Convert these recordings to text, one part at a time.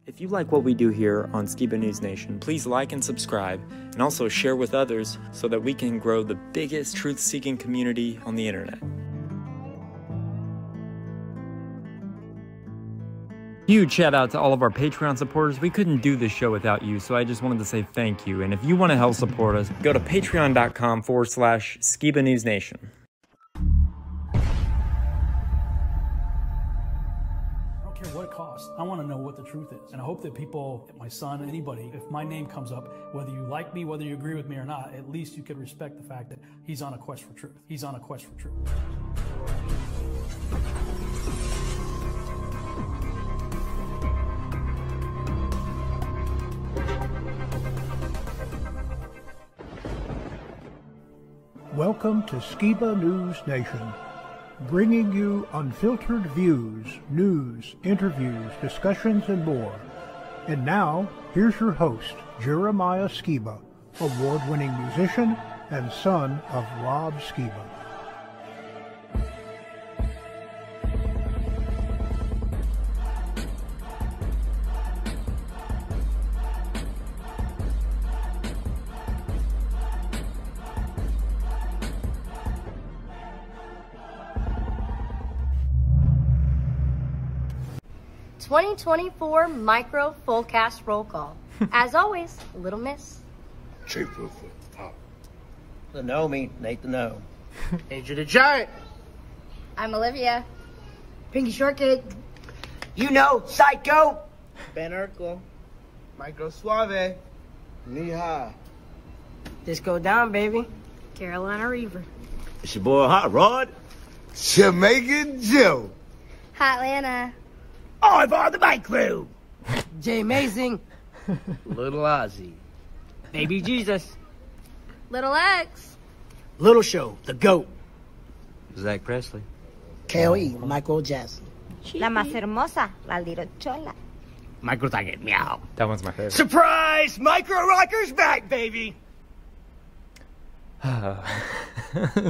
If you like what we do here on Skiba News Nation, please like and subscribe, and also share with others so that we can grow the biggest truth-seeking community on the internet. Huge shout out to all of our Patreon supporters. We couldn't do this show without you, so I just wanted to say thank you. And if you want to help support us, go to patreon.com/Skiba News Nation. What it costs. I want to know what the truth is. And I hope that people, my son, anybody, if my name comes up, whether you like me, whether you agree with me or not, at least you could respect the fact that he's on a quest for truth. He's on a quest for truth. Welcome to Skiba News Nation, bringing you unfiltered views, news, interviews, discussions, and more. And now, here's your host, Jeremiah Skiba, award-winning musician and son of Rob Skiba. '24 Micro Full Cast Roll Call. As always, Little Miss. The know me, Nate the Know. Adrian the Giant. I'm Olivia. Pinky Shortcake. You know, Psycho. Ben Urkel. Micro Suave. Knee-high. Disco Down, baby. Carolina Reaver. It's your boy Hot Rod. Jamaican Joe. Hot Lana. I've on the micro. Jay Amazing. Little Ozzy. Baby Jesus. Little X. Little Show, the GOAT. Zach Presley. KOE, Michael Jackson. La más hermosa, la little chola. Micro Target, meow. That one's my favorite. Surprise! Micro Rocker's back, baby!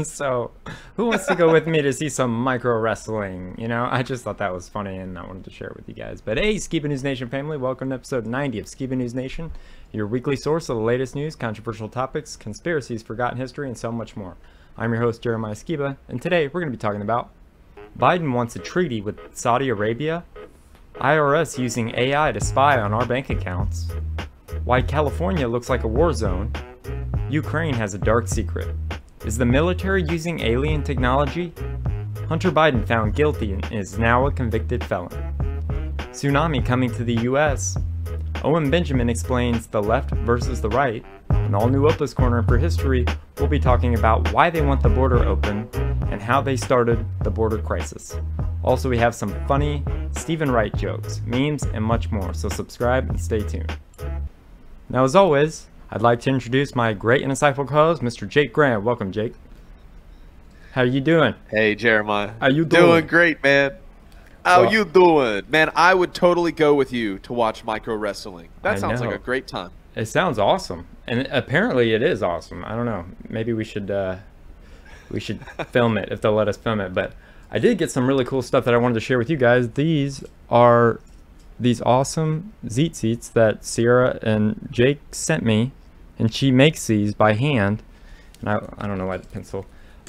So, who wants to go with me to see some micro wrestling? You know, I just thought that was funny and I wanted to share it with you guys. But hey, Skiba News Nation family, welcome to episode 90 of Skiba News Nation, your weekly source of the latest news, controversial topics, conspiracies, forgotten history, and so much more. I'm your host, Jeremiah Skiba, and today we're going to be talking about Biden wants a treaty with Saudi Arabia, IRS using AI to spy on our bank accounts, why California looks like a war zone, Ukraine has a dark secret. Is the military using alien technology? Hunter Biden found guilty and is now a convicted felon. Tsunami coming to the US. Owen Benjamin explains the left versus the right. An all-new OPA'S Corner for history, we'll be talking about why they want the border open and how they started the border crisis. Also, we have some funny Stephen Wright jokes, memes, and much more, so subscribe and stay tuned. Now, as always, I'd like to introduce my great and insightful co-host, Mr. Jake Grant. Welcome, Jake. How you doing? Hey, Jeremiah. How you doing? Doing great, man. How you doing? Man, I would totally go with you to watch micro wrestling. That sounds like a great time. It sounds awesome. And apparently it is awesome. I don't know. Maybe we should film it if they'll let us film it. But I did get some really cool stuff that I wanted to share with you guys. These are these awesome Tzits that Ciara and Jake sent me, and she makes these by hand, and I don't know why the pencil,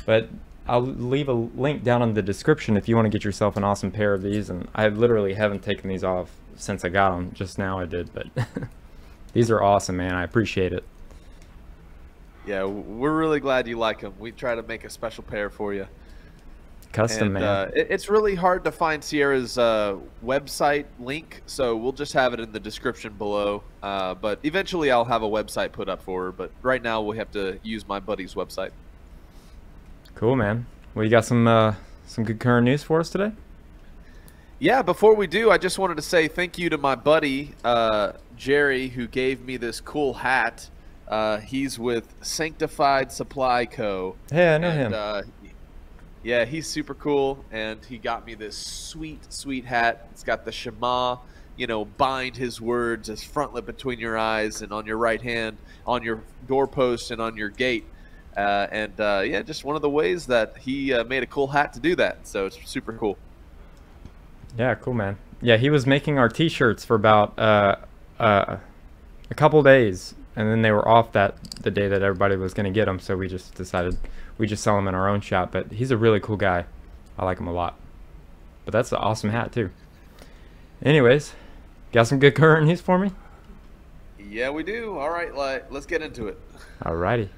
but I'll leave a link down in the description if you want to get yourself an awesome pair of these. And I literally haven't taken these off since I got them. Just now I did, but these are awesome, man. I appreciate it. Yeah, we're really glad you like them. We try to make a special pair for you. Custom, man. It's really hard to find Ciara's website link, so we'll just have it in the description below. But eventually I'll have a website put up for her, but right now we have to use my buddy's website. Cool, man. Well, you got some good current news for us today? Yeah, before we do, I just wanted to say thank you to my buddy, Jerry, who gave me this cool hat. He's with Sanctified Supply Co. Hey, I know him. Yeah, he's super cool, and he got me this sweet hat. It's got the Shema, you know, bind his words as frontlet between your eyes and on your right hand, on your doorpost and on your gate. Yeah, just one of the ways that he made a cool hat to do that. So it's super cool. Yeah, cool, man. Yeah, he was making our T-shirts for about a couple days, and then they were off the day that everybody was going to get them. So we just decided we just sell them in our own shop. But he's a really cool guy. I like him a lot. But that's an awesome hat too. Anyways, got some good current news for me? Yeah, we do. All right, let's get into it. Alrighty.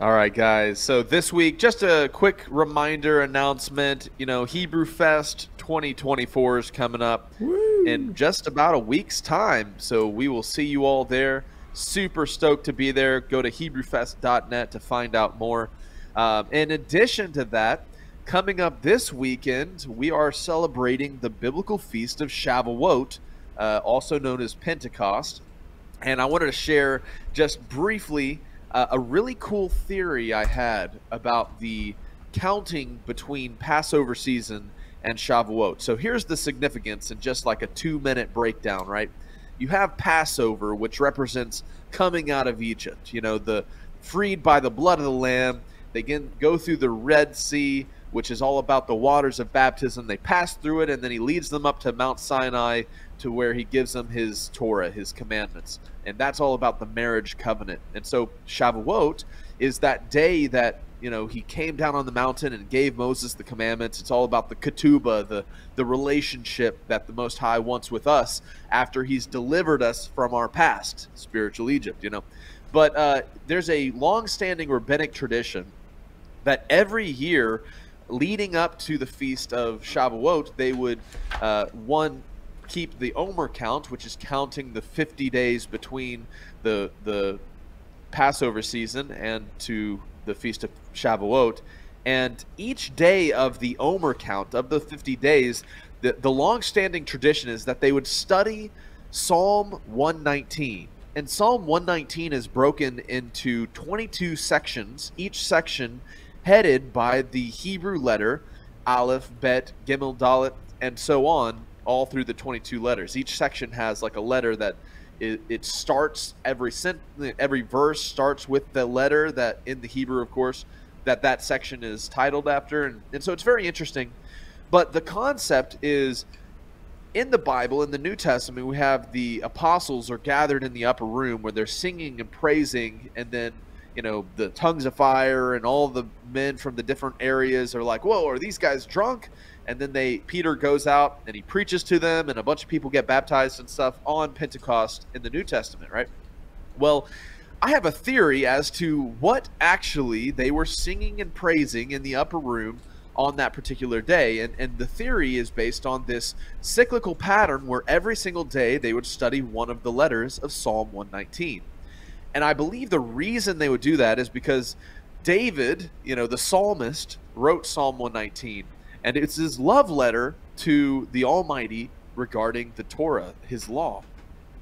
All right, guys. So this week, just a quick reminder announcement. You know, Hebrew Fest 2024 is coming up in just about a week's time. So we will see you all there. Super stoked to be there. Go to HebrewFest.net to find out more. In addition to that, coming up this weekend, we are celebrating the biblical feast of Shavuot, also known as Pentecost. And I wanted to share just briefly a really cool theory I had about the counting between Passover season and Shavuot. So here's the significance in just like a 2-minute breakdown, right? You have Passover, which represents coming out of Egypt. You know, the freed by the blood of the Lamb. They go through the Red Sea, which is all about the waters of baptism. They pass through it, and then he leads them up to Mount Sinai to where he gives them his Torah, his commandments. And that's all about the marriage covenant. And so Shavuot is that day that, you know, he came down on the mountain and gave Moses the commandments. It's all about the ketubah, the relationship that the Most High wants with us after he's delivered us from our past, spiritual Egypt, you know. But there's a long-standing rabbinic tradition that every year leading up to the feast of Shavuot, they would, keep the Omer count, which is counting the 50 days between the Passover season and to the feast of Shavuot. And each day of the Omer count, of the 50 days, the long-standing tradition is that they would study Psalm 119. And Psalm 119 is broken into 22 sections, each section headed by the Hebrew letter, Aleph, Bet, Gimel, Dalet, and so on, all through the 22 letters. Each section has like a letter that it starts, every verse starts with the letter that, in the Hebrew, of course, that section is titled after. And so it's very interesting. But the concept is, in the Bible, in the New Testament, we have the apostles are gathered in the upper room where they're singing and praising, and then, you know, the tongues of fire and all the men from the different areas are like, whoa, are these guys drunk? And then Peter goes out and he preaches to them, and a bunch of people get baptized and stuff on Pentecost in the New Testament, right? Well, I have a theory as to what actually they were singing and praising in the upper room on that particular day. And the theory is based on this cyclical pattern where every single day they would study one of the letters of Psalm 119. And I believe the reason they would do that is because David, you know, the psalmist, wrote Psalm 119. And it's his love letter to the Almighty regarding the Torah, his law.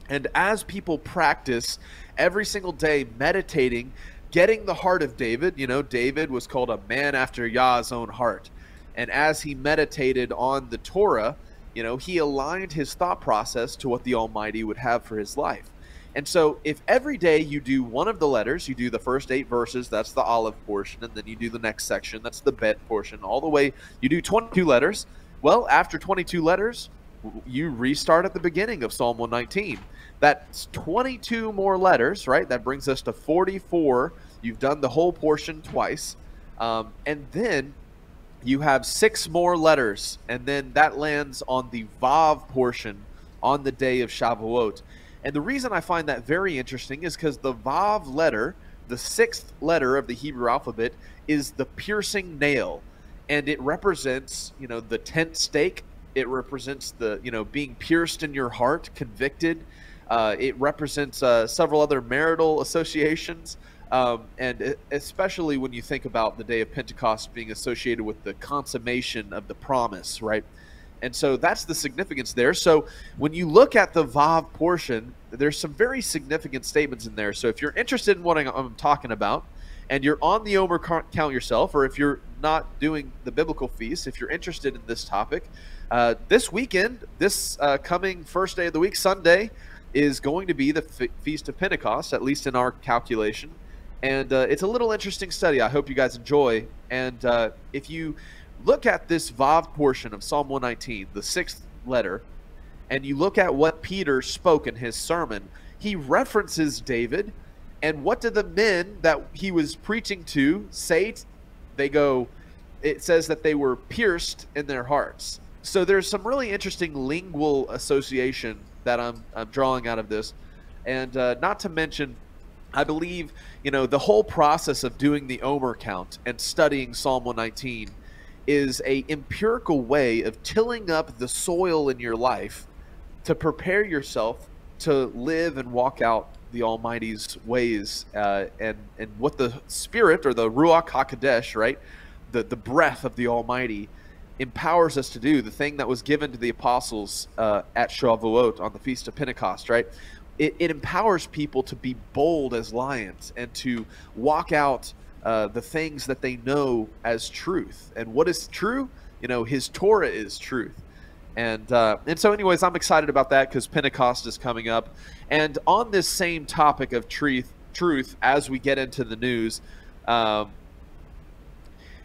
And as people practice every single day meditating, getting the heart of David, you know, David was called a man after Yah's own heart. And as he meditated on the Torah, you know, he aligned his thought process to what the Almighty would have for his life. And so if every day you do one of the letters, you do the first 8 verses, that's the Aleph portion, and then you do the next section, that's the Bet portion, all the way, you do 22 letters. Well, after 22 letters, you restart at the beginning of Psalm 119. That's 22 more letters, right? That brings us to 44. You've done the whole portion twice. And then you have 6 more letters, and then that lands on the Vav portion on the day of Shavuot. And the reason I find that very interesting is because the Vav letter, the 6th letter of the Hebrew alphabet, is the piercing nail. And it represents, you know, the tent stake. It represents the, you know, being pierced in your heart, convicted. It represents several other marital associations. And especially when you think about the day of Pentecost being associated with the consummation of the promise, right? And so that's the significance there. So when you look at the Vav portion, there's some very significant statements in there. So if you're interested in what I'm talking about, and you're on the Omer count yourself, or if you're not doing the biblical feast, if you're interested in this topic, this weekend, this coming first day of the week, Sunday, is going to be the Feast of Pentecost, at least in our calculation. And it's a little interesting study. I hope you guys enjoy. And if you look at this Vav portion of Psalm 119, the 6th letter, and you look at what Peter spoke in his sermon, he references David. And what did the men that he was preaching to say? They go, it says that they were pierced in their hearts. So there's some really interesting lingual association that I'm drawing out of this. And not to mention, I believe, the whole process of doing the Omer count and studying Psalm 119 is a empirical way of tilling up the soil in your life to prepare yourself to live and walk out the Almighty's ways, and what the Spirit, or the Ruach HaKodesh, right, the breath of the Almighty, empowers us to do, the thing that was given to the apostles at Shavuot on the Feast of Pentecost, right? It empowers people to be bold as lions and to walk out the things that they know as truth. And what is true? His Torah is truth. And so anyways, I'm excited about that because Pentecost is coming up. And on this same topic of truth, as we get into the news,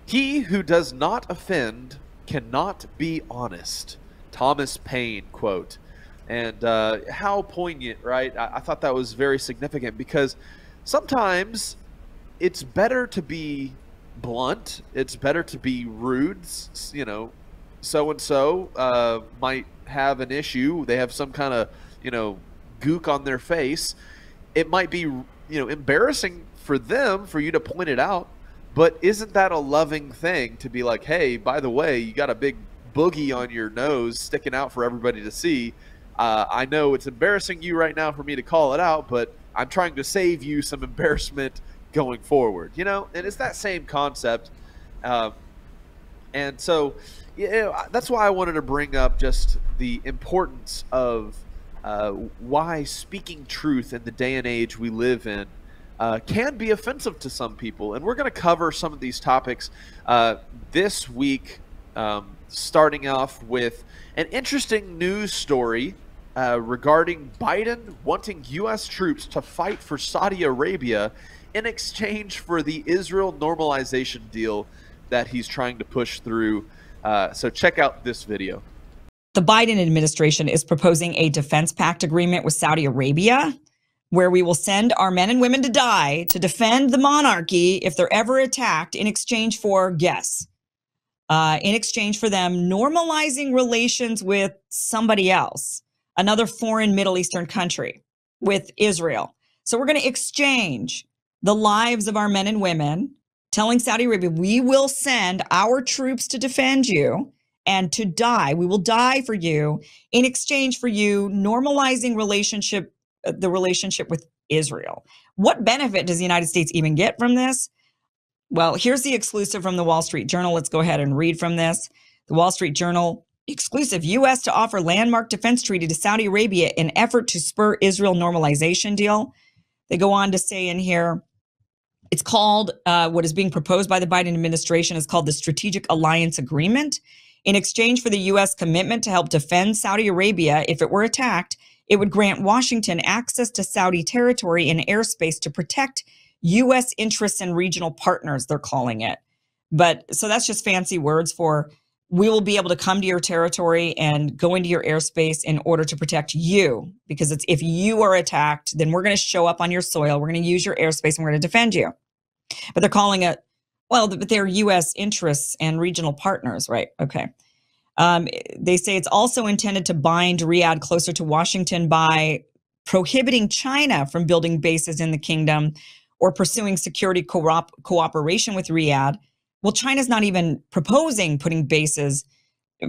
he who does not offend cannot be honest. Thomas Paine quote. And how poignant, right? I thought that was very significant because sometimes it's better to be blunt. It's better to be rude. So-and-so might have an issue. They have some kind of, gook on their face. It might be, embarrassing for them, for you to point it out. But isn't that a loving thing to be like, hey, by the way, you got a big boogie on your nose sticking out for everybody to see. I know it's embarrassing you right now for me to call it out, but I'm trying to save you some embarrassment going forward, and it's that same concept. And so, that's why I wanted to bring up just the importance of why speaking truth in the day and age we live in can be offensive to some people. And we're going to cover some of these topics this week, starting off with an interesting news story regarding Biden wanting U.S. troops to fight for Saudi Arabia in exchange for the Israel normalization deal that he's trying to push through. So check out this video. The Biden administration is proposing a defense pact agreement with Saudi Arabia, where we will send our men and women to die to defend the monarchy if they're ever attacked, in exchange for, guess, in exchange for them normalizing relations with somebody else, another foreign Middle Eastern country, with Israel. So we're going to exchange the lives of our men and women, telling Saudi Arabia, we will send our troops to defend you and to die. We will die for you in exchange for you normalizing the relationship with Israel. What benefit does the United States even get from this? Well, here's the exclusive from the Wall Street Journal. Let's go ahead and read from this. The Wall Street Journal, exclusive, U.S. to offer landmark defense treaty to Saudi Arabia in effort to spur Israel normalization deal. They go on to say in here, it's called, what is being proposed by the Biden administration is called the Strategic Alliance Agreement. In exchange for the U.S. commitment to help defend Saudi Arabia if it were attacked, it would grant Washington access to Saudi territory and airspace to protect U.S. interests and regional partners, they're calling it. But so that's just fancy words for we will be able to come to your territory and go into your airspace in order to protect you. Because it's if you are attacked, then we're going to show up on your soil. We're going to use your airspace and we're going to defend you. But they're calling it, well, they're U.S. interests and regional partners, right? Okay. They say it's also intended to bind Riyadh closer to Washington by prohibiting China from building bases in the kingdom or pursuing security cooperation with Riyadh. Well, China's not even proposing putting bases,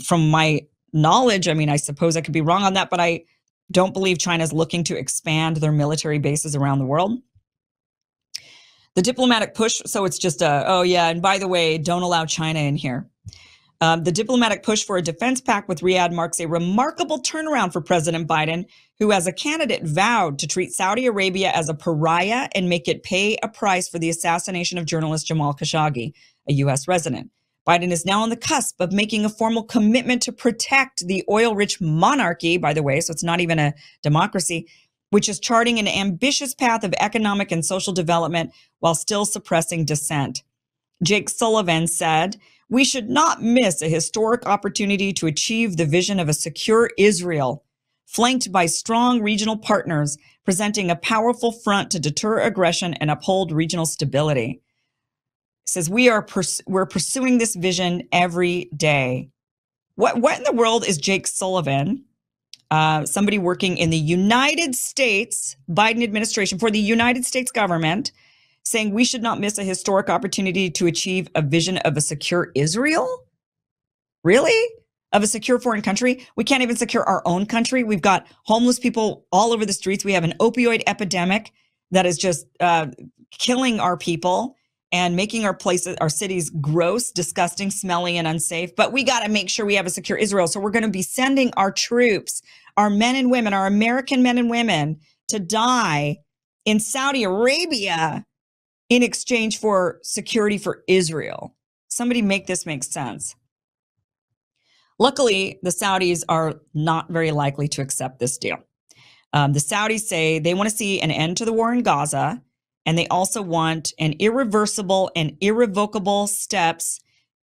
from my knowledge. I mean, I suppose I could be wrong on that, but I don't believe China's looking to expand their military bases around the world. The diplomatic push, so it's just oh yeah, and by the way, don't allow China in here. The diplomatic push for a defense pact with Riyadh marks a remarkable turnaround for President Biden, who as a candidate vowed to treat Saudi Arabia as a pariah and make it pay a price for the assassination of journalist Jamal Khashoggi, a U.S. resident. Biden is now on the cusp of making a formal commitment to protect the oil-rich monarchy, by the way, so it's not even a democracy, which is charting an ambitious path of economic and social development while still suppressing dissent. Jake Sullivan said, "We should not miss a historic opportunity to achieve the vision of a secure Israel, flanked by strong regional partners, presenting a powerful front to deter aggression and uphold regional stability." It says, we're pursuing this vision every day. What in the world is Jake Sullivan, somebody working in the United States Biden administration for the United States government, saying we should not miss a historic opportunity to achieve a vision of a secure Israel? Really? Of a secure foreign country? We can't even secure our own country. We've got homeless people all over the streets. We have an opioid epidemic that is just killing our people and making our places, our cities gross, disgusting, smelly, and unsafe. But we got to make sure we have a secure Israel. So we're going to be sending our troops, our men and women, our American men and women, to die in Saudi Arabia in exchange for security for Israel. Somebody make this make sense. Luckily, the Saudis are not very likely to accept this deal. The Saudis say they want to see an end to the war in Gaza, and they also want an irreversible and irrevocable steps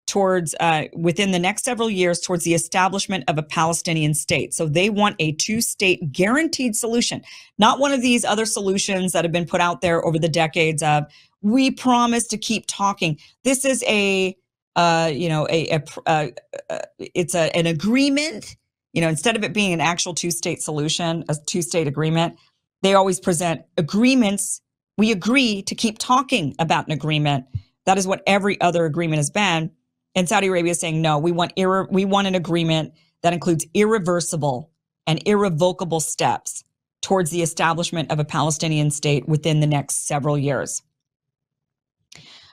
towards, within the next several years, towards the establishment of a Palestinian state. So they want a two-state guaranteed solution, not one of these other solutions that have been put out there over the decades of, we promise to keep talking. This is it's an agreement. Instead of it being an actual two-state solution, a two-state agreement, they always present agreements. We agree to keep talking about an agreement. That is what every other agreement has been. And Saudi Arabia is saying, no, we want an agreement that includes irreversible and irrevocable steps towards the establishment of a Palestinian state within the next several years.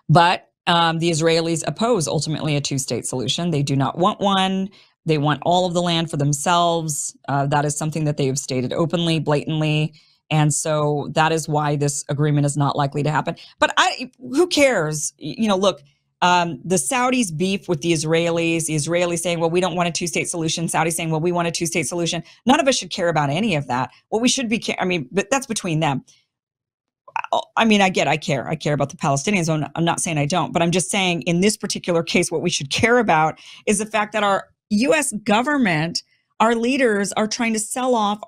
But the Israelis oppose ultimately a two-state solution. They do not want one. They want all of the land for themselves. That is something that they have stated openly, blatantly. And so that is why this agreement is not likely to happen. But who cares? Look, the Saudis beef with the Israelis saying, well, we don't want a two-state solution. Saudis saying, well, we want a two-state solution. None of us should care about any of that. What we should be, but that's between them. I care. I care about the Palestinians. I'm not saying I don't, but I'm just saying in this particular case, what we should care about is the fact that our U.S. government, our leaders are trying to sell off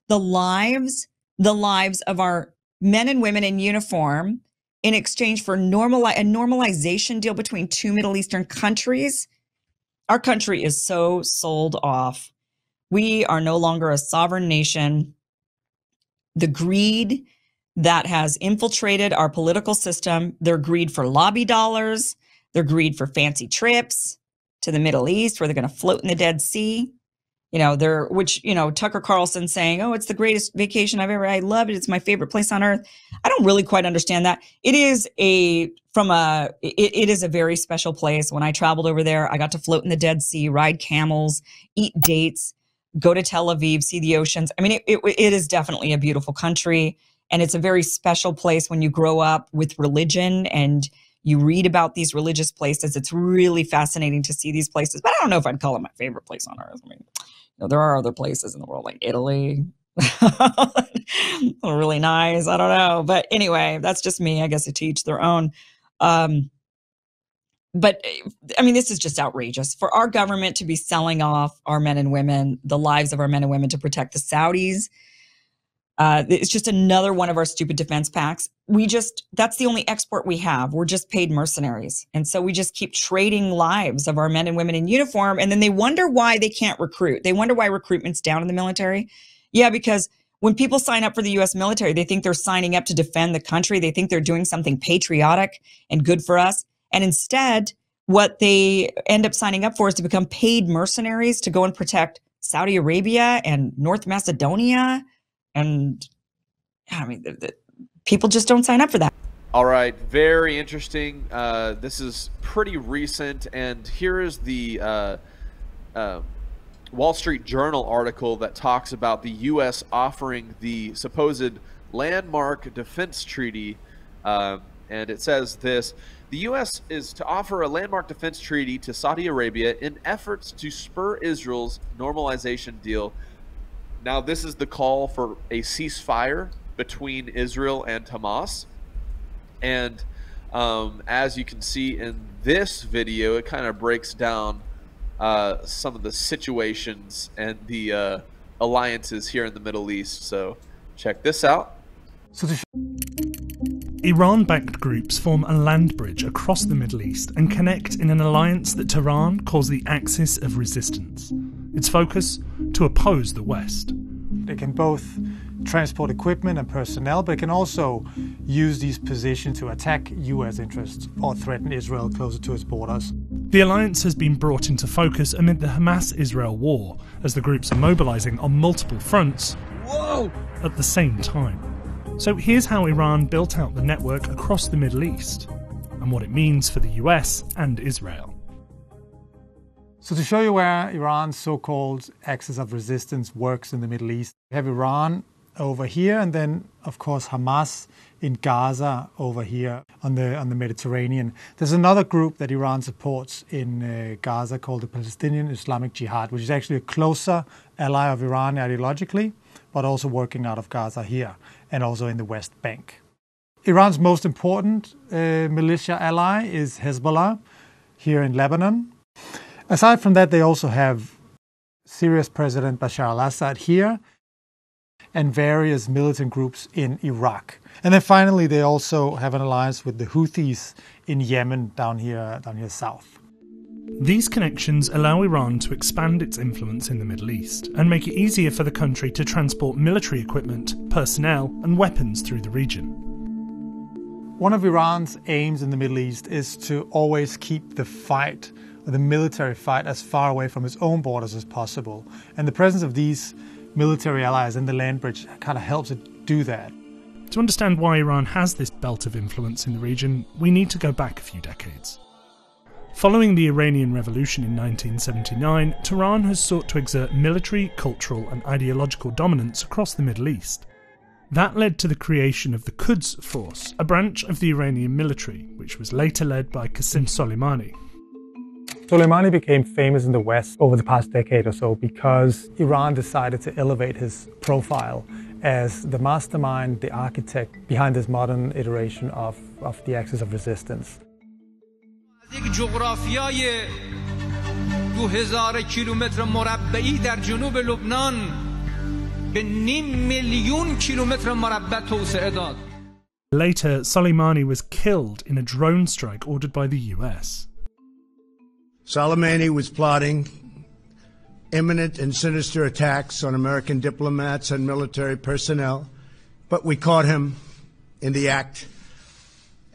the lives of our men and women in uniform in exchange for a normalization deal between two Middle Eastern countries. Our country is so sold off. We are no longer a sovereign nation. The greed that has infiltrated our political system, their greed for lobby dollars, their greed for fancy trips to the Middle East where they're going to float in the Dead Sea. Tucker Carlson saying, oh, it's the greatest vacation I love it. It's my favorite place on earth. I don't really quite understand that. It is a very special place. When I traveled over there, I got to float in the Dead Sea, ride camels, eat dates, go to Tel Aviv, see the oceans. It is definitely a beautiful country. And it's a very special place when you grow up with religion and you read about these religious places. It's really fascinating to see these places. But I don't know if I'd call it my favorite place on earth. There are other places in the world like Italy. Really nice. I don't know. But anyway, that's just me. I guess to each their own. But this is just outrageous for our government to be selling off our men and women, the lives of our men and women to protect the Saudis. It's just another one of our stupid defense pacts. That's the only export we have. We're just paid mercenaries. And so we just keep trading lives of our men and women in uniform. And then they wonder why they can't recruit. They wonder why recruitment's down in the military. Yeah, because when people sign up for the U.S. military, they think they're signing up to defend the country. They think they're doing something patriotic and good for us. And instead, what they end up signing up for is to become paid mercenaries to go and protect Saudi Arabia and North Macedonia. And people just don't sign up for that. All right. Very interesting. This is pretty recent. And here is the Wall Street Journal article that talks about the U.S. offering the supposed landmark defense treaty. And it says this: the U.S. is to offer a landmark defense treaty to Saudi Arabia in efforts to spur Israel's normalization deal Now, this is the call for a ceasefire between Israel and Hamas. And as you can see in this video, it kind of breaks down some of the situations and the alliances here in the Middle East. So check this out. Iran-backed groups form a land bridge across the Middle East and connect in an alliance that Tehran calls the Axis of Resistance. Its focus? To oppose the West. They can both transport equipment and personnel, but it can also use these positions to attack US interests or threaten Israel closer to its borders. The alliance has been brought into focus amid the Hamas-Israel war, as the groups are mobilising on multiple fronts at the same time. So here's how Iran built out the network across the Middle East, and what it means for the US and Israel. So to show you where Iran's so-called axis of resistance works in the Middle East, we have Iran over here, and then, of course, Hamas in Gaza over here on the Mediterranean. There's another group that Iran supports in Gaza called the Palestinian Islamic Jihad, which is actually a closer ally of Iran ideologically, but also working out of Gaza here and also in the West Bank. Iran's most important militia ally is Hezbollah here in Lebanon. Aside from that, they also have Syria's President Bashar al-Assad here and various militant groups in Iraq. And then finally, they also have an alliance with the Houthis in Yemen down here south. These connections allow Iran to expand its influence in the Middle East and make it easier for the country to transport military equipment, personnel, and weapons through the region. One of Iran's aims in the Middle East is to always keep the fight, the military fight, as far away from its own borders as possible. And the presence of these military allies in the land bridge kind of helps it do that. To understand why Iran has this belt of influence in the region, we need to go back a few decades. Following the Iranian Revolution in 1979, Tehran has sought to exert military, cultural and ideological dominance across the Middle East. That led to the creation of the Quds Force, a branch of the Iranian military, which was later led by Qasem Soleimani. Soleimani became famous in the West over the past decade or so because Iran decided to elevate his profile as the mastermind, the architect behind this modern iteration of the Axis of Resistance. یک جغرافیای 2000 کیلومتر مربعی در جنوب لبنان به نیم میلیون کیلومتر مربع توسعه داد. Later, Soleimani was killed in a drone strike ordered by the US. Soleimani was plotting imminent and sinister attacks on American diplomats and military personnel, but we caught him in the act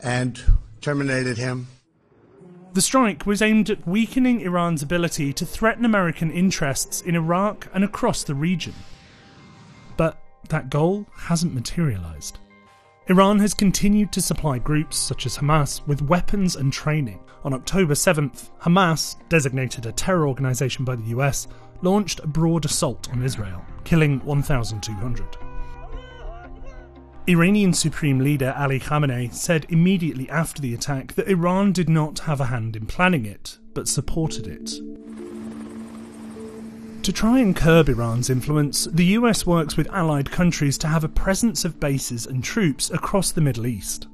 and terminated him. The strike was aimed at weakening Iran's ability to threaten American interests in Iraq and across the region. But that goal hasn't materialised. Iran has continued to supply groups such as Hamas with weapons and training. On October 7th, Hamas, designated a terror organisation by the US, launched a broad assault on Israel, killing 1,200. Iranian Supreme Leader Ali Khamenei said immediately after the attack that Iran did not have a hand in planning it, but supported it. To try and curb Iran's influence, the US works with allied countries to have a presence of bases and troops across the Middle East.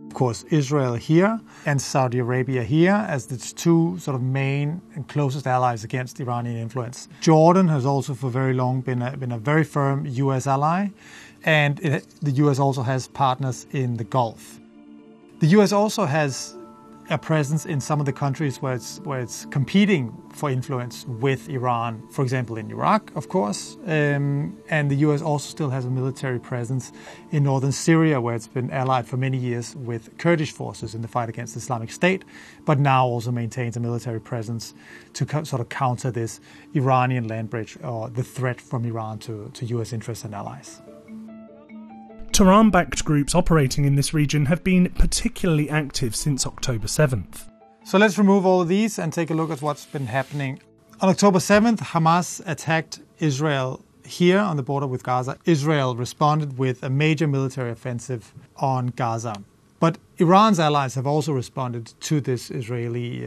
Of course, Israel here and Saudi Arabia here as the two sort of main and closest allies against Iranian influence. Jordan has also for very long been a very firm US ally, and the US also has partners in the Gulf. The US also has a presence in some of the countries where it's competing for influence with Iran. For example, in Iraq, of course, and the US also still has a military presence in northern Syria, where it's been allied for many years with Kurdish forces in the fight against Islamic State, but now also maintains a military presence to sort of counter this Iranian land bridge or the threat from Iran to US interests and allies. Tehran-backed groups operating in this region have been particularly active since October 7th. So let's remove all of these and take a look at what's been happening. On October 7th, Hamas attacked Israel here on the border with Gaza. Israel responded with a major military offensive on Gaza. But Iran's allies have also responded to this Israeli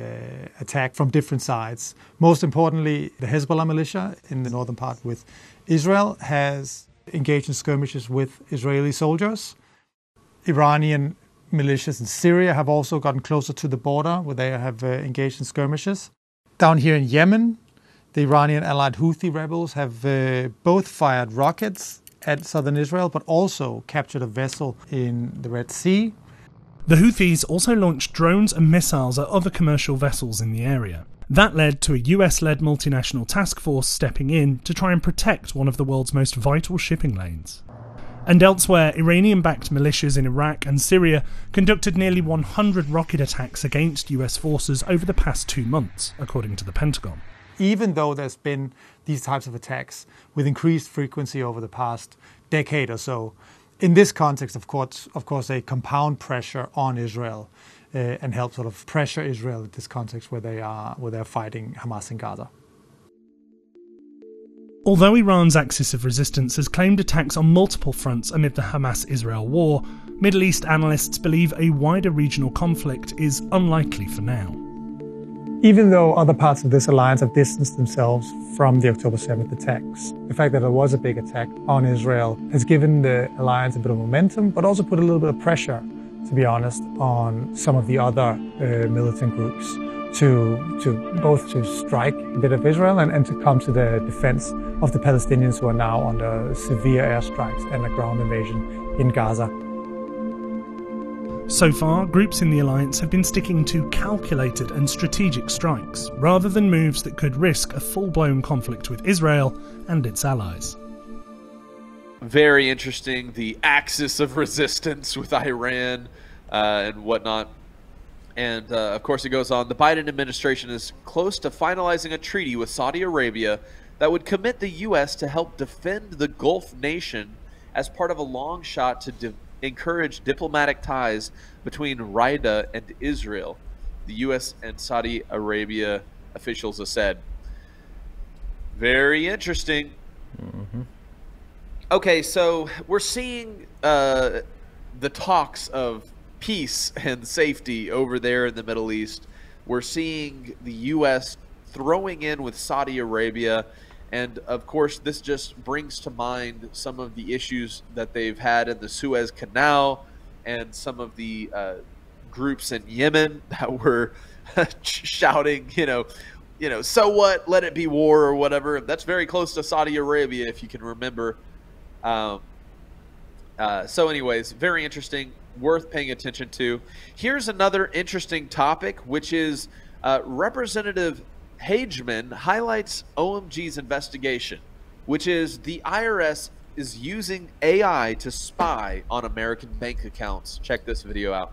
attack from different sides. Most importantly, the Hezbollah militia in the northern part with Israel has engaged in skirmishes with Israeli soldiers. Iranian militias in Syria have also gotten closer to the border where they have engaged in skirmishes. Down here in Yemen, the Iranian allied Houthi rebels have both fired rockets at southern Israel, but also captured a vessel in the Red Sea. The Houthis also launched drones and missiles at other commercial vessels in the area. That led to a US-led multinational task force stepping in to try and protect one of the world's most vital shipping lanes. And elsewhere, Iranian-backed militias in Iraq and Syria conducted nearly 100 rocket attacks against US forces over the past 2 months, according to the Pentagon. Even though there's been these types of attacks with increased frequency over the past decade or so, in this context, of course, they compound pressure on Israel and help sort of pressure Israel in this context where they're fighting Hamas in Gaza. Although Iran's axis of resistance has claimed attacks on multiple fronts amid the Hamas-Israel war, Middle East analysts believe a wider regional conflict is unlikely for now. Even though other parts of this alliance have distanced themselves from the October 7th attacks, the fact that there was a big attack on Israel has given the alliance a bit of momentum, but also put a little bit of pressure, to be honest, on some of the other militant groups to both to strike a bit of Israel and to come to the defense of the Palestinians who are now under severe airstrikes and a ground invasion in Gaza. So far, groups in the alliance have been sticking to calculated and strategic strikes, rather than moves that could risk a full-blown conflict with Israel and its allies. Very interesting, the axis of resistance with Iran and whatnot. And, of course, it goes on. The Biden administration is close to finalizing a treaty with Saudi Arabia that would commit the U.S. to help defend the Gulf nation as part of a long shot to encourage diplomatic ties between Wright and Israel, the U.S. and Saudi Arabia officials have said. Very interesting. Mm-hmm. Okay, so we're seeing the talks of peace and safety over there in the Middle East. We're seeing the U.S. throwing in with Saudi Arabia. And, of course, this just brings to mind some of the issues that they've had in the Suez Canal and some of the groups in Yemen that were shouting, you know, so what, let it be war or whatever. That's very close to Saudi Arabia, if you can remember. So anyways, very interesting, worth paying attention to. Here's another interesting topic, which is Representative Hageman highlights OMG's investigation, which is the IRS is using AI to spy on American bank accounts. Check this video out.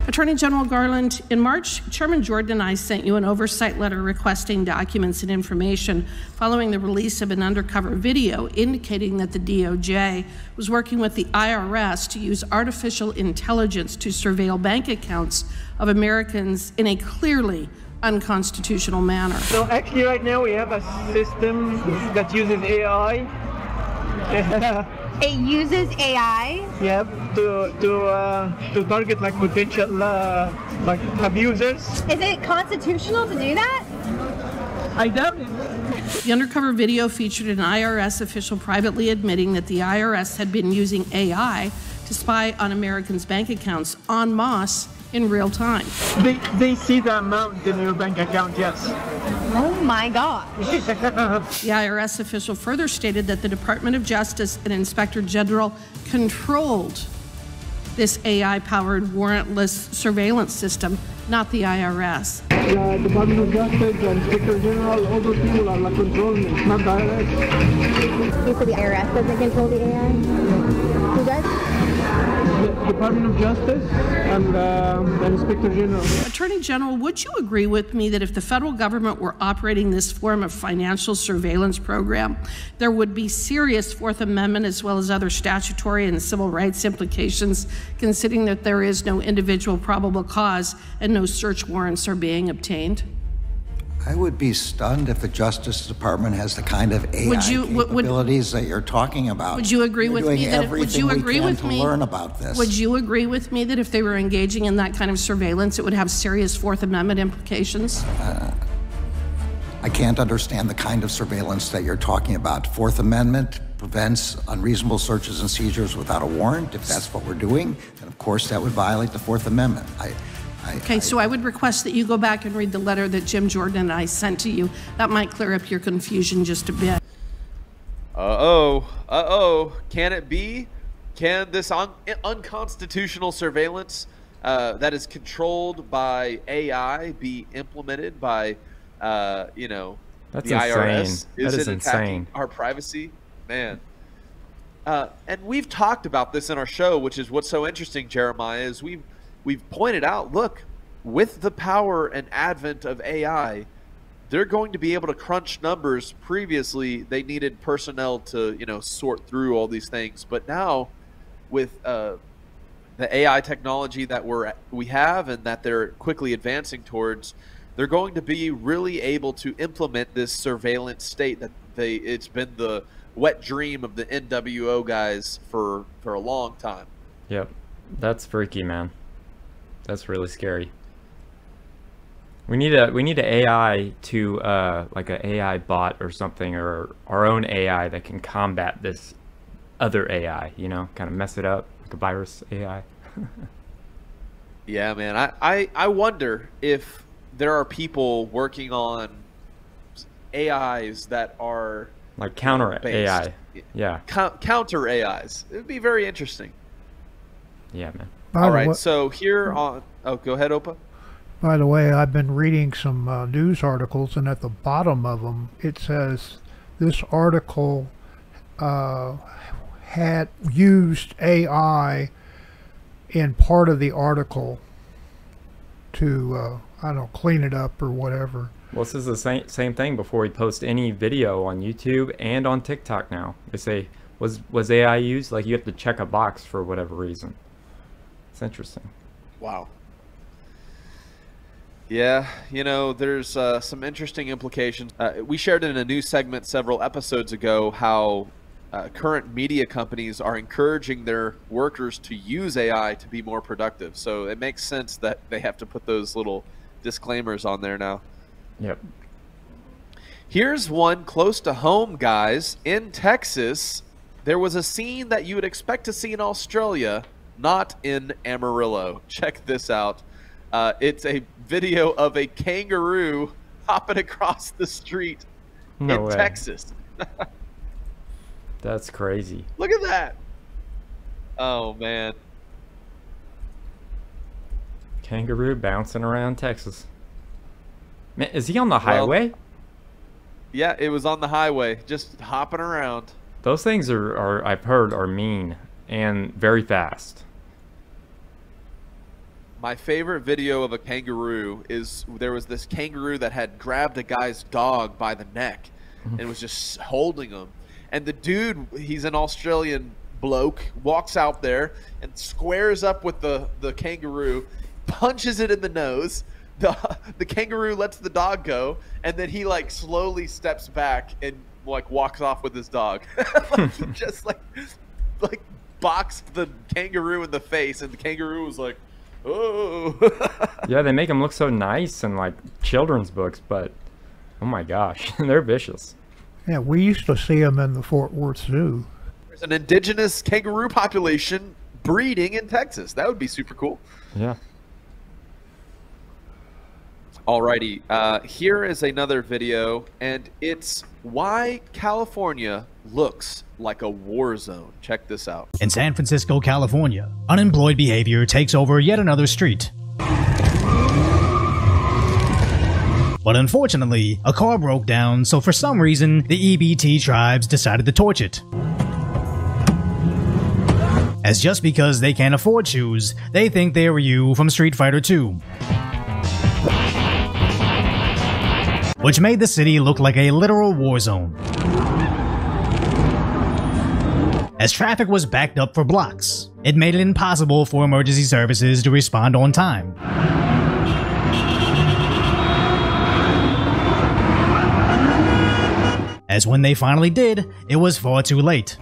Attorney General Garland, in March, Chairman Jordan and I sent you an oversight letter requesting documents and information following the release of an undercover video indicating that the DOJ was working with the IRS to use artificial intelligence to surveil bank accounts of Americans in a clearly unconstitutional manner. So actually right now we have a system that uses AI. It uses AI? Yep, to target like potential like abusers. Is it constitutional to do that? I doubt it. The undercover video featured an IRS official privately admitting that the IRS had been using AI to spy on Americans' bank accounts en masse in real time. They see the amount in your bank account, yes. Oh my God. The IRS official further stated that the Department of Justice and Inspector General controlled this AI-powered warrantless surveillance system, not the IRS. The Department of Justice and Inspector General, all those people are like controlling it, not the IRS. You said the IRS doesn't control the AI? Who does? The Department of Justice and the Inspector General. Attorney General, would you agree with me that if the federal government were operating this form of financial surveillance program, there would be serious Fourth Amendment as well as other statutory and civil rights implications, considering that there is no individual probable cause and no search warrants are being obtained? I would be stunned if the Justice Department has the kind of AI capabilities that you're talking about. Would you agree with me that? Would you agree with me? Learn about this. Would you agree with me that if they were engaging in that kind of surveillance, it would have serious Fourth Amendment implications? I can't understand the kind of surveillance that you're talking about. Fourth Amendment prevents unreasonable searches and seizures without a warrant. If that's what we're doing, then of course that would violate the Fourth Amendment. Okay, so I would request that you go back and read the letter that Jim Jordan and I sent to you. That might clear up your confusion just a bit. Can it be? Can this unconstitutional surveillance that is controlled by AI be implemented by, you know, That's the IRS? insane. Is that is it attacking insane. our privacy? Man. And we've talked about this in our show, which is what's so interesting, Jeremiah, is we've pointed out, look, with the power and advent of AI, they're going to be able to crunch numbers. Previously, they needed personnel to, you know, sort through all these things. But now, with the AI technology that we have and that they're quickly advancing towards, they're going to be really able to implement this surveillance state that it's been the wet dream of the NWO guys for a long time. Yep, that's freaky, man. That's really scary. We need a AI to like an AI bot or something, or our own AI that can combat this other AI, you know, kind of mess it up, like a virus AI. Yeah, man. I wonder if there are people working on AIs that are like counter AI. Yeah. Counter AIs. It would be very interesting. Yeah, man. All right, so here on... Oh, go ahead, Opa. By the way, I've been reading some news articles, and at the bottom of them, it says this article had used AI in part of the article to, I don't know, clean it up or whatever. Well, this is the same thing before we post any video on YouTube and on TikTok now. They say, was AI used? Like, you have to check a box for whatever reason. It's interesting. Wow. Yeah, you know, there's some interesting implications. We shared in a news segment several episodes ago how current media companies are encouraging their workers to use AI to be more productive. So it makes sense that they have to put those little disclaimers on there now. Yep. Here's one close to home, guys. In Texas, there was a scene that you would expect to see in Australia, not in Amarillo. Check this out. It's a video of a kangaroo hopping across the street in Texas. That's crazy. Look at that. Oh, man. Kangaroo bouncing around Texas. Man, is he on the highway? Yeah, it was on the highway, just hopping around. Those things are I've heard, are mean and very fast. My favorite video of a kangaroo is there was this kangaroo that had grabbed a guy's dog by the neck and was just holding him. And the dude, he's an Australian bloke, walks out there and squares up with the kangaroo, punches it in the nose. The kangaroo lets the dog go, and then he like slowly steps back and like walks off with his dog. Like, he just like boxed the kangaroo in the face, and the kangaroo was like, oh. Yeah, they make them look so nice in like children's books, but oh my gosh, they're vicious. Yeah, we used to see them in the Fort Worth Zoo. There's an indigenous kangaroo population breeding in Texas. That would be super cool. Yeah. Alrighty, here is another video, and it's why California looks like a war zone. Check this out. In San Francisco, California, unemployed behavior takes over yet another street. But unfortunately, a car broke down, so for some reason, the EBT tribes decided to torch it. As just because they can't afford shoes, they think they were you from Street Fighter 2. Which made the city look like a literal war zone, as traffic was backed up for blocks. It made it impossible for emergency services to respond on time. As when they finally did, it was far too late.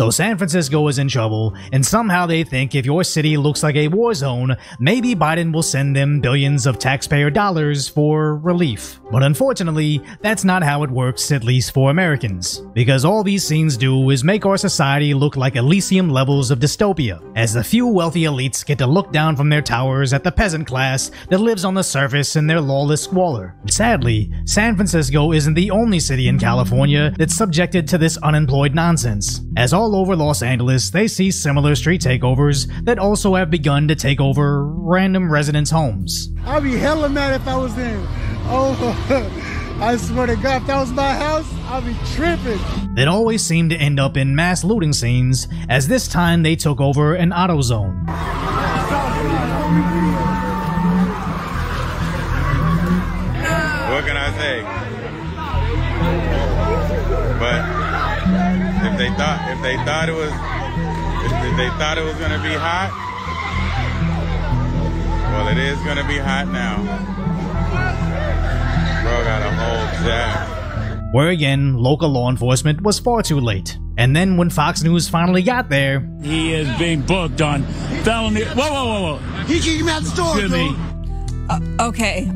So San Francisco is in trouble, and somehow they think if your city looks like a war zone, maybe Biden will send them billions of taxpayer dollars for relief. But unfortunately, that's not how it works, at least for Americans. Because all these scenes do is make our society look like Elysium levels of dystopia, as the few wealthy elites get to look down from their towers at the peasant class that lives on the surface in their lawless squalor. Sadly, San Francisco isn't the only city in California that's subjected to this unemployed nonsense, as all over Los Angeles they see similar street takeovers that also have begun to take over random residents' homes. I'd be hella mad if I was in. Oh, I swear to God, if that was my house, I'd be tripping. That always seem to end up in mass looting scenes, as this time they took over an auto zone. What can I say? But if they thought it was gonna be hot, well, it is gonna be hot now. Bro got a whole jab. Where again, local law enforcement was far too late. And then when Fox News finally got there, he is being booked on felony. Whoa. He kicked me out the store, dude. Okay.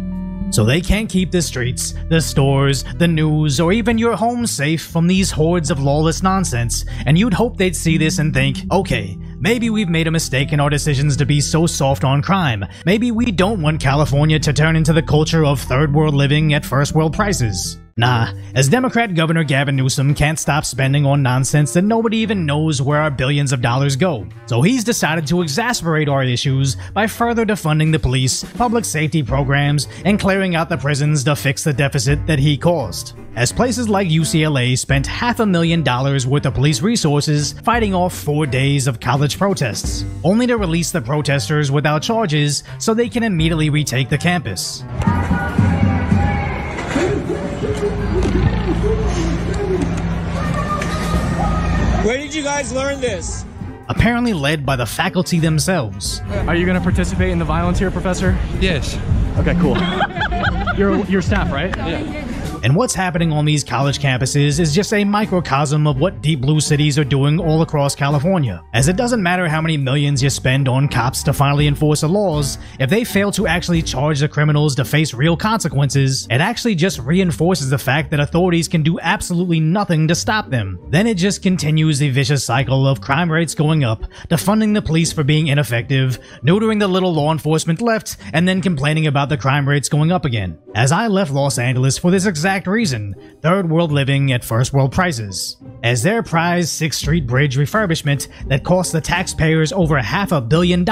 So they can't keep the streets, the stores, the news, or even your home safe from these hordes of lawless nonsense, and you'd hope they'd see this and think, okay, maybe we've made a mistake in our decisions to be so soft on crime. Maybe we don't want California to turn into the culture of third world living at first world prices. Nah, as Democrat Governor Gavin Newsom can't stop spending on nonsense that nobody even knows where our billions of dollars go. So he's decided to exacerbate our issues by further defunding the police, public safety programs, and clearing out the prisons to fix the deficit that he caused. As places like UCLA spent $500,000 worth of police resources fighting off 4 days of college protests, only to release the protesters without charges so they can immediately retake the campus. Where did you guys learn this? Apparently led by the faculty themselves. Are you going to participate in the violence here, Professor? Yes. Okay, cool. You're staff, right? Yeah. And what's happening on these college campuses is just a microcosm of what deep blue cities are doing all across California. As it doesn't matter how many millions you spend on cops to finally enforce the laws, if they fail to actually charge the criminals to face real consequences, it actually just reinforces the fact that authorities can do absolutely nothing to stop them. Then it just continues the vicious cycle of crime rates going up, defunding the police for being ineffective, neutering the little law enforcement left, and then complaining about the crime rates going up again. As I left Los Angeles for this exact reason, third world living at first world prices, as their prized 6th Street Bridge refurbishment that cost the taxpayers over $500 million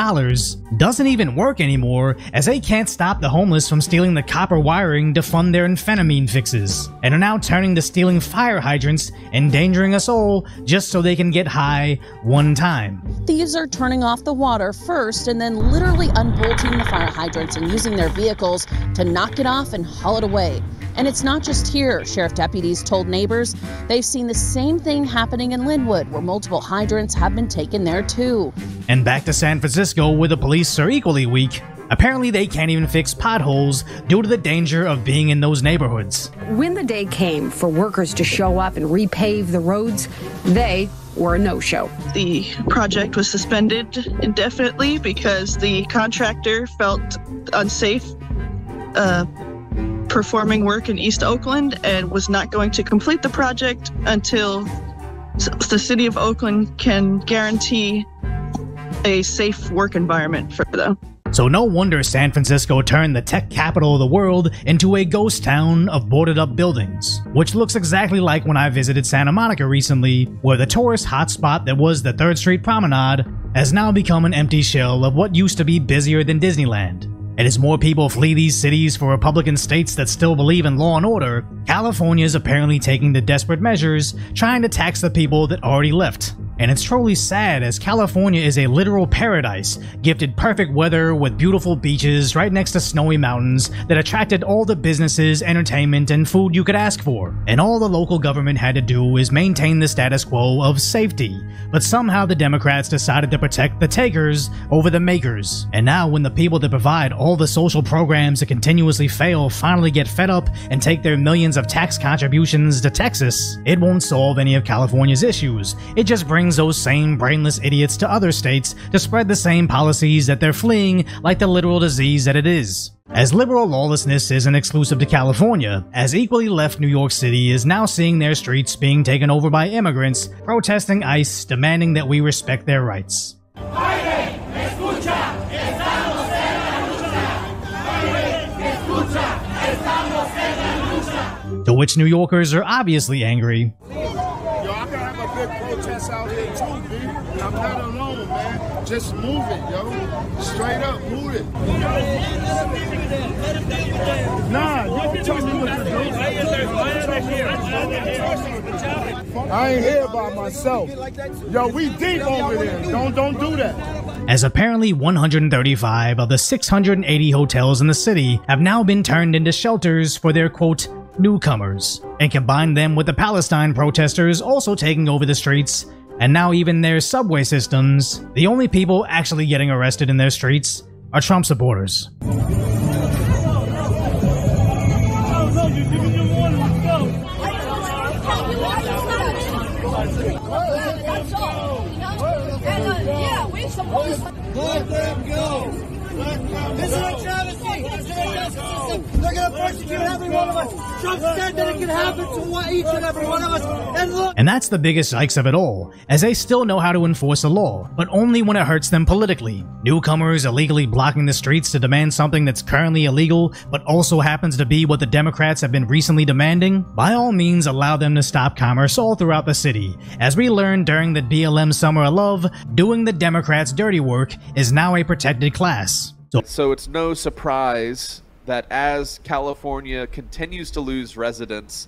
doesn't even work anymore, as they can't stop the homeless from stealing the copper wiring to fund their amphetamine fixes, and are now turning to stealing fire hydrants, endangering us all just so they can get high one time. Thieves are turning off the water first and then literally unbolting the fire hydrants and using their vehicles to knock it off and haul it away. And it's not just here. Sheriff deputies told neighbors they've seen the same thing happening in Linwood, where multiple hydrants have been taken there too. And back to San Francisco, where the police are equally weak. Apparently they can't even fix potholes due to the danger of being in those neighborhoods. When the day came for workers to show up and repave the roads, they were a no-show. The project was suspended indefinitely because the contractor felt unsafe performing work in East Oakland and was not going to complete the project until the city of Oakland can guarantee a safe work environment for them. So no wonder San Francisco turned the tech capital of the world into a ghost town of boarded up buildings, which looks exactly like when I visited Santa Monica recently, where the tourist hotspot that was the 3rd Street Promenade has now become an empty shell of what used to be busier than Disneyland. And as more people flee these cities for Republican states that still believe in law and order, California is apparently taking the desperate measures trying to tax the people that already left. And it's truly sad, as California is a literal paradise, gifted perfect weather with beautiful beaches right next to snowy mountains that attracted all the businesses, entertainment, and food you could ask for. And all the local government had to do is maintain the status quo of safety. But somehow the Democrats decided to protect the takers over the makers. And now when the people that provide all the social programs that continuously fail finally get fed up and take their millions of tax contributions to Texas, it won't solve any of California's issues. It just brings brings those same brainless idiots to other states to spread the same policies that they're fleeing like the literal disease that it is. As liberal lawlessness isn't exclusive to California, as equally left New York City is now seeing their streets being taken over by immigrants, protesting ICE, demanding that we respect their rights. To which New Yorkers are obviously angry. Yo, I can have a big protest out here too, B. I'm not alone, man. Just move it, yo. Straight up, move it. Nah, don't tell me what to do. I ain't here by myself. Yo, we deep over there. Don't do that. As apparently 135 of the 680 hotels in the city have now been turned into shelters for their, quote, newcomers, and combine them with the Palestine protesters also taking over the streets, and now even their subway systems, the only people actually getting arrested in their streets are Trump supporters. Let them go. This is a travesty. They're going to persecute every one of us. Trump said that it can happen to each and every one of us. And look. And that's the biggest yikes of it all, as they still know how to enforce the law, but only when it hurts them politically. Newcomers illegally blocking the streets to demand something that's currently illegal, but also happens to be what the Democrats have been recently demanding, by all means allow them to stop commerce all throughout the city. As we learned during the BLM Summer of Love, doing the Democrats' dirty work is now a protected class. So it's no surprise that as California continues to lose residents,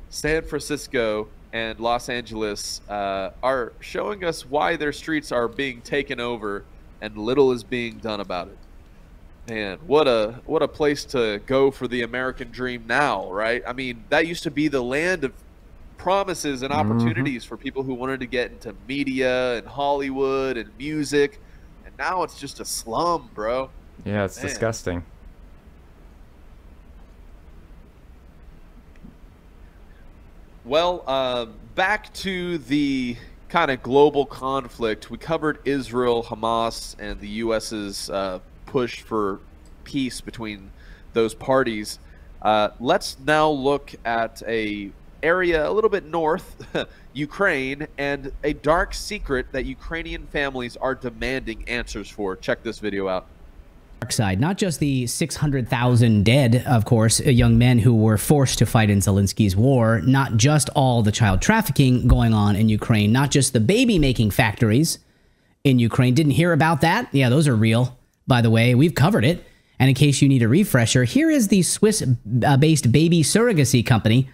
San Francisco and Los Angeles are showing us why their streets are being taken over and little is being done about it. Man, what a place to go for the American dream now, right? I mean, that used to be the land of promises and opportunities for people who wanted to get into media and Hollywood and music. Now it's just a slum, bro. Yeah, it's disgusting. Well, back to the kind of global conflict. We covered Israel, Hamas, and the U.S.'s push for peace between those parties. Let's now look at a area a little bit north, Ukraine, and a dark secret that Ukrainian families are demanding answers for. Check this video out. Dark side, not just the 600,000 dead, of course, young men who were forced to fight in Zelensky's war, not just all the child trafficking going on in Ukraine, not just the baby-making factories in Ukraine. Didn't hear about that? Yeah, those are real, by the way. We've covered it. And in case you need a refresher, here is the Swiss-based baby surrogacy company,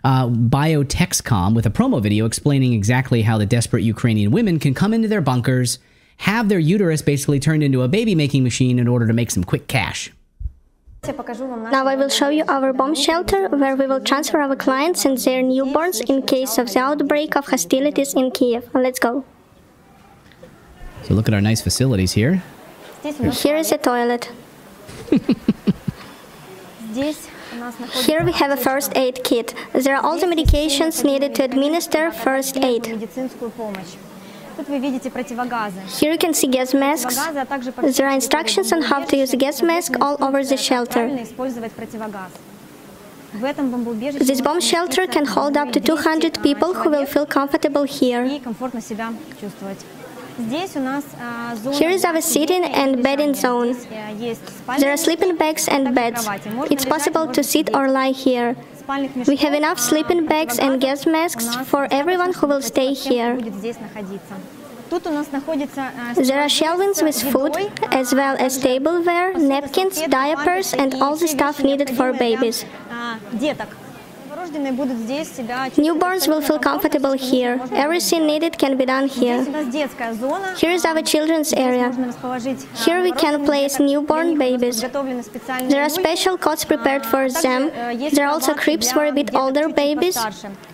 Biotexcom, with a promo video explaining exactly how the desperate Ukrainian women can come into their bunkers, have their uterus basically turned into a baby-making machine in order to make some quick cash. Now I will show you our bomb shelter, where we will transfer our clients and their newborns in case of the outbreak of hostilities in Kiev. Let's go. So look at our nice facilities here. Here is a toilet. Here we have a first aid kit. There are all the medications needed to administer first aid. Here you can see gas masks. There are instructions on how to use a gas mask all over the shelter. This bomb shelter can hold up to 200 people who will feel comfortable here. Here is our sitting and bedding zone. There are sleeping bags and beds. It's possible to sit or lie here. We have enough sleeping bags and gas masks for everyone who will stay here. There are shelvings with food, as well as tableware, napkins, diapers, and all the stuff needed for babies. Newborns will feel comfortable here. Everything needed can be done here. Here is our children's area. Here we can place newborn babies. There are special cots prepared for them. There are also cribs for a bit older babies.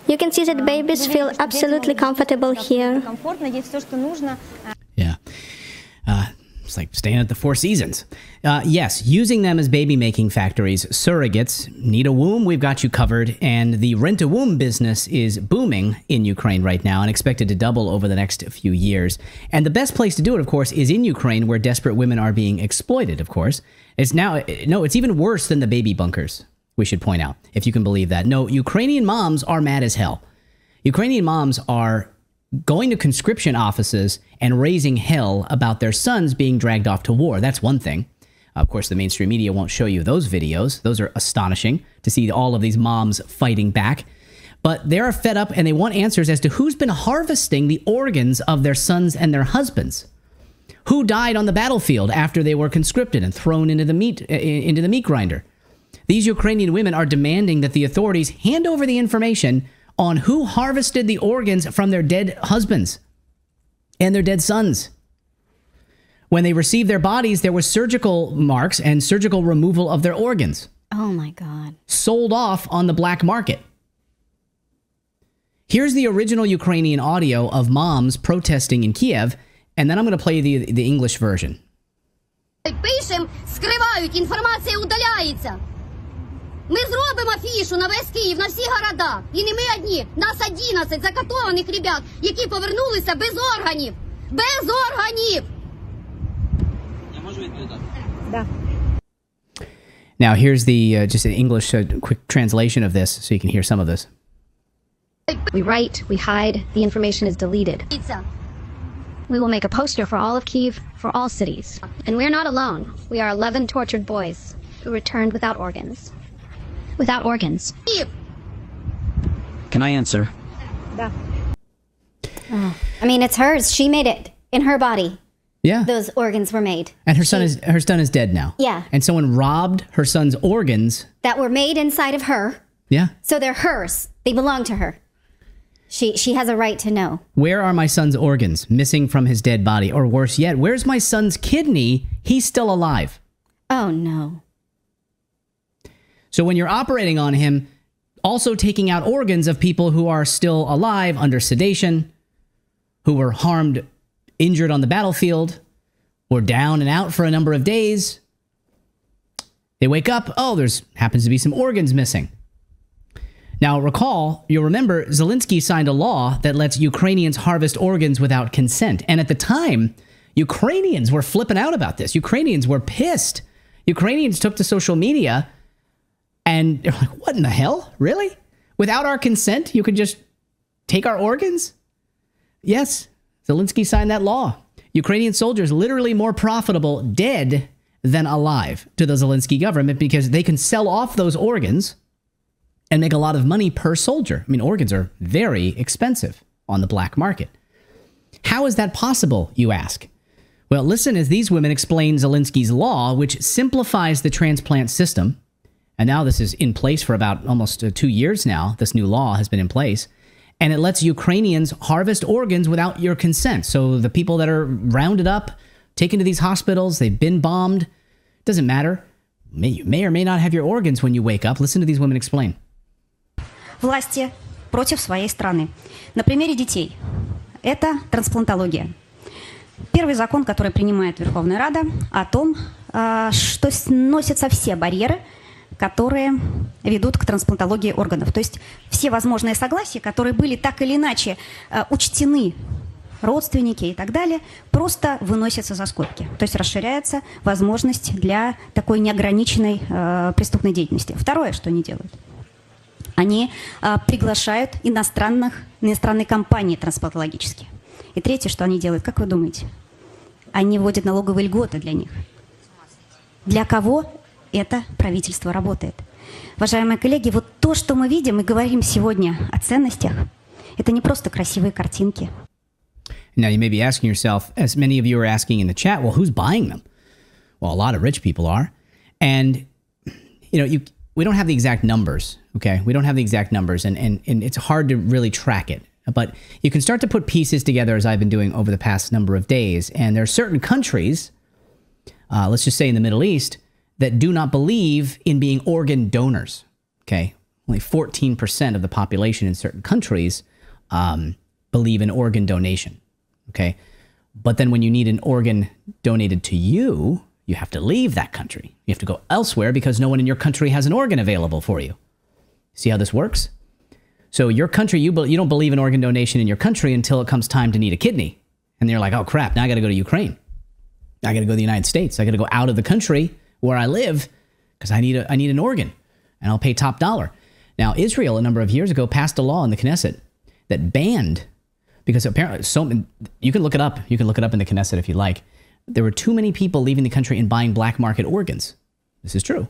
You can see that babies feel absolutely comfortable here. Yeah. It's like staying at the Four Seasons. Yes, using them as baby-making factories, surrogates. Need a womb? We've got you covered. And the rent-a-womb business is booming in Ukraine right now and expected to double over the next few years. And the best place to do it, of course, is in Ukraine, where desperate women are being exploited, of course. It's even worse than the baby bunkers, we should point out, if you can believe that. No, Ukrainian moms are mad as hell. Ukrainian moms are going to conscription offices and raising hell about their sons being dragged off to war. That's one thing. Of course, the mainstream media won't show you those videos. Those are astonishing to see all of these moms fighting back. But they are fed up and they want answers as to who's been harvesting the organs of their sons and their husbands. Who died on the battlefield after they were conscripted and thrown into the meat grinder. These Ukrainian women are demanding that the authorities hand over the information on who harvested the organs from their dead husbands and their dead sons. When they received their bodies, there was surgical marks and surgical removal of their organs. Oh my God. Sold off on the black market. Here's the original Ukrainian audio of moms protesting in Kiev, and then I'm going to play the English version. Пишем, скривають, інформація удаляється. Ми зробимо афішу на весь Київ, на всі города. І не ми одні. Нас 11 закатованих ребят, які повернулися без органів. Без органів! Я можу відповідати? Да. Now here's the just an English quick translation of this so you can hear some of this. We write, we hide, the information is deleted. We will make a poster for all of Kyiv, for all cities. And we're not alone. We are 11 tortured boys who returned without organs. Without organs. Can I answer? Да. Oh. I mean, it's hers. She made it in her body. Yeah. Those organs were made. And her son is dead now. Yeah. And someone robbed her son's organs. That were made inside of her. Yeah. So they're hers. They belong to her. She has a right to know. Where are my son's organs? Missing from his dead body. Or worse yet, where's my son's kidney? He's still alive. Oh, no. So when you're operating on him, also taking out organs of people who are still alive under sedation, who were harmed, injured on the battlefield, or down and out for a number of days. They wake up, oh, there's happens to be some organs missing. Now you'll remember, Zelensky signed a law that lets Ukrainians harvest organs without consent. And at the time, Ukrainians were flipping out about this. Ukrainians were pissed. Ukrainians took to social media and they're like, what in the hell? Really? Without our consent, you could just take our organs? Yes, Zelensky signed that law. Ukrainian soldiers literally more profitable dead than alive to the Zelensky government because they can sell off those organs and make a lot of money per soldier. I mean, organs are very expensive on the black market. How is that possible, you ask? Well, listen as these women explain Zelensky's law, which simplifies the transplant system. And now this is in place for about almost 2 years now. This new law has been in place. And it lets Ukrainians harvest organs without your consent. So the people that are rounded up, taken to these hospitals, they've been bombed, doesn't matter. You may or may not have your organs when you wake up. Listen to these women explain. Власти против своей страны. На примере детей. Это трансплантология. Первый закон, который принимает Верховная Рада, о том, что сносятся все барьеры, которые ведут к трансплантологии органов. То есть все возможные согласия, которые были так или иначе учтены, родственники и так далее, просто выносятся за скобки. То есть расширяется возможность для такой неограниченной преступной деятельности. Второе, что они делают. Они приглашают иностранные компании трансплантологические. И третье, что они делают, как вы думаете? Они вводят налоговые льготы для них. Для кого это правительство работает? Уважаемые коллеги, вот то, что мы видим и говорим сегодня о ценностях, это не просто красивые картинки. Now you may be asking yourself, as many of you are asking in the chat, well, who's buying them? Well, a lot of rich people are. And, we don't have the exact numbers, okay? We don't have the exact numbers, and it's hard to really track it. But you can start to put pieces together, as I've been doing over the past number of days. And there are certain countries, let's just say in the Middle East, that do not believe in being organ donors, okay? Only 14% of the population in certain countries believe in organ donation, okay? But then when you need an organ donated to you, you have to leave that country. You have to go elsewhere because no one in your country has an organ available for you. See how this works? So your country, you don't believe in organ donation in your country until it comes time to need a kidney. And you're like, oh crap, now I got to go to Ukraine. I got to go to the United States. I got to go out of the country where I live because I need an organ, and I'll pay top dollar. Now, Israel, a number of years ago, passed a law in the Knesset that banned, because apparently, you can look it up. You can look it up in the Knesset if you like. There were too many people leaving the country and buying black market organs. This is true.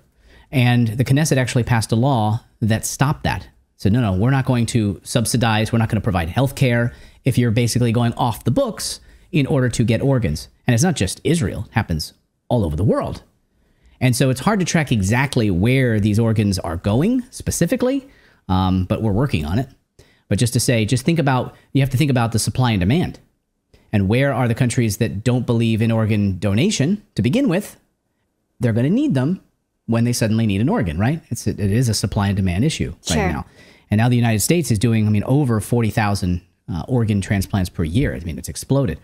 And the Knesset actually passed a law that stopped that. Said, no, we're not going to subsidize. We're not going to provide health care if you're basically going off the books in order to get organs. And it's not just Israel. It happens all over the world. And so it's hard to track exactly where these organs are going specifically, but we're working on it. But just to say, you have to think about the supply and demand. And where are the countries that don't believe in organ donation to begin with? They're going to need them when they suddenly need an organ, right? It is a supply and demand issue right now. And now the United States is doing, over 40,000 organ transplants per year. It's exploded.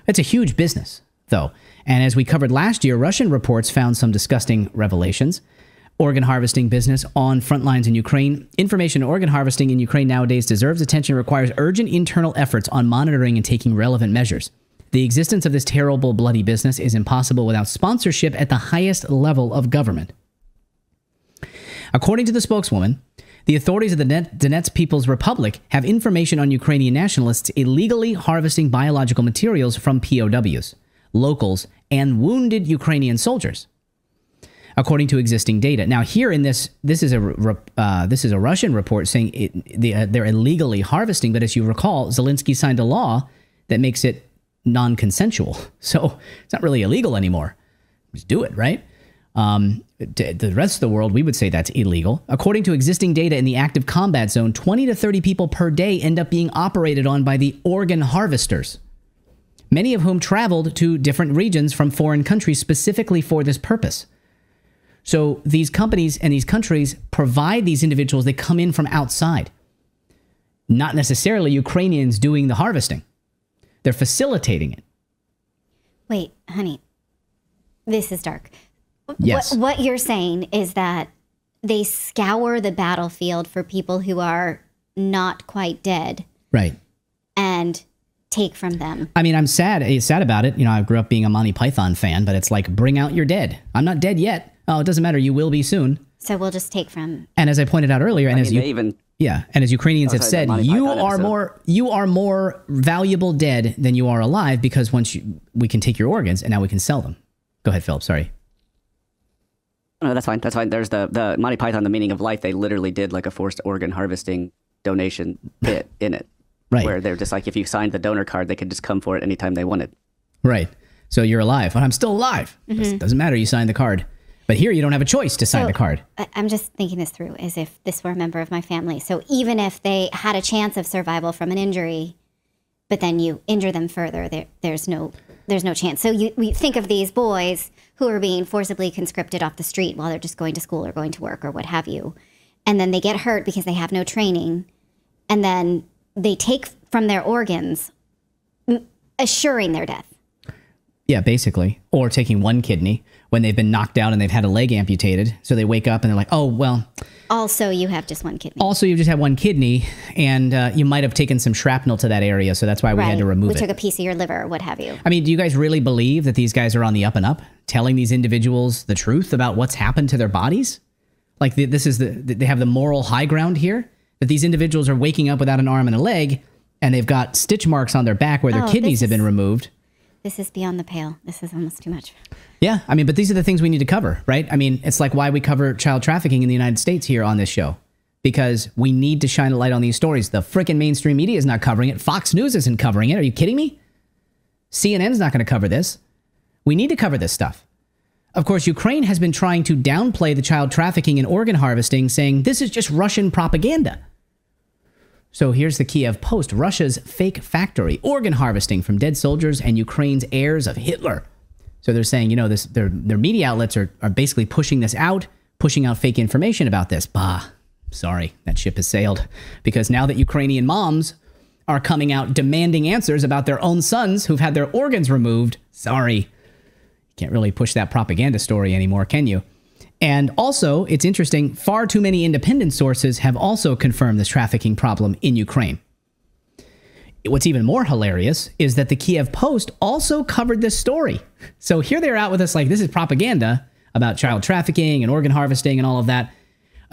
It's a huge business, though. And as we covered last year, Russian reports found some disgusting revelations. Organ harvesting business on front lines in Ukraine. Information on organ harvesting in Ukraine nowadays deserves attention and requires urgent internal efforts on monitoring and taking relevant measures. The existence of this terrible, bloody business is impossible without sponsorship at the highest level of government. According to the spokeswoman, the authorities of the Donetsk People's Republic have information on Ukrainian nationalists illegally harvesting biological materials from POWs, locals, and wounded Ukrainian soldiers, according to existing data. Now, here in this is a Russian report saying they're illegally harvesting, but as you recall, Zelensky signed a law that makes it non-consensual, so it's not really illegal anymore. Just do it, right? The rest of the world, we would say that's illegal. According to existing data in the active combat zone, 20 to 30 people per day end up being operated on by the organ harvesters, many of whom traveled to different regions from foreign countries specifically for this purpose. So these companies and these countries provide these individuals. They come in from outside, not necessarily Ukrainians doing the harvesting. They're facilitating it. Wait, honey, this is dark. Yes. What you're saying is that they scour the battlefield for people who are not quite dead. Right. And take from them. I'm sad about it. I grew up being a Monty Python fan, but it's like, bring out your dead. I'm not dead yet. Oh, it doesn't matter. You will be soon. So we'll just take from. And as I pointed out earlier, and as Ukrainians have said, you are more valuable dead than you are alive, because we can take your organs and now we can sell them. Go ahead, Philip. Sorry. No, that's fine. That's fine. There's the Monty Python, The Meaning of Life. They literally did like a forced organ harvesting donation bit in it. Right. Where they're just like, if you signed the donor card, they could just come for it anytime they wanted. Right. So you're alive. Well, I'm still alive. Mm-hmm. Doesn't matter. You signed the card. But here you don't have a choice to sign the card. I'm just thinking this through as if this were a member of my family. So even if they had a chance of survival from an injury, but then you injure them further, there's no chance. So we think of these boys who are being forcibly conscripted off the street while they're just going to school or going to work or what have you. And then they get hurt because they have no training. And then they take from their organs, assuring their death. Yeah, basically. Or taking one kidney when they've been knocked out and they've had a leg amputated. So they wake up and they're like, oh, well. Also, you have just one kidney. Also, you just have one kidney, and you might have taken some shrapnel to that area, so that's why we had to remove it. We took a piece of your liver, what have you. Do you guys really believe that these guys are on the up and up, telling these individuals the truth about what's happened to their bodies? Like, they have the moral high ground here? That these individuals are waking up without an arm and a leg, and they've got stitch marks on their back where their kidneys have been removed. This is beyond the pale. This is almost too much. Yeah, but these are the things we need to cover, right? It's like why we cover child trafficking in the United States here on this show. Because we need to shine a light on these stories. The frickin' mainstream media is not covering it. Fox News isn't covering it. Are you kidding me? CNN's not going to cover this. We need to cover this stuff. Of course, Ukraine has been trying to downplay the child trafficking and organ harvesting, saying this is just Russian propaganda. So here's the Kiev Post. Russia's fake factory, organ harvesting from dead soldiers and Ukraine's heirs of Hitler. So they're saying, their media outlets are basically pushing this out, pushing out fake information about this. Bah, sorry, that ship has sailed. Because now that Ukrainian moms are coming out demanding answers about their own sons who've had their organs removed. Sorry. You can't really push that propaganda story anymore, can you? And also, it's interesting, far too many independent sources have also confirmed this trafficking problem in Ukraine. What's even more hilarious is that the Kiev Post also covered this story. So here they're out with us like this is propaganda about child trafficking and organ harvesting and all of that.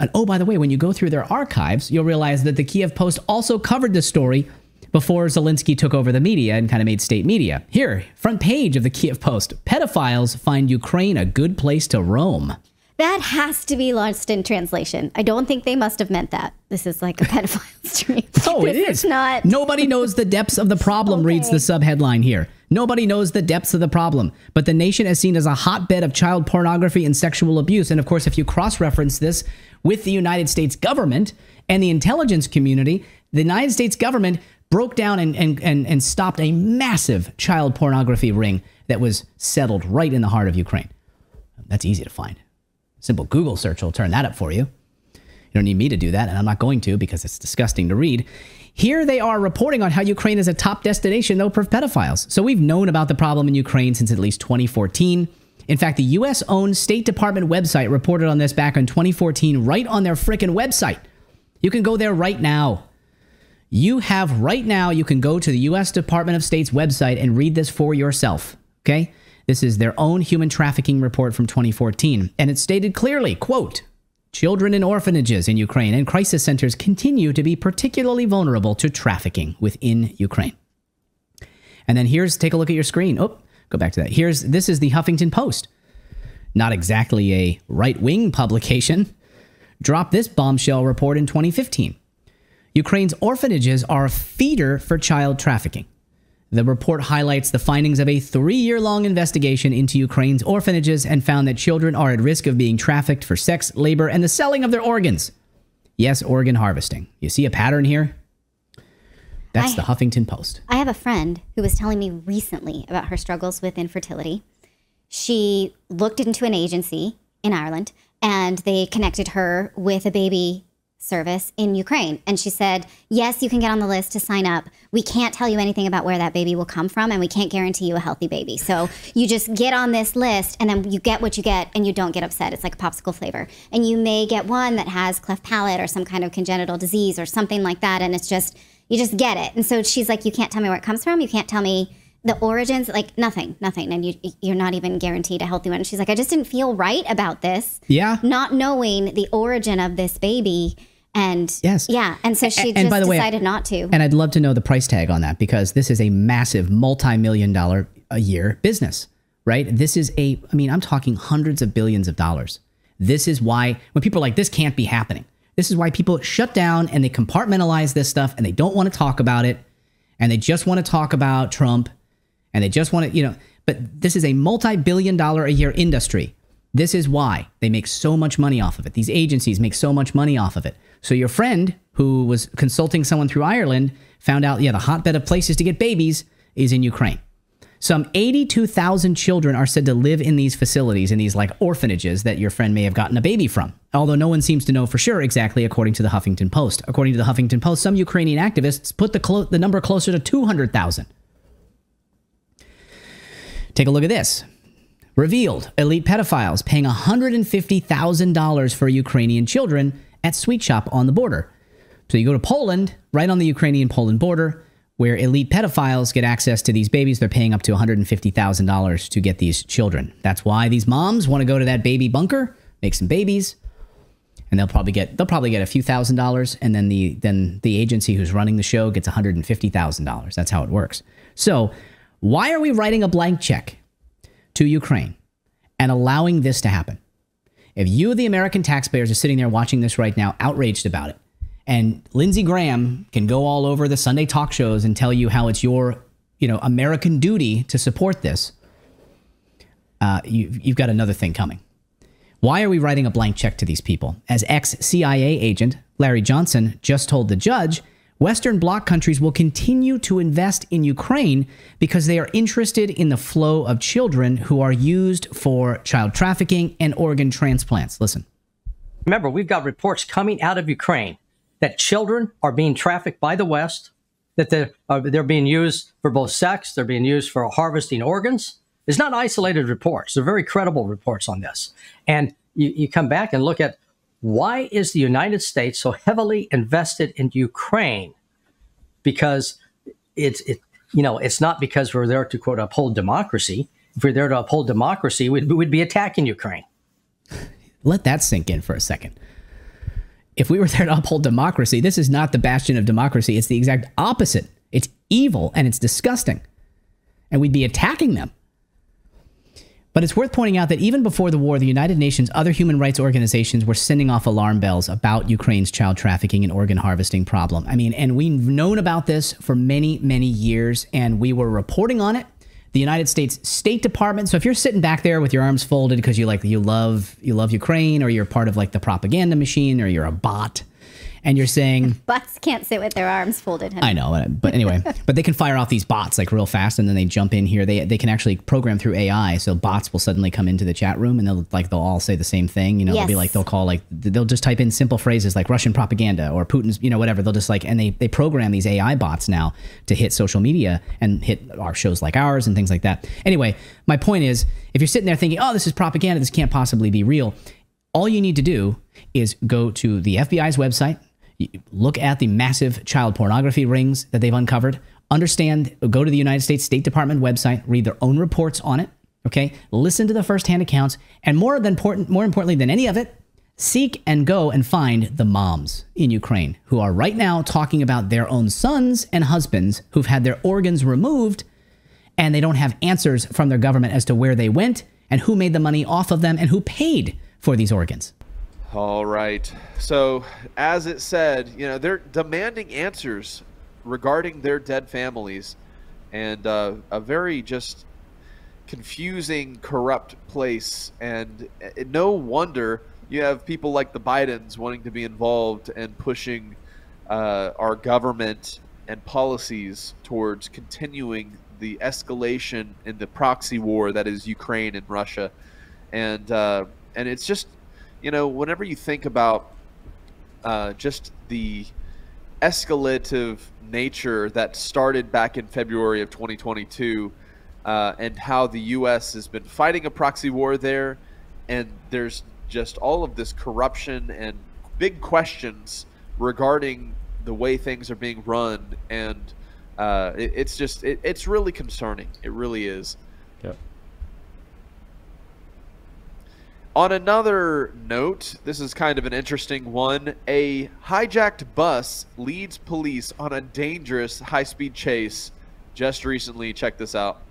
And oh, by the way, when you go through their archives, you'll realize that the Kiev Post also covered this story before Zelensky took over the media and kind of made state media. Here, front page of the Kiev Post, pedophiles find Ukraine a good place to roam. That has to be lost in translation. I don't think they must have meant that. This is like a pedophile stream. Oh, it is. Not. Nobody knows the depths of the problem, okay. Reads the subheadline here. Nobody knows the depths of the problem. But the nation is seen as a hotbed of child pornography and sexual abuse. And of course, if you cross-reference this with the United States government and the intelligence community, the United States government broke down and stopped a massive child pornography ring that was settled right in the heart of Ukraine. That's easy to find. Simple Google search will turn that up for you. You don't need me to do that, and I'm not going to because it's disgusting to read. Here they are reporting on how Ukraine is a top destination, though, for pedophiles. So we've known about the problem in Ukraine since at least 2014. In fact, the U.S.-owned State Department website reported on this back in 2014 right on their frickin' website. You can go there right now. You can go to the U.S. Department of State's website and read this for yourself, okay? This is their own human trafficking report from 2014, and it stated clearly, quote, children in orphanages in Ukraine and crisis centers continue to be particularly vulnerable to trafficking within Ukraine. And then take a look at your screen. Oh, go back to that. This is the Huffington Post. Not exactly a right-wing publication. Dropped this bombshell report in 2015. Ukraine's orphanages are a feeder for child trafficking. The report highlights the findings of a 3-year-long investigation into Ukraine's orphanages and found that children are at risk of being trafficked for sex, labor, and the selling of their organs. Yes, organ harvesting. You see a pattern here? That's the Huffington Post. I have a friend who was telling me recently about her struggles with infertility. She looked into an agency in Ireland, and they connected her with a baby service in Ukraine. And she said, yes, you can get on the list to sign up. We can't tell you anything about where that baby will come from, and we can't guarantee you a healthy baby. So you just get on this list, and then you get what you get, and you don't get upset. It's like a popsicle flavor. And you may get one that has cleft palate or some kind of congenital disease or something like that, and it's just, you just get it. And so she's like, you can't tell me where it comes from. You can't tell me the origins, like nothing. And you're not even guaranteed a healthy one. And she's like, I just didn't feel right about this. Yeah. Not knowing the origin of this baby. And yes. Yeah. And so she just decided not to. And I'd love to know the price tag on that, because this is a massive multi-million-dollar a year business, right? This is I'm talking hundreds of billions of dollars. This is why when people are like, this can't be happening. This is why people shut down and they compartmentalize this stuff and they don't want to talk about it. And they just want to talk about Trump and they just want to, but this is a multi-billion-dollar a year industry. This is why they make so much money off of it. These agencies make so much money off of it. So your friend who was consulting someone through Ireland found out, the hotbed of places to get babies is in Ukraine. Some 82,000 children are said to live in these facilities, in these like orphanages that your friend may have gotten a baby from. Although no one seems to know for sure exactly, according to the Huffington Post. According to the Huffington Post, some Ukrainian activists put the number closer to 200,000. Take a look at this. Revealed elite pedophiles paying $150,000 for Ukrainian children at Sweet Shop on the border. So you go to Poland, right on the Ukrainian-Poland border, where elite pedophiles get access to these babies. They're paying up to $150,000 to get these children. That's why these moms want to go to that baby bunker, make some babies, and they'll probably get a few $1,000s, and then the agency who's running the show gets $150,000. That's how it works. So why are we writing a blank check to Ukraine and allowing this to happen? If you, the American taxpayers, are sitting there watching this right now, outraged about it, and Lindsey Graham can go all over the Sunday talk shows and tell you how it's your, American duty to support this, you've got another thing coming. Why are we writing a blank check to these people? As ex-CIA agent Larry Johnson just told the judge, Western Bloc countries will continue to invest in Ukraine because they are interested in the flow of children who are used for child trafficking and organ transplants. Listen. Remember, we've got reports coming out of Ukraine that children are being trafficked by the West that they're being used for both sex, they're being used for harvesting organs. It's not isolated reports. They're very credible reports on this. And you come back and look at, why is the United States so heavily invested in Ukraine? Because it's not because we're there to, quote, uphold democracy. If we're there to uphold democracy, we'd be attacking Ukraine. Let that sink in for a second. If we were there to uphold democracy, this is not the bastion of democracy. It's the exact opposite. It's evil and it's disgusting. And we'd be attacking them. But it's worth pointing out that even before the war, the United Nations, other human rights organizations were sending off alarm bells about Ukraine's child trafficking and organ harvesting problem. I mean, and we've known about this for many, many years, and we were reporting on it. The United States State Department. So if you're sitting back there with your arms folded because you love Ukraine, or you're part of like the propaganda machine, or you're a bot, and you're saying bots can't sit with their arms folded. Honey. I know, but anyway, but they can fire off these bots like real fast, and then they jump in here. They can actually program through AI, so bots will suddenly come into the chat room, and they'll all say the same thing. You know, yes. they'll just type in simple phrases like Russian propaganda or Putin's, whatever. They'll just and they program these AI bots now to hit social media and hit our shows like ours and things like that. Anyway, my point is, if you're sitting there thinking, oh, this is propaganda, this can't possibly be real, all you need to do is go to the FBI's website. Look at the massive child pornography rings that they've uncovered. Go to the United States State Department website, read their own reports on it, okay? Listen to the firsthand accounts, and more importantly than any of it, seek and go and find the moms in Ukraine who are right now talking about their own sons and husbands who've had their organs removed, and they don't have answers from their government as to where they went and who made the money off of them and who paid for these organs. All right. So, as it said, they're demanding answers regarding their dead families, and a very just confusing, corrupt place. And no wonder you have people like the Bidens wanting to be involved and pushing our government and policies towards continuing the escalation in the proxy war that is Ukraine and Russia. And it's just, whenever you think about just the escalative nature that started back in February of 2022, and how the U.S. has been fighting a proxy war there, and there's just all of this corruption and big questions regarding the way things are being run, and it's really concerning. It really is. Yep. On another note, this is kind of an interesting one. A hijacked bus leads police on a dangerous high-speed chase just recently. Check this out.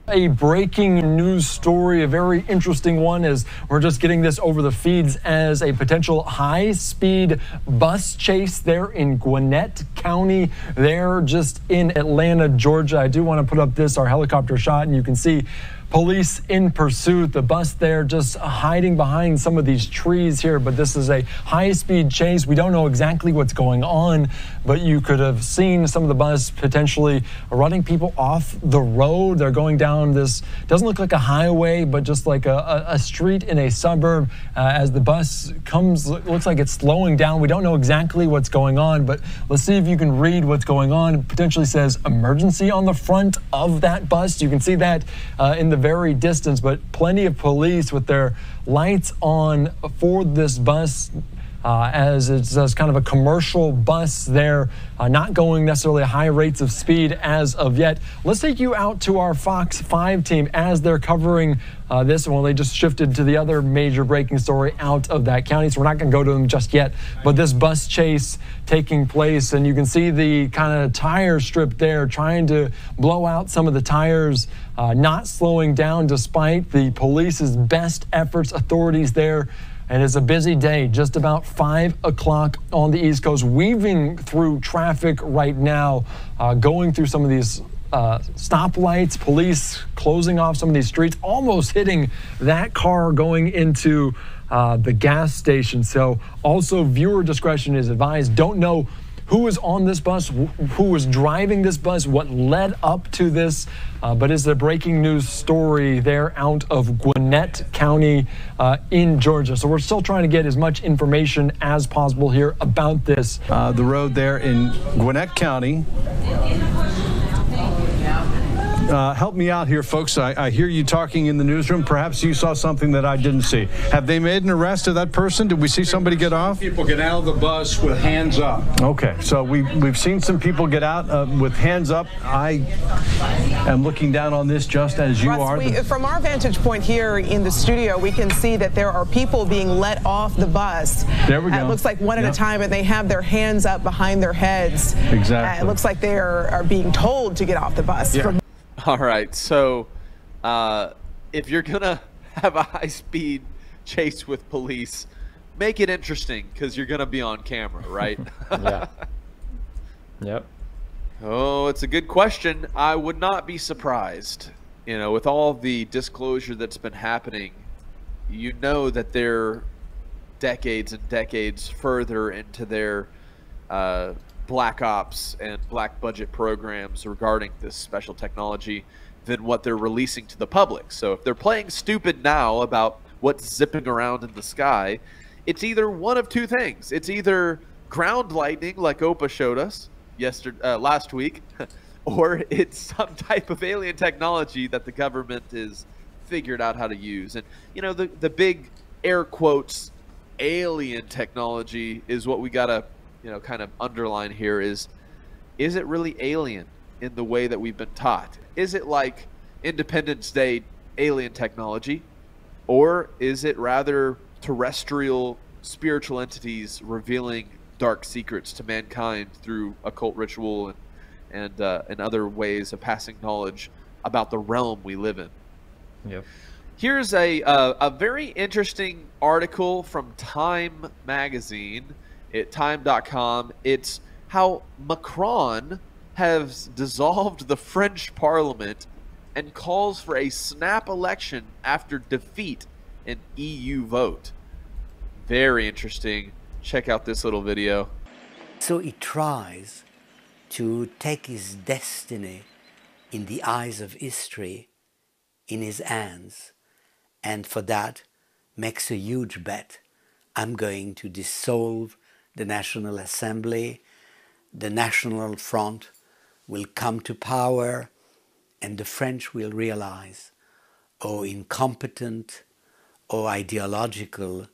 A breaking news story, a very interesting one, as we're just getting this over the feeds, as a potential high-speed bus chase there in Gwinnett County, there just in Atlanta, Georgia. I do want to put up our helicopter shot, and you can see police in pursuit, the bus there just hiding behind some of these trees here, but this is a high-speed chase. We don't know exactly what's going on, but you could have seen some of the bus potentially running people off the road. They're going down this, doesn't look like a highway, but just like a street in a suburb. As the bus comes, looks like it's slowing down. We don't know exactly what's going on, but let's see if you can read what's going on. It potentially says emergency on the front of that bus. You can see that in the very distance, but plenty of police with their lights on for this bus, as it's kind of a commercial bus there, not going necessarily at high rates of speed as of yet. Let's take you out to our Fox 5 team as they're covering this one. They just shifted to the other major breaking story out of that county, so we're not going to go to them just yet, but this bus chase taking place, and you can see the kind of tire strip there trying to blow out some of the tires, not slowing down despite the police's best efforts, authorities there. And it's a busy day, just about 5 o'clock on the East Coast, weaving through traffic right now, going through some of these stoplights, police closing off some of these streets, almost hitting that car going into the gas station. So also viewer discretion is advised. Don't know who was on this bus, who was driving this bus, what led up to this. But it's a breaking news story there out of Gwinnett County in Georgia. So we're still trying to get as much information as possible here about this. The road there in Gwinnett County. Help me out here, folks. I hear you talking in the newsroom. Perhaps you saw something that I didn't see. Have they made an arrest of that person? Did we see somebody get off? People get out of the bus with hands up. Okay, so we've seen some people get out with hands up. I am looking down on this just as you are. From our vantage point here in the studio, we can see that there are people being let off the bus. There we go. It looks like one at a time, and they have their hands up behind their heads. Exactly. It looks like they are being told to get off the bus. Yeah. All right, so if you're gonna have a high-speed chase with police, make it interesting, because you're gonna be on camera, right? Yeah. Yep. Oh, it's a good question. I would not be surprised. You know, with all the disclosure that's been happening, you know that they're decades and decades further into their black ops and black budget programs regarding this special technology than what they're releasing to the public. So if they're playing stupid now about what's zipping around in the sky, it's either one of two things. It's either ground lightning like OPA showed us last week, or it's some type of alien technology that the government is figured out how to use. And you know, the big air quotes alien technology is what we gotta, you know, kind of underline here. Is it really alien in the way that we've been taught? Is it like Independence Day alien technology, or is it rather terrestrial spiritual entities revealing dark secrets to mankind through occult ritual and other ways of passing knowledge about the realm we live in? Yep. Here's a very interesting article from Time magazine at time.com. It's how Macron has dissolved the French parliament and calls for a snap election after defeat in EU vote. Very interesting. Check out this little video. So he tries to take his destiny in the eyes of history in his hands, and for that makes a huge bet. I'm going to dissolve the National Assembly, the National Front will come to power, and the French will realize how incompetent, how ideological,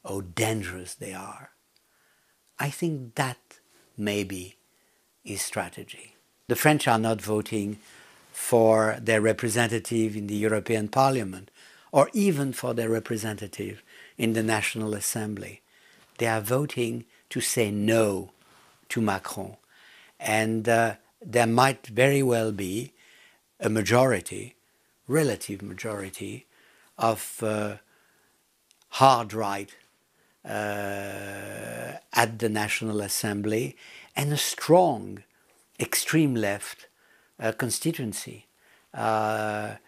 how dangerous they are. I think that may be his strategy. The French are not voting for their representative in the European Parliament, or even for their representative in the National Assembly. They are voting to say no to Macron. And there might very well be a majority, relative majority, of hard right at the National Assembly, and a strong extreme left constituency. The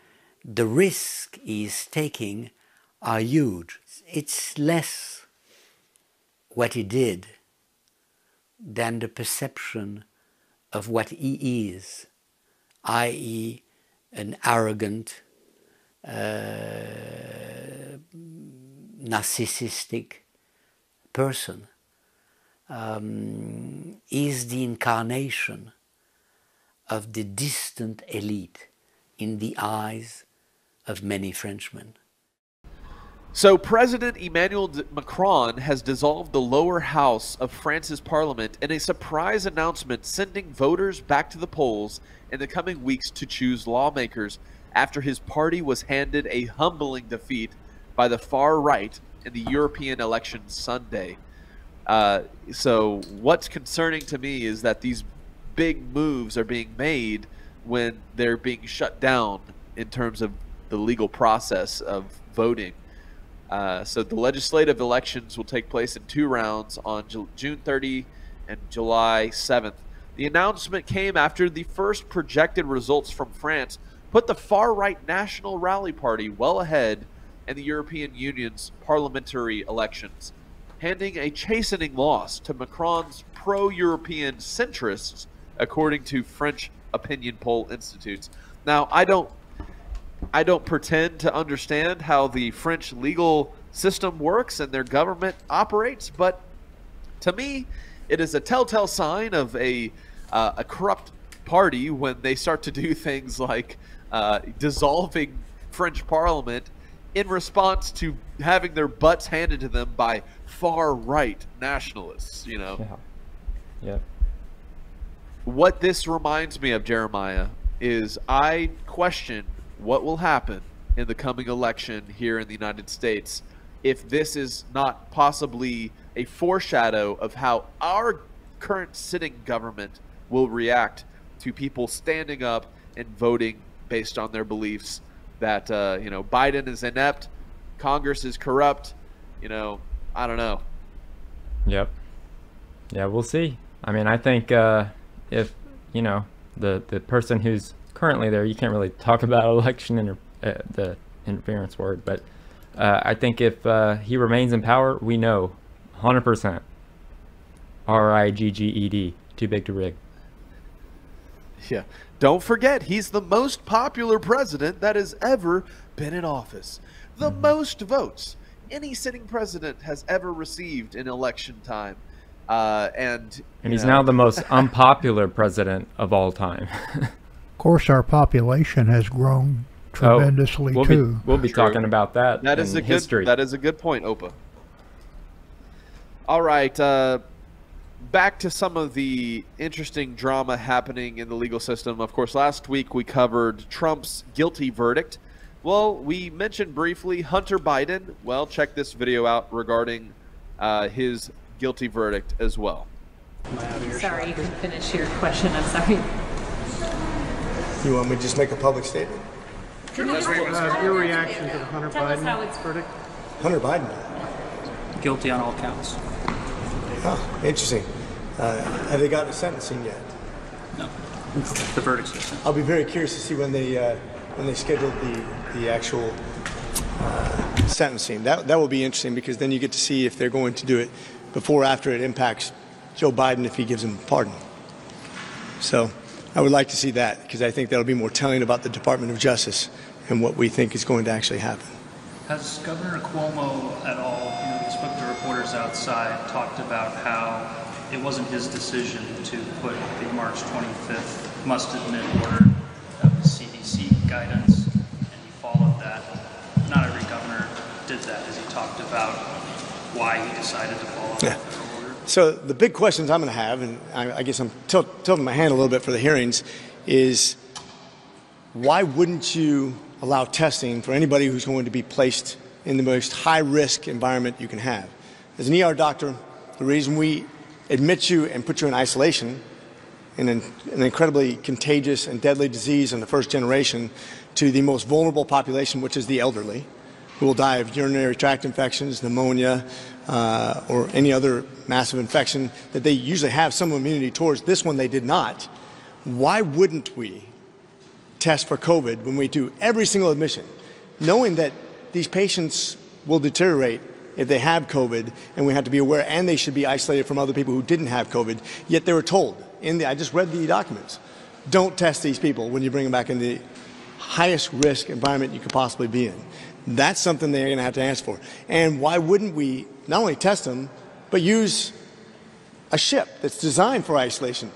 risk he's taking are huge. It's less what he did than the perception of what he is, i.e. an arrogant, narcissistic person. Is the incarnation of the distant elite in the eyes of many Frenchmen. So President Emmanuel Macron has dissolved the lower house of France's parliament in a surprise announcement, sending voters back to the polls in the coming weeks to choose lawmakers after his party was handed a humbling defeat by the far right in the European election Sunday. So what's concerning to me is that these big moves are being made when they're being shut down in terms of the legal process of voting. So the legislative elections will take place in 2 rounds on June 30 and July 7th. The announcement came after the first projected results from France put the far-right National Rally Party well ahead in the European Union's parliamentary elections. handing a chastening loss to Macron's pro-European centrists, according to French opinion poll institutes. Now, I don't pretend to understand how the French legal system works and their government operates, but to me, it is a telltale sign of a corrupt party when they start to do things like dissolving French Parliament in response to having their butts handed to them by far-right nationalists, you know. Yeah. What this reminds me of, Jeremiah, is I question what will happen in the coming election here in the United States if this is not possibly a foreshadow of how our current sitting government will react to people standing up and voting based on their beliefs that, you know, Biden is inept, Congress is corrupt, you know, I don't know. Yep. Yeah, we'll see. I mean, I think if, you know, the person who's currently there, you can't really talk about election the interference word, but I think if he remains in power, we know 100% RIGGED, too big to rig. Yeah. Don't forget, he's the most popular president that has ever been in office. The most votes any sitting president has ever received in election time. And he's now the most unpopular president of all time. Of course, our population has grown tremendously too. We'll be talking about that. That is in history. That is a good point, Opa. All right, back to some of the interesting drama happening in the legal system. Of course, last week we covered Trump's guilty verdict. Well, we mentioned briefly Hunter Biden. Well, check this video out regarding his guilty verdict as well. Sorry, you can finish your question. I'm sorry. You want me to just make a public statement? Sure. Your reaction to the Hunter Biden verdict? Hunter Biden? Guilty on all counts. Oh, interesting. Have they gotten a sentencing yet? No. The verdict's just. I'll be very curious to see when they scheduled the actual sentencing. That will be interesting, because then you get to see if they're going to do it before or after it impacts Joe Biden if he gives him a pardon. So I would like to see that, because I think that'll be more telling about the Department of Justice and what we think is going to actually happen. Has Governor Cuomo at all, he spoke to reporters outside, talked about how it wasn't his decision to put the March 25th must-admit order of the CDC guidance, and he followed that. Not every governor did that, as he talked about why he decided to follow that order. So the big questions I'm going to have, and I guess I'm tilting my hand a little bit for the hearings, is why wouldn't you allow testing for anybody who's going to be placed in the most high-risk environment you can have? As an ER doctor, the reason we admit you and put you in isolation in an incredibly contagious and deadly disease in the first generation to the most vulnerable population, which is the elderly, who will die of urinary tract infections, pneumonia, or any other massive infection that they usually have some immunity towards. This one they did not. Why wouldn't we test for COVID when we do every single admission, knowing that these patients will deteriorate if they have COVID, and we have to be aware, and they should be isolated from other people who didn't have COVID, yet they were told, I just read the documents, don't test these people when you bring them back in the highest risk environment you could possibly be in. That's something they're going to have to answer for. And why wouldn't we not only test them, but use a ship that's designed for isolation?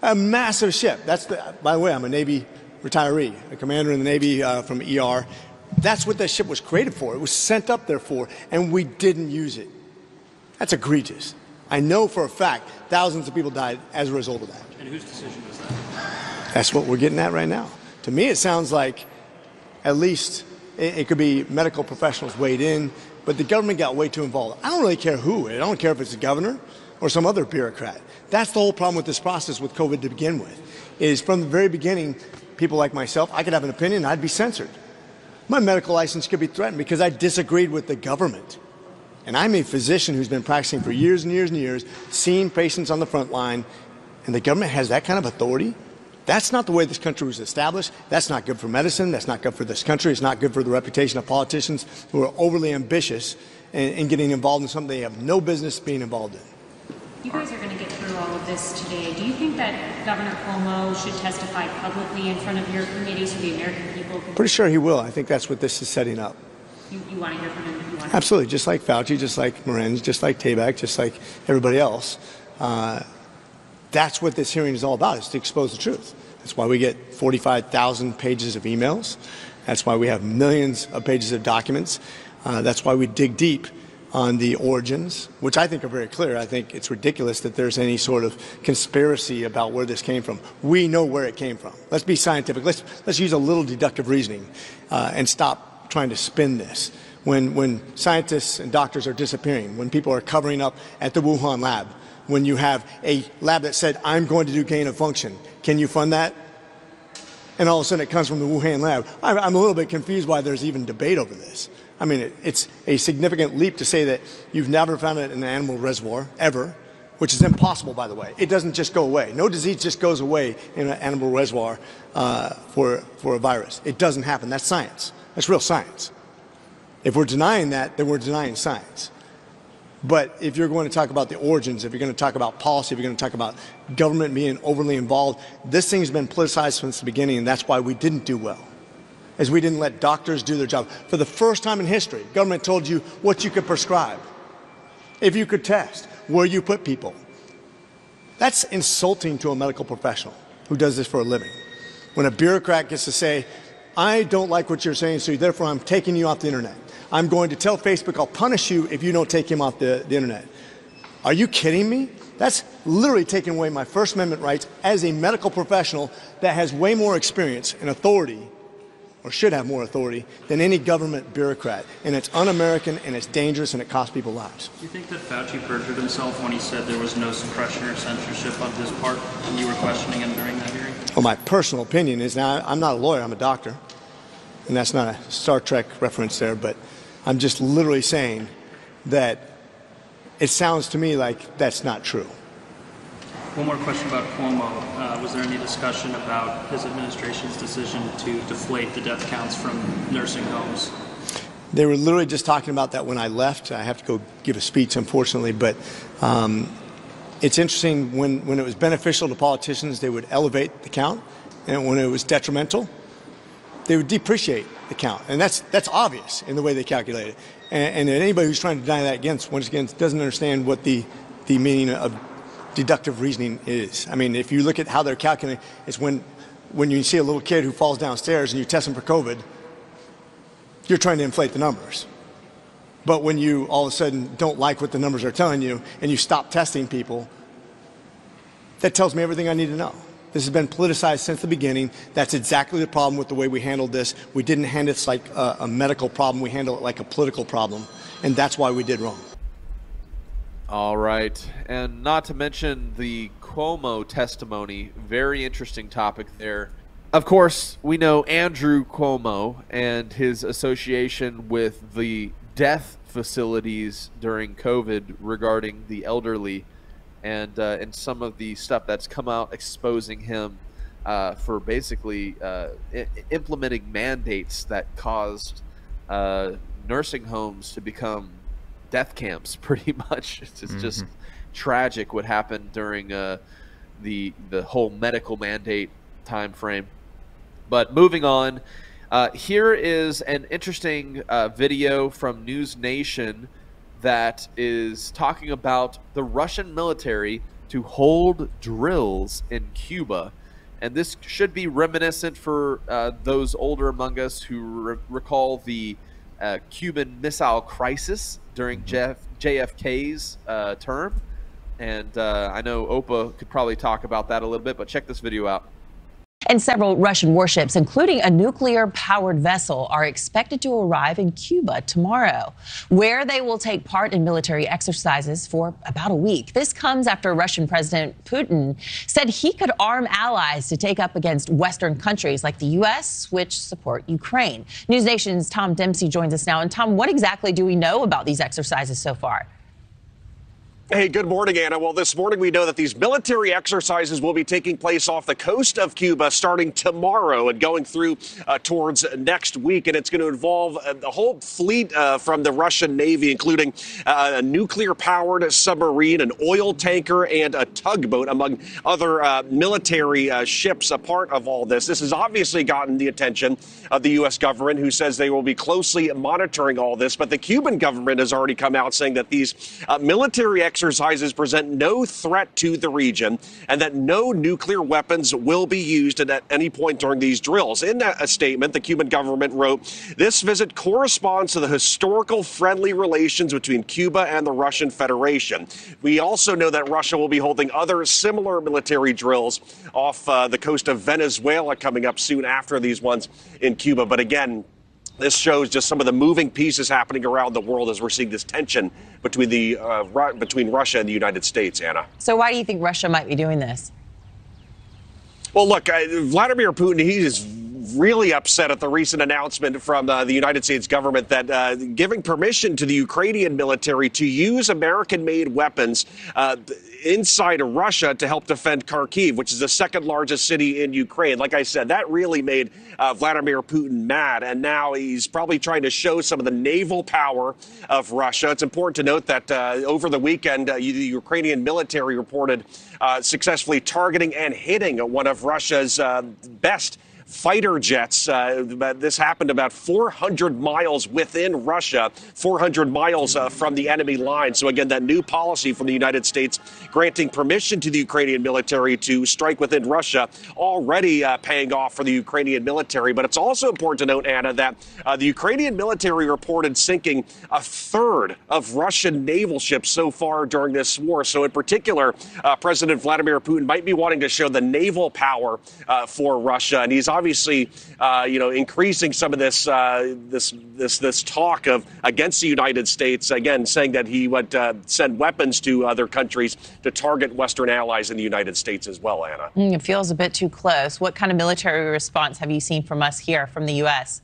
A massive ship. By the way, I'm a Navy retiree, a commander in the Navy from ER. That's what that ship was created for. It was sent up there for, and we didn't use it. That's egregious. I know for a fact thousands of people died as a result of that. And whose decision was that? That's what we're getting at right now. To me, it sounds like at least it could be medical professionals weighed in, but the government got way too involved. I don't really care who. I don't care if it's the governor or some other bureaucrat. That's the whole problem with this process with COVID to begin with, is from the very beginning, people like myself, I could have an opinion, I'd be censored. My medical license could be threatened because I disagreed with the government. And I'm a physician who's been practicing for years and years and years, seeing patients on the front line, and the government has that kind of authority? That's not the way this country was established. That's not good for medicine. That's not good for this country. It's not good for the reputation of politicians who are overly ambitious and getting involved in something they have no business being involved in. You guys are going to get through all of this today. Do you think that Governor Cuomo should testify publicly in front of your committee so the American people can... Pretty sure he will. I think that's what this is setting up. You want to hear from him? Absolutely. Just like Fauci, just like Morenz, just like Tabak, just like everybody else. That's what this hearing is all about, is to expose the truth. That's why we get 45,000 pages of emails. That's why we have millions of pages of documents. That's why we dig deep on the origins, which I think are very clear. I think it's ridiculous that there's any sort of conspiracy about where this came from. We know where it came from. Let's be scientific. Let's use a little deductive reasoning and stop trying to spin this. When scientists and doctors are disappearing, when people are covering up at the Wuhan lab, when you have a lab that said, I'm going to do gain of function, can you fund that? And all of a sudden it comes from the Wuhan lab. I'm a little bit confused why there's even debate over this. I mean, it's a significant leap to say that you've never found it in an animal reservoir, ever, which is impossible, by the way. It doesn't just go away. No disease just goes away in an animal reservoir for a virus. It doesn't happen. That's science. That's real science. If we're denying that, then we're denying science. But if you're going to talk about the origins, if you're going to talk about policy, if you're going to talk about government being overly involved, this thing's been politicized since the beginning, and that's why we didn't do well. As we didn't let doctors do their job. For the first time in history, government told you what you could prescribe, if you could test, where you put people. That's insulting to a medical professional who does this for a living. When a bureaucrat gets to say, I don't like what you're saying, so therefore I'm taking you off the internet. I'm going to tell Facebook I'll punish you if you don't take him off the internet. Are you kidding me? That's literally taking away my First Amendment rights as a medical professional that has way more experience and authority, or should have more authority, than any government bureaucrat. And it's un-American, and it's dangerous, and it costs people lives. Do you think that Fauci perjured himself when he said there was no suppression or censorship on his part when you were questioning him during that hearing? Well, my personal opinion is, now I'm not a lawyer, I'm a doctor. And that's not a Star Trek reference there, but I'm just literally saying that it sounds to me like that's not true. One more question about Cuomo. Was there any discussion about his administration's decision to deflate the death counts from nursing homes? They were literally just talking about that when I left. I have to go give a speech, unfortunately, but it's interesting, when it was beneficial to politicians, they would elevate the count, and when it was detrimental, they would depreciate the count. And that's obvious in the way they calculate it. And anybody who's trying to deny that, once again, doesn't understand what the meaning of deductive reasoning is. I mean, if you look at how they're calculating, it's when you see a little kid who falls downstairs and you test him for COVID, you're trying to inflate the numbers. But when you all of a sudden don't like what the numbers are telling you and you stop testing people, that tells me everything I need to know. This has been politicized since the beginning. That's exactly the problem with the way we handled this. We didn't handle it like a medical problem. We handled it like a political problem. And that's why we did wrong. All right. And not to mention the Cuomo testimony. Very interesting topic there. Of course, we know Andrew Cuomo and his association with the death facilities during COVID regarding the elderly, and some of the stuff that's come out exposing him for basically implementing mandates that caused nursing homes to become death camps, pretty much. It's just tragic what happened during the whole medical mandate time frame. But moving on, here is an interesting video from News Nation that is talking about the Russian military to hold drills in Cuba. And this should be reminiscent for those older among us who recall the Cuban Missile Crisis during JFK's term. And I know Opa could probably talk about that a little bit, but check this video out. And several Russian warships, including a nuclear-powered vessel, are expected to arrive in Cuba tomorrow, where they will take part in military exercises for about a week. This comes after Russian President Putin said he could arm allies to take up against Western countries like the U.S., which support Ukraine. News Nation's Tom Dempsey joins us now. And Tom, what exactly do we know about these exercises so far? Hey, good morning, Anna. Well, this morning we know that these military exercises will be taking place off the coast of Cuba starting tomorrow and going through towards next week. And it's going to involve the whole fleet from the Russian Navy, including a nuclear-powered submarine, an oil tanker, and a tugboat, among other military ships a part of all this. This has obviously gotten the attention of the U.S. government, who says they will be closely monitoring all this. But the Cuban government has already come out saying that these military exercises present no threat to the region and that no nuclear weapons will be used at any point during these drills. In a statement, the Cuban government wrote, "This visit corresponds to the historical friendly relations between Cuba and the Russian Federation. We also know that Russia will be holding other similar military drills off the coast of Venezuela coming up soon after these ones in Cuba." But again, this shows just some of the moving pieces happening around the world as we're seeing this tension between between Russia and the United States, Anna. So why do you think Russia might be doing this? Well, look, Vladimir Putin, he is really upset at the recent announcement from the United States government that giving permission to the Ukrainian military to use American-made weapons inside of Russia to help defend Kharkiv, which is the second largest city in Ukraine. Like I said, that really made Vladimir Putin mad, and now he's probably trying to show some of the naval power of Russia. It's important to note that over the weekend, the Ukrainian military reported successfully targeting and hitting one of Russia's best fighter jets. This happened about 400 miles within Russia, 400 miles from the enemy line. So again, that new policy from the United States granting permission to the Ukrainian military to strike within Russia already paying off for the Ukrainian military. But it's also important to note, Anna, that the Ukrainian military reported sinking a third of Russian naval ships so far during this war. So in particular, President Vladimir Putin might be wanting to show the naval power for Russia. And he's obviously, increasing some of this this talk of against the United States, again, saying that he would send weapons to other countries to target Western allies in the United States as well, Anna. It feels a bit too close. What kind of military response have you seen from us here, from the U.S.?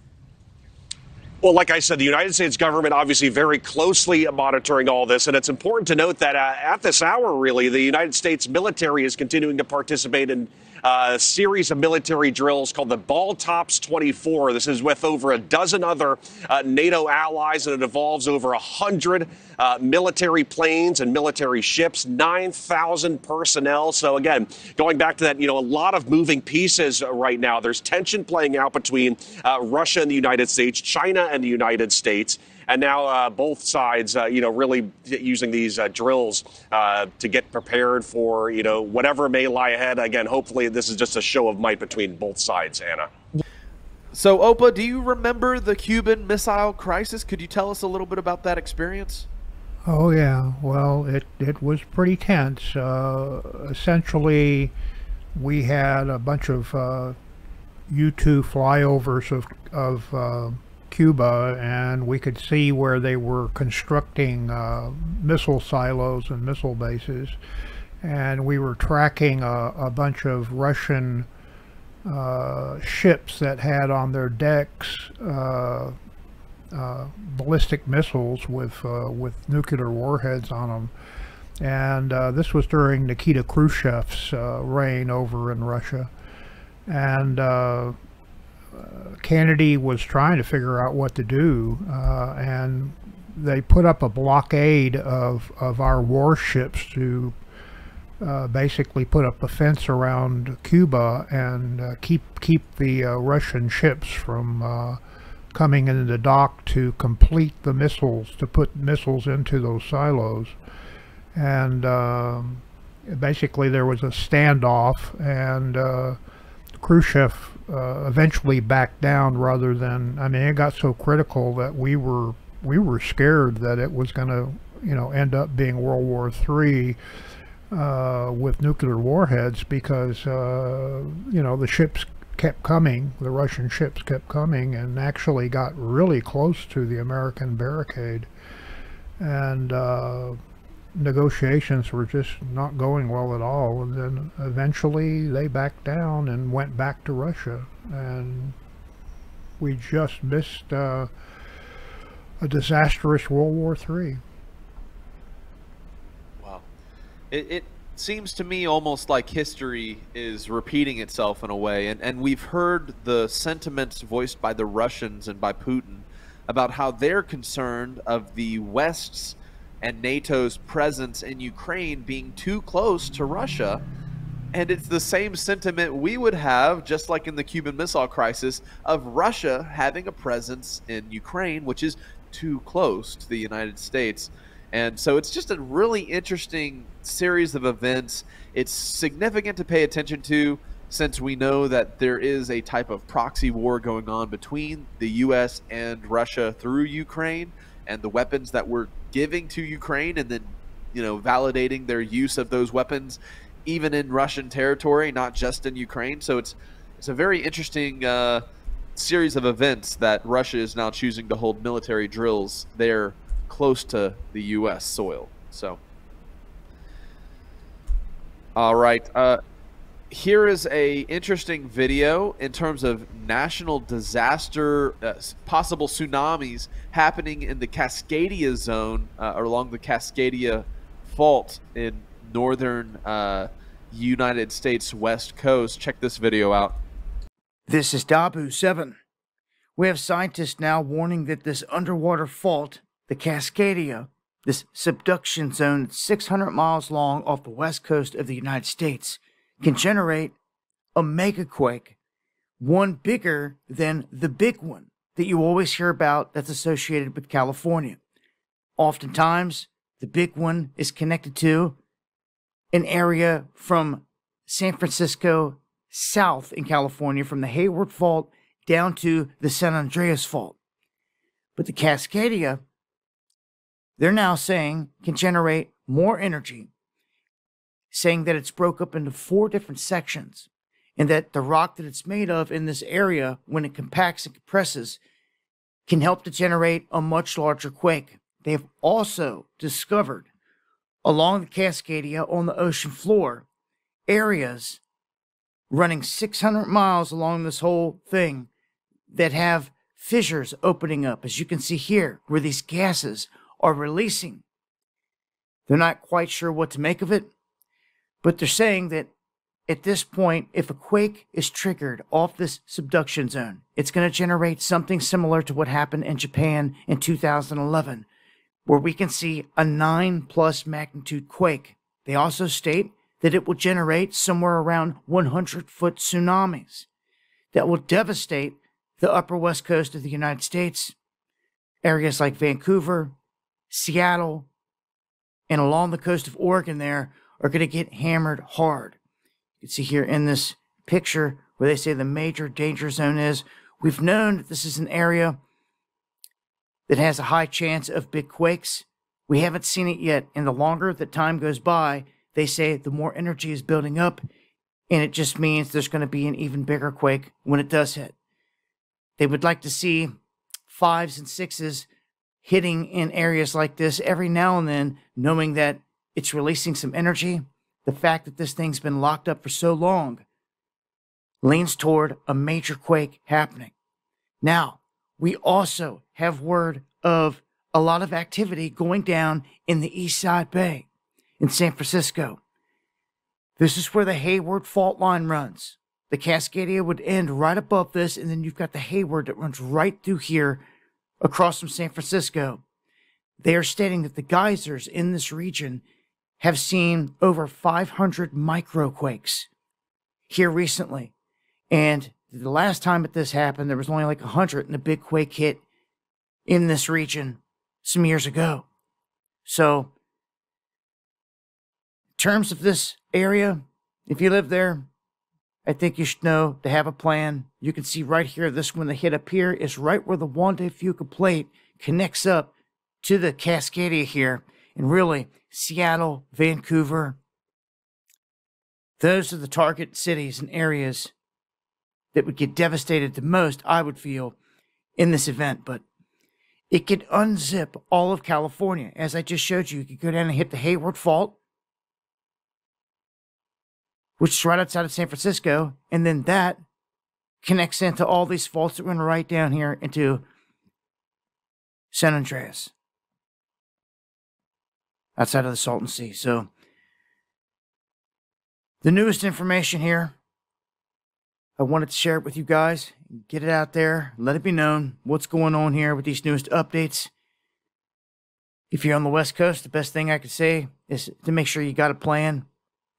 Well, like I said, the United States government obviously very closely monitoring all this. And it's important to note that at this hour, really, the United States military is continuing to participate in a series of military drills called the Baltops 24. This is with over a dozen other NATO allies, and it involves over 100 military planes and military ships, 9,000 personnel. So again, going back to that, a lot of moving pieces right now. There's tension playing out between Russia and the United States, China and the United States. And now both sides, really using these drills to get prepared for, whatever may lie ahead. Again, hopefully this is just a show of might between both sides, Anna. So, Opa, do you remember the Cuban Missile Crisis? Could you tell us a little bit about that experience? Oh, yeah. Well, it was pretty tense. Essentially, we had a bunch of U-2 flyovers of Cuba, and we could see where they were constructing missile silos and missile bases, and we were tracking a bunch of Russian ships that had on their decks ballistic missiles with nuclear warheads on them. And this was during Nikita Khrushchev's reign over in Russia, and Kennedy was trying to figure out what to do, and they put up a blockade of our warships to basically put up a fence around Cuba and keep the Russian ships from coming into the dock to complete the missiles, to put missiles into those silos. And basically there was a standoff, and Khrushchev eventually backed down rather than, it got so critical that we were scared that it was going to, end up being World War III with nuclear warheads, because, the ships kept coming, the Russian ships kept coming, and actually got really close to the American barricade. And negotiations were just not going well at all, and then eventually they backed down and went back to Russia, and we just missed a disastrous World War III. Wow. It seems to me almost like history is repeating itself in a way, and we've heard the sentiments voiced by the Russians and by Putin about how they're concerned of the West's and NATO's presence in Ukraine being too close to Russia. And it's the same sentiment we would have, just like in the Cuban Missile Crisis, of Russia having a presence in Ukraine, which is too close to the United States. And so it's just a really interesting series of events. It's significant to pay attention to, since we know that there is a type of proxy war going on between the U.S. and Russia through Ukraine, and the weapons that we're giving to Ukraine, and then, you know, validating their use of those weapons even in Russian territory, not just in Ukraine. So it's a very interesting series of events that Russia is now choosing to hold military drills there close to the U.S. soil. So, all right. Here is a interesting video in terms of national disaster, possible tsunamis happening in the Cascadia zone, or along the Cascadia Fault in northern United States West Coast. Check this video out. This is Dabu 7. We have scientists now warning that this underwater fault, the Cascadia, this subduction zone 600 miles long off the west coast of the United States, can generate a megaquake, one bigger than the big one that you always hear about that's associated with California. Oftentimes, the big one is connected to an area from San Francisco south in California, from the Hayward Fault down to the San Andreas Fault. But the Cascadia, they're now saying, can generate more energy, saying that it's broke up into 4 different sections, and that the rock that it's made of in this area, when it compacts and compresses, can help to generate a much larger quake. They have also discovered along the Cascadia on the ocean floor areas running 600 miles along this whole thing that have fissures opening up, as you can see here, where these gases are releasing. They're not quite sure what to make of it, but they're saying that at this point, if a quake is triggered off this subduction zone, it's going to generate something similar to what happened in Japan in 2011, where we can see a 9+ magnitude quake. They also state that it will generate somewhere around 100-foot tsunamis that will devastate the upper west coast of the United States, areas like Vancouver, Seattle, and along the coast of Oregon there are going to get hammered hard. You can see here in this picture where they say the major danger zone is. We've known that this is an area that has a high chance of big quakes. We haven't seen it yet, and the longer that time goes by, they say the more energy is building up, and it just means there's going to be an even bigger quake when it does hit. They would like to see 5s and 6s hitting in areas like this every now and then, knowing that it's releasing some energy. The fact that this thing's been locked up for so long leans toward a major quake happening. Now, we also have word of a lot of activity going down in the East Side Bay in San Francisco. This is where the Hayward Fault line runs. The Cascadia would end right above this, and then you've got the Hayward that runs right through here across from San Francisco. They are stating that the geysers in this region have seen over 500 microquakes here recently. And the last time that this happened, there was only like 100, and a big quake hit in this region some years ago. So, in terms of this area, if you live there, I think you should know to have a plan. You can see right here, this one that hit up here is right where the Juan de Fuca plate connects up to the Cascadia here. And really, Seattle, Vancouver, those are the target cities and areas that would get devastated the most, I would feel, in this event. But it could unzip all of California. As I just showed you, you could go down and hit the Hayward Fault, which is right outside of San Francisco, and then that connects into all these faults that run right down here into San Andreas, outside of the Salton Sea. So The newest information here, I wanted to share it with you guys, get it out there, let it be known what's going on here with these newest updates. If you're on the West Coast, the best thing I could say is to make sure you got a plan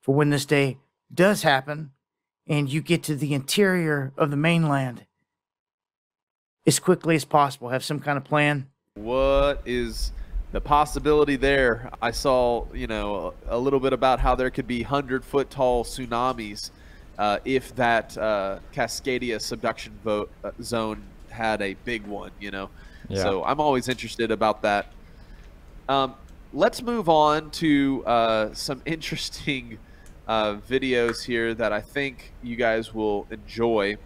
for when this day does happen and you get to the interior of the mainland as quickly as possible. Have some kind of plan. What is the possibility there? I saw, you know, a little bit about how there could be 100-foot tall tsunamis if that Cascadia subduction zone had a big one, you know. Yeah. So I'm always interested about that. Let's move on to some interesting videos here that I think you guys will enjoy.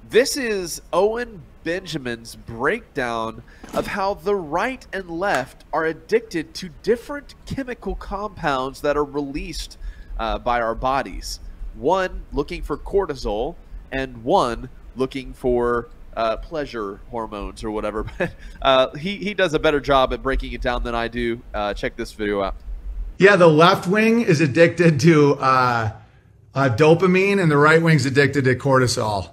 This is Owen Benjamin's breakdown of how the right and left are addicted to different chemical compounds that are released by our bodies. One looking for cortisol and one looking for pleasure hormones or whatever. He does a better job at breaking it down than I do. Check this video out. Yeah, the left wing is addicted to dopamine and the right wing's addicted to cortisol.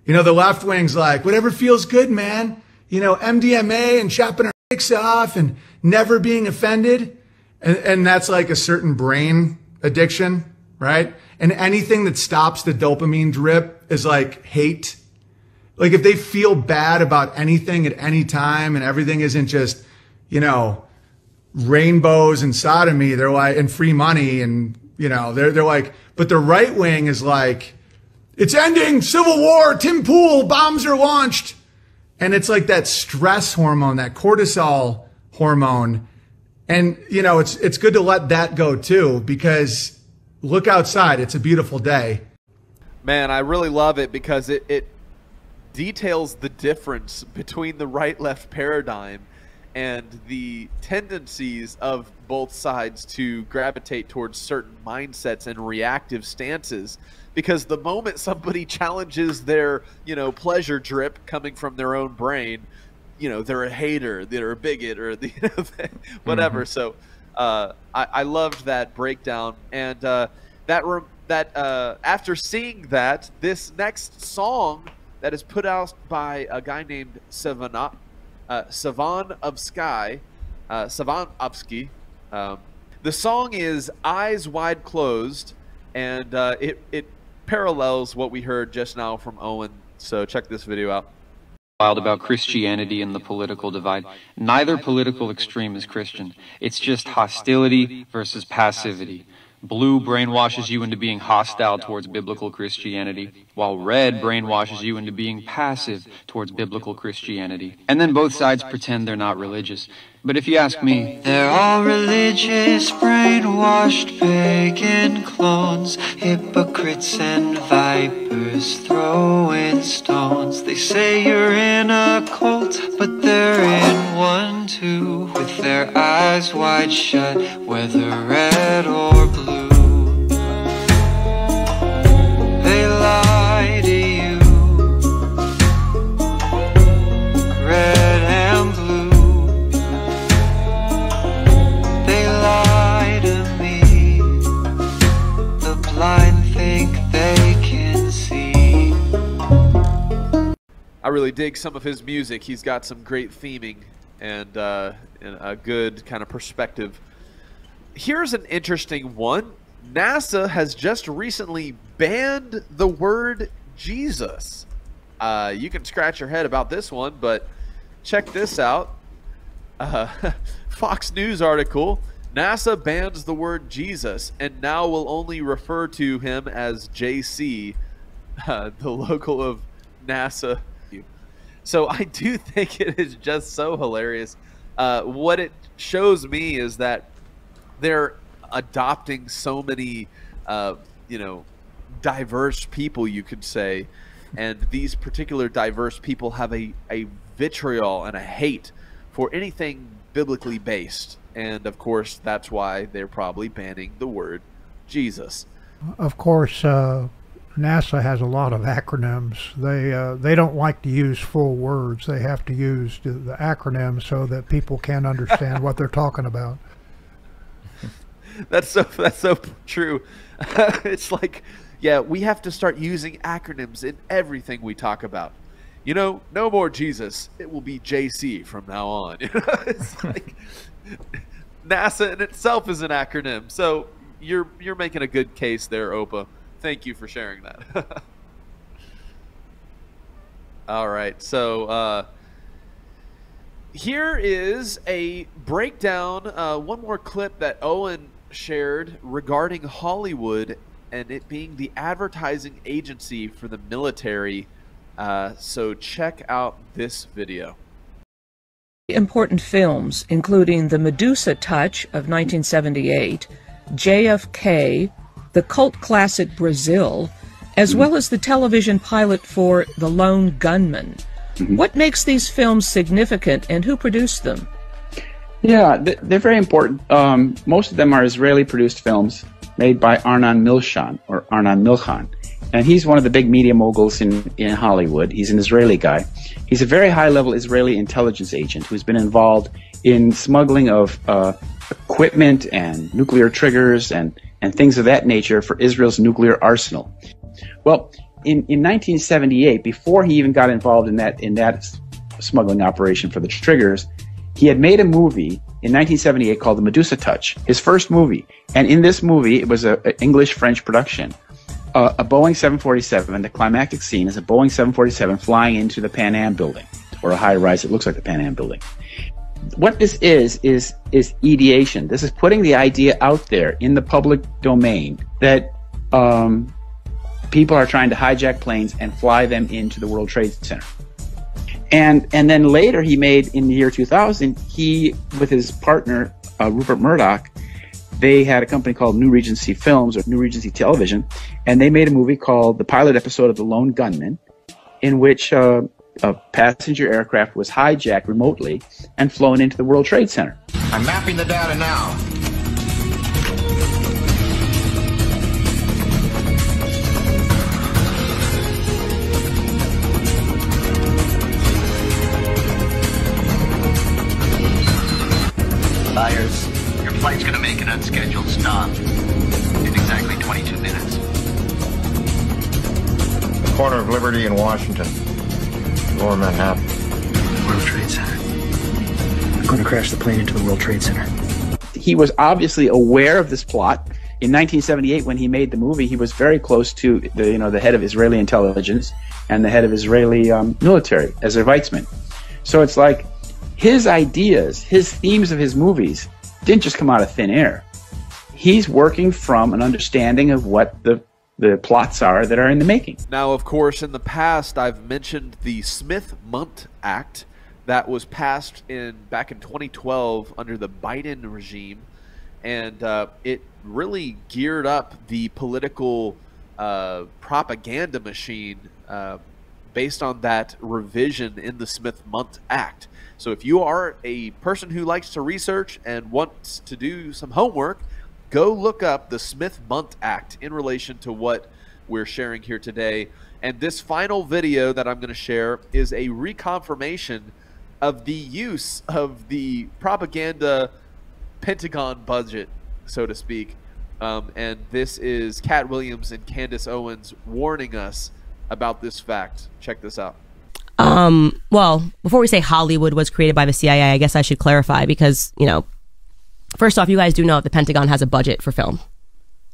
You know, the left wing's like, whatever feels good, man. You know, MDMA and chopping our dicks off and never being offended. And that's like a certain brain addiction, right? And anything that stops the dopamine drip is like hate. Like if they feel bad about anything at any time and everything isn't just, you know, rainbows and sodomy, they're like, and free money and, you know, they're like, but the right wing is like, it's ending, civil war, Tim Pool, bombs are launched. And it's like that stress hormone, that cortisol hormone. And, you know, it's good to let that go too, because look outside, it's a beautiful day. Man, I really love it because it details the difference between the right-left paradigm and the tendencies of both sides to gravitate towards certain mindsets and reactive stances. Because the moment somebody challenges their, you know, pleasure drip coming from their own brain, you know, they're a hater, they're a bigot, or the, you know, whatever. So I loved that breakdown, and after seeing that, this next song that is put out by a guy named Savan of Sky, Savanovsky. The song is Eyes Wide Closed, and it parallels what we heard just now from Owen. So check this video out. About Christianity and the political divide. Neither political extreme is Christian. It's just hostility versus passivity. Blue brainwashes you into being hostile towards biblical Christianity, while red brainwashes you into being passive towards biblical Christianity. And then both sides pretend they're not religious. But if you ask me, they're all religious, brainwashed pagan clones, hypocrites and vipers throwing stones. They say you're in a cult, but they're in one too, with their eyes wide shut, whether red or blue. They lie to you, red and blue. They lie to me, the blind think they can see. I really dig some of his music. He's got some great theming and a good kind of perspective. Here's an interesting one. NASA has just recently banned the word Jesus. You can scratch your head about this one, but check this out. Fox News article, NASA bans the word Jesus and now will only refer to him as JC, the logo of NASA. So I do think it is just so hilarious. What it shows me is that they're adopting so many, you know, diverse people, you could say, and these particular diverse people have a vitriol and a hate for anything biblically based, and of course that's why they're probably banning the word Jesus. Of course, NASA has a lot of acronyms. They don't like to use full words. They have to use the acronyms so that people can understand what they're talking about. That's so true. It's like, yeah, we have to start using acronyms in everything we talk about. You know, no more Jesus. It will be JC from now on. You know? It's like NASA in itself is an acronym. So you're making a good case there, Opa. Thank you for sharing that. All right, so here is a breakdown, one more clip that Owen shared regarding Hollywood and it being the advertising agency for the military. So check out this video. Important films, including The Medusa Touch of 1978, JFK, the cult classic Brazil, as well as the television pilot for The Lone Gunman. What makes these films significant, and who produced them? Yeah, they're very important. Most of them are Israeli-produced films made by Arnon Milchan, or Arnon Milchan. And he's one of the big media moguls in Hollywood. He's an Israeli guy. He's a very high-level Israeli intelligence agent who's been involved in smuggling of equipment and nuclear triggers and things of that nature for Israel's nuclear arsenal. Well, in 1978, before he even got involved in that smuggling operation for the triggers, he had made a movie in 1978 called The Medusa Touch, his first movie. And in this movie, it was an English-French production. A Boeing 747, the climactic scene is a Boeing 747 flying into the Pan Am building, or a high-rise that looks like the Pan Am building. What this is ideation. This is putting the idea out there in the public domain that people are trying to hijack planes and fly them into the World Trade Center. And then later he made, in the year 2000, he, with his partner, Rupert Murdoch, they had a company called New Regency Films, or New Regency Television, and they made a movie called the pilot episode of The Lone Gunman, in which a passenger aircraft was hijacked remotely and flown into the World Trade Center. I'm mapping the data now. Myers, your flight's gonna make an unscheduled stop in exactly 22 minutes. The corner of Liberty and Washington, Lower Manhattan. World Trade Center. I'm going to crash the plane into the World Trade Center. He was obviously aware of this plot. In 1978, when he made the movie, he was very close to the head of Israeli intelligence and the head of Israeli military as their Weizmann. So it's like his ideas, his themes of his movies didn't just come out of thin air. He's working from an understanding of what the plots are that are in the making. Now, of course, in the past, I've mentioned the Smith-Mundt Act that was passed back in 2012 under the Biden regime, and it really geared up the political propaganda machine based on that revision in the Smith-Mundt Act. So if you are a person who likes to research and wants to do some homework, go look up the Smith-Mundt Act in relation to what we're sharing here today. And this final video that I'm going to share is a reconfirmation of the use of the propaganda Pentagon budget, so to speak. And this is Cat Williams and Candace Owens warning us about this fact. Check this out. Well, before we say Hollywood was created by the CIA, I guess I should clarify because, first off, you guys do know the Pentagon has a budget for film.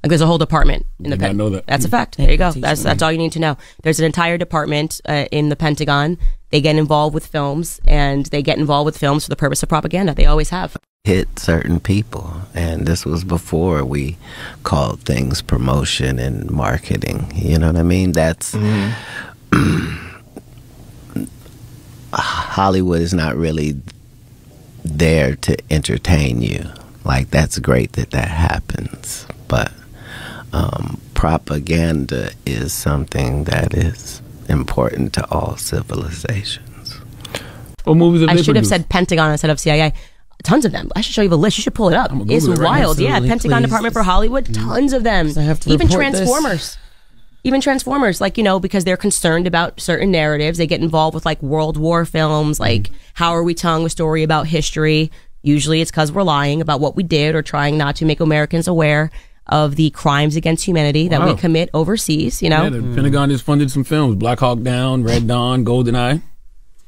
Like there's a whole department in the Pentagon. Know that. That's a fact. There you go. That's all you need to know. There's an entire department in the Pentagon. They get involved with films, and they get involved with films for the purpose of propaganda. They always have. Hit certain people, and this was before we called things promotion and marketing. You know what I mean? That's Hollywood is not really there to entertain you. Like, that's great that happens, but propaganda is something that is important to all civilizations. What movies I should have said Pentagon instead of CIA. Tons of them. I should show you the list. You should pull it up. It's wild. Yeah, Pentagon Department for Hollywood. Tons of them. Even Transformers. Even Transformers, because they're concerned about certain narratives. They get involved with World War films, how are we telling a story about history? Usually it's because we're lying about what we did or trying not to make Americans aware of the crimes against humanity that we commit overseas, you know? Yeah, the Pentagon has funded some films, Black Hawk Down, Red Dawn, GoldenEye.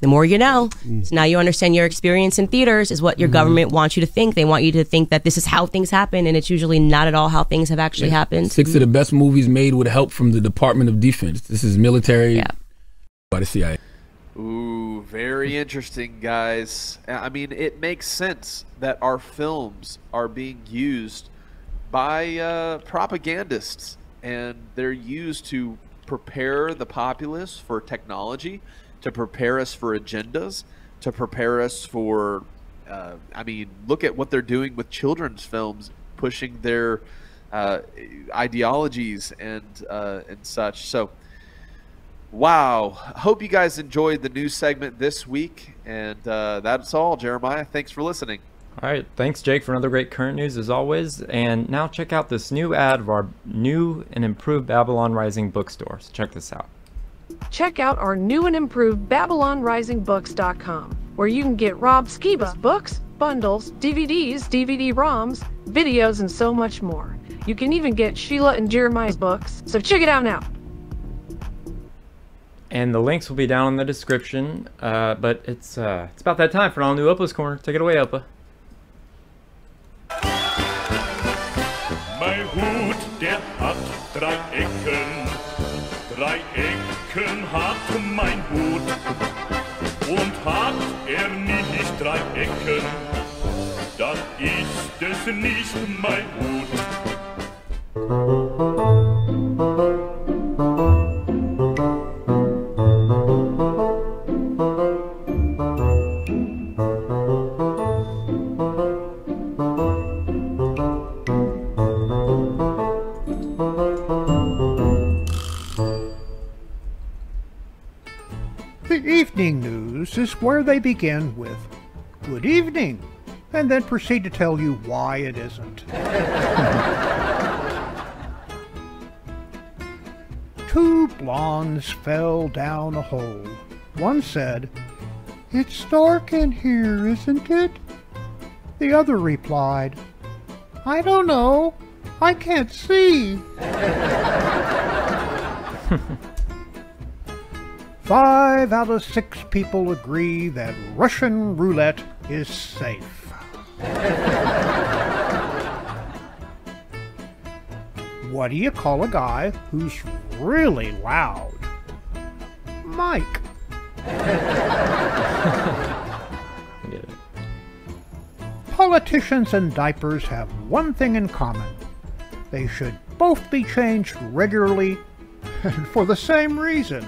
The more you know. So now you understand your experience in theaters is what your government wants you to think. They want you to think that this is how things happen, and it's usually not at all how things have actually happened. 6 of the best movies made with help from the Department of Defense. This is military by the CIA. Ooh, very interesting, guys. I mean, it makes sense that our films are being used by propagandists, and they're used to prepare the populace for technology, to prepare us for agendas, to prepare us for, I mean, look at what they're doing with children's films, pushing their ideologies and such. So, wow. Hope you guys enjoyed the news segment this week. And that's all, Jeremiah. Thanks for listening. All right. Thanks, Jake, for another great current news as always. And now check out this new ad of our new and improved Babylon Rising bookstore. So check this out. Check out our new and improved BabylonRisingBooks.com, where you can get Rob Skiba's books, bundles, DVDs, DVD-ROMs, videos, and so much more. You can even get Sheila and Jeremiah's books, so check it out now. And the links will be down in the description, but it's about that time for an all-new Opa's Corner. Take it away, Opa. Mein Hut, der hat 3 Ecken. 3 Ecken hat mein Hut. Und hat nicht 3 Ecken, dann ist es nicht mein Hut. Evening news is where they begin with good evening and then proceed to tell you why it isn't. 2 blondes fell down a hole. One said, "It's dark in here, isn't it?" The other replied, "I don't know. I can't see." 5 out of 6 people agree that Russian roulette is safe. What do you call a guy who's really loud? Mike. Politicians and diapers have one thing in common. They should both be changed regularly and for the same reason.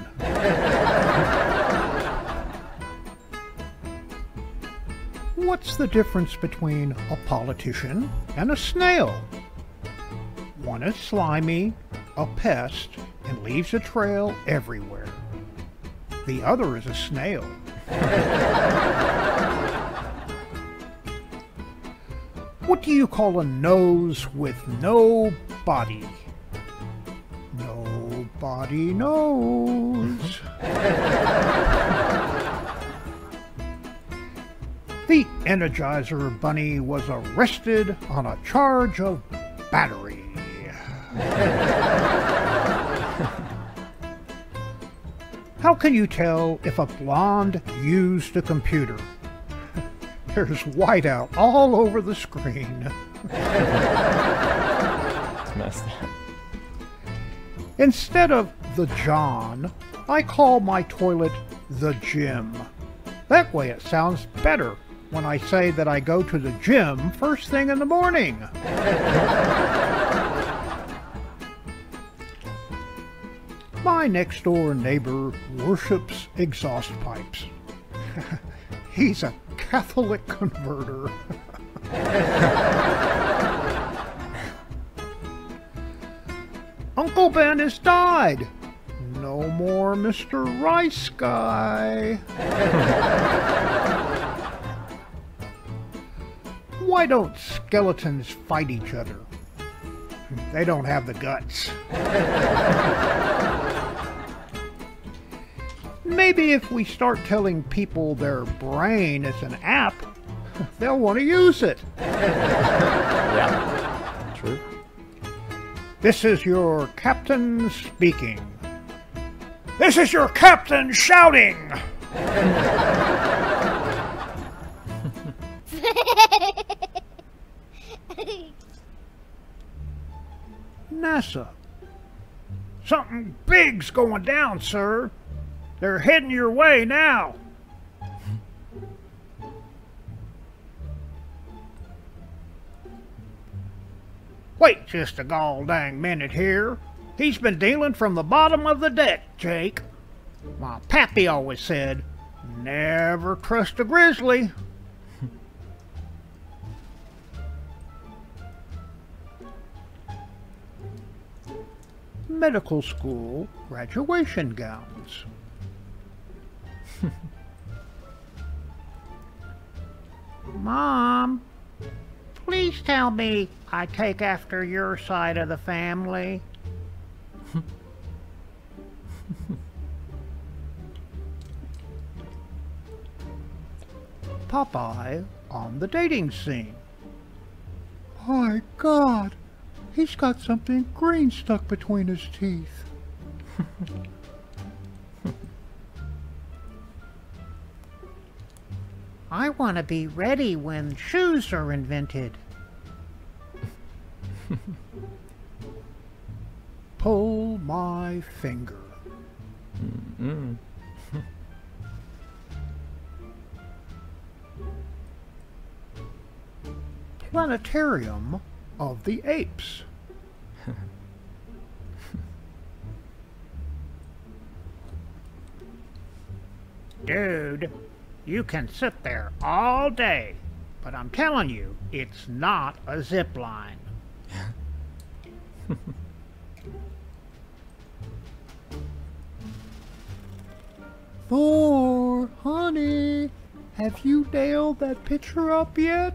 What's the difference between a politician and a snail? One is slimy, a pest, and leaves a trail everywhere. The other is a snail. What do you call a nose with no body? Nobody knows. The Energizer Bunny was arrested on a charge of battery. How can you tell if a blonde used a computer? There's whiteout all over the screen. It's messed up. Instead of the John, I call my toilet the gym. That way it sounds better when I say that I go to the gym first thing in the morning. My next door neighbor worships exhaust pipes. He's a Catholic converter. Uncle Ben has died. No more Mr. Rice Guy. Why don't skeletons fight each other? They don't have the guts. Maybe if we start telling people their brain is an app, they'll want to use it. Yeah, true. This is your captain speaking. This is your captain shouting! NASA. Something big's going down, sir. They're heading your way now. Wait just a gall dang minute here. He's been dealing from the bottom of the deck, Jake. My pappy always said, never trust a grizzly. Medical school graduation gowns. Mom, please tell me I take after your side of the family. Popeye on the dating scene. My God, he's got something green stuck between his teeth. I want to be ready when shoes are invented. Pull my finger. Planetarium of the Apes. Dude, you can sit there all day, but I'm telling you, it's not a zip line. Thor, honey, have you nailed that picture up yet?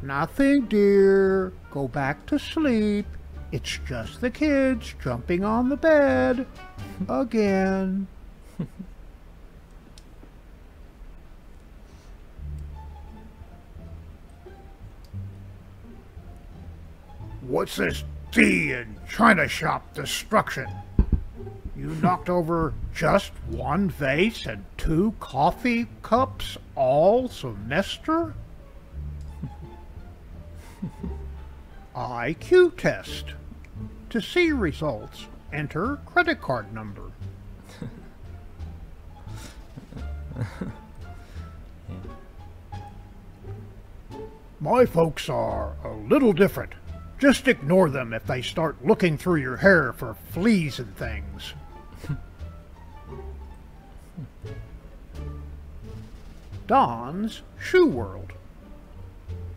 Nothing, dear. Go back to sleep. It's just the kids jumping on the bed again. What's this tea and china shop destruction? You knocked over just one vase and 2 coffee cups all semester? IQ test. To see results, enter credit card number. My folks are a little different. Just ignore them if they start looking through your hair for fleas and things. Don's Shoe World.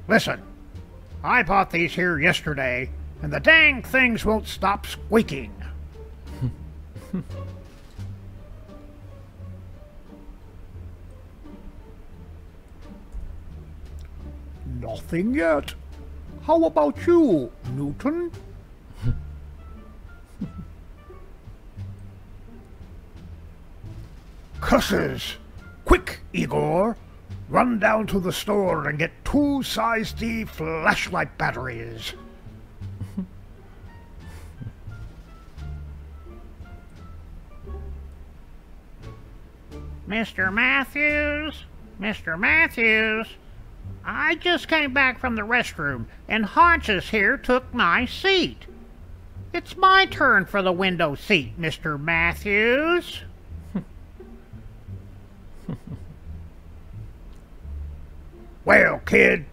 Listen, I bought these here yesterday, and the dang things won't stop squeaking. Nothing yet. How about you, Newton? Cusses! Quick, Igor! Run down to the store and get 2 size D flashlight batteries. Mr. Matthews? Mr. Matthews? I just came back from the restroom, and Hodges here took my seat. It's my turn for the window seat, Mr. Matthews. Well, kid,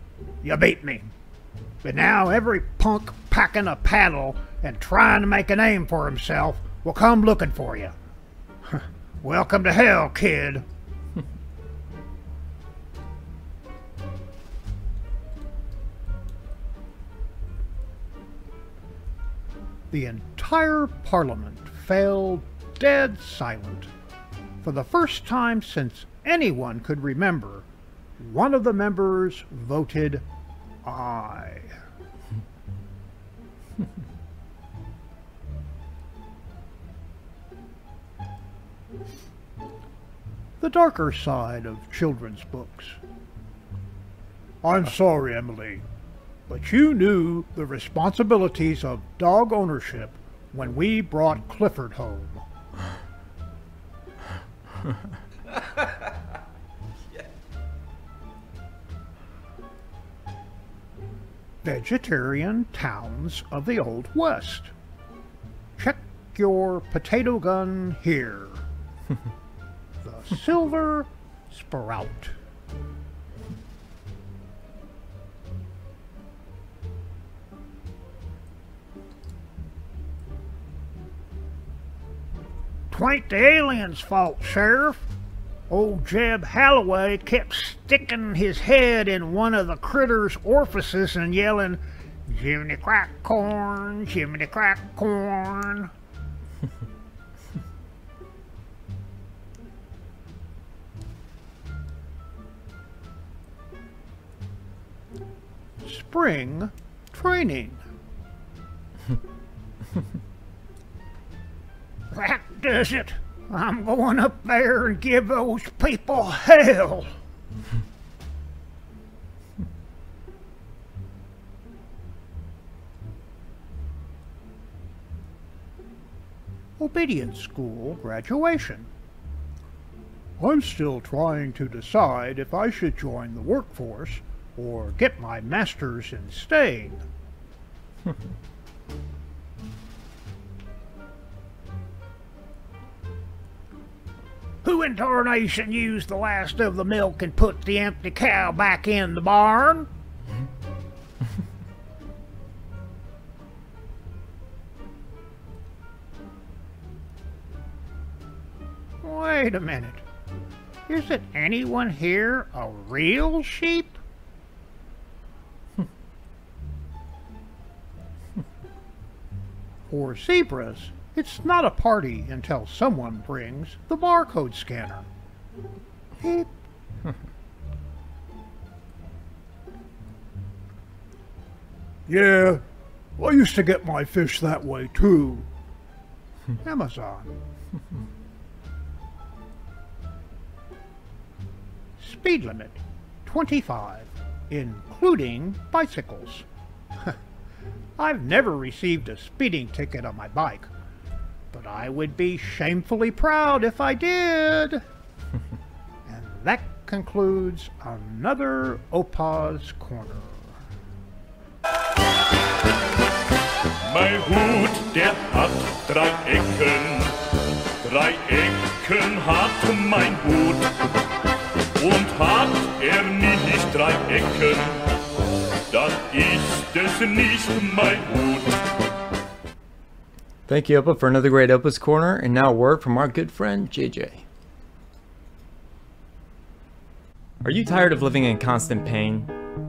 you beat me. But now every punk packing a paddle and trying to make a name for himself will come looking for you. Welcome to hell, kid. The entire Parliament fell dead silent. For the first time since anyone could remember, one of the members voted aye. the darker side of children's books. I'm sorry, Emily, but you knew the responsibilities of dog ownership when we brought Clifford home. Vegetarian towns of the Old West. Check your potato gun here. The Silver Sprout. "'Twan't the aliens' fault, Sheriff. Old Jeb Halloway kept sticking his head in one of the critters' orifices and yelling, 'Jiminy crack corn, Jiminy crack corn.'" Spring training. "That does it. I'm going up there and give those people hell." Obedience School graduation. "I'm still trying to decide if I should join the workforce or get my master's in staying." "Who in tarnation used the last of the milk and put the empty cow back in the barn?" Wait a minute. Isn't anyone here a real sheep? For zebras, it's not a party until someone brings the barcode scanner. Beep. "Yeah, I used to get my fish that way too." Amazon. Speed limit, 25, including bicycles. I've never received a speeding ticket on my bike, but I would be shamefully proud if I did. And that concludes another OPA'S Corner. Mein Hut, der hat 3 Ecken. 3 Ecken hat mein Hut. Und hat nicht 3 Ecken, dann ist es nicht mein Hut. Thank you, Opa, for another great OPA'S Corner. And now a word from our good friend, JJ. Are you tired of living in constant pain?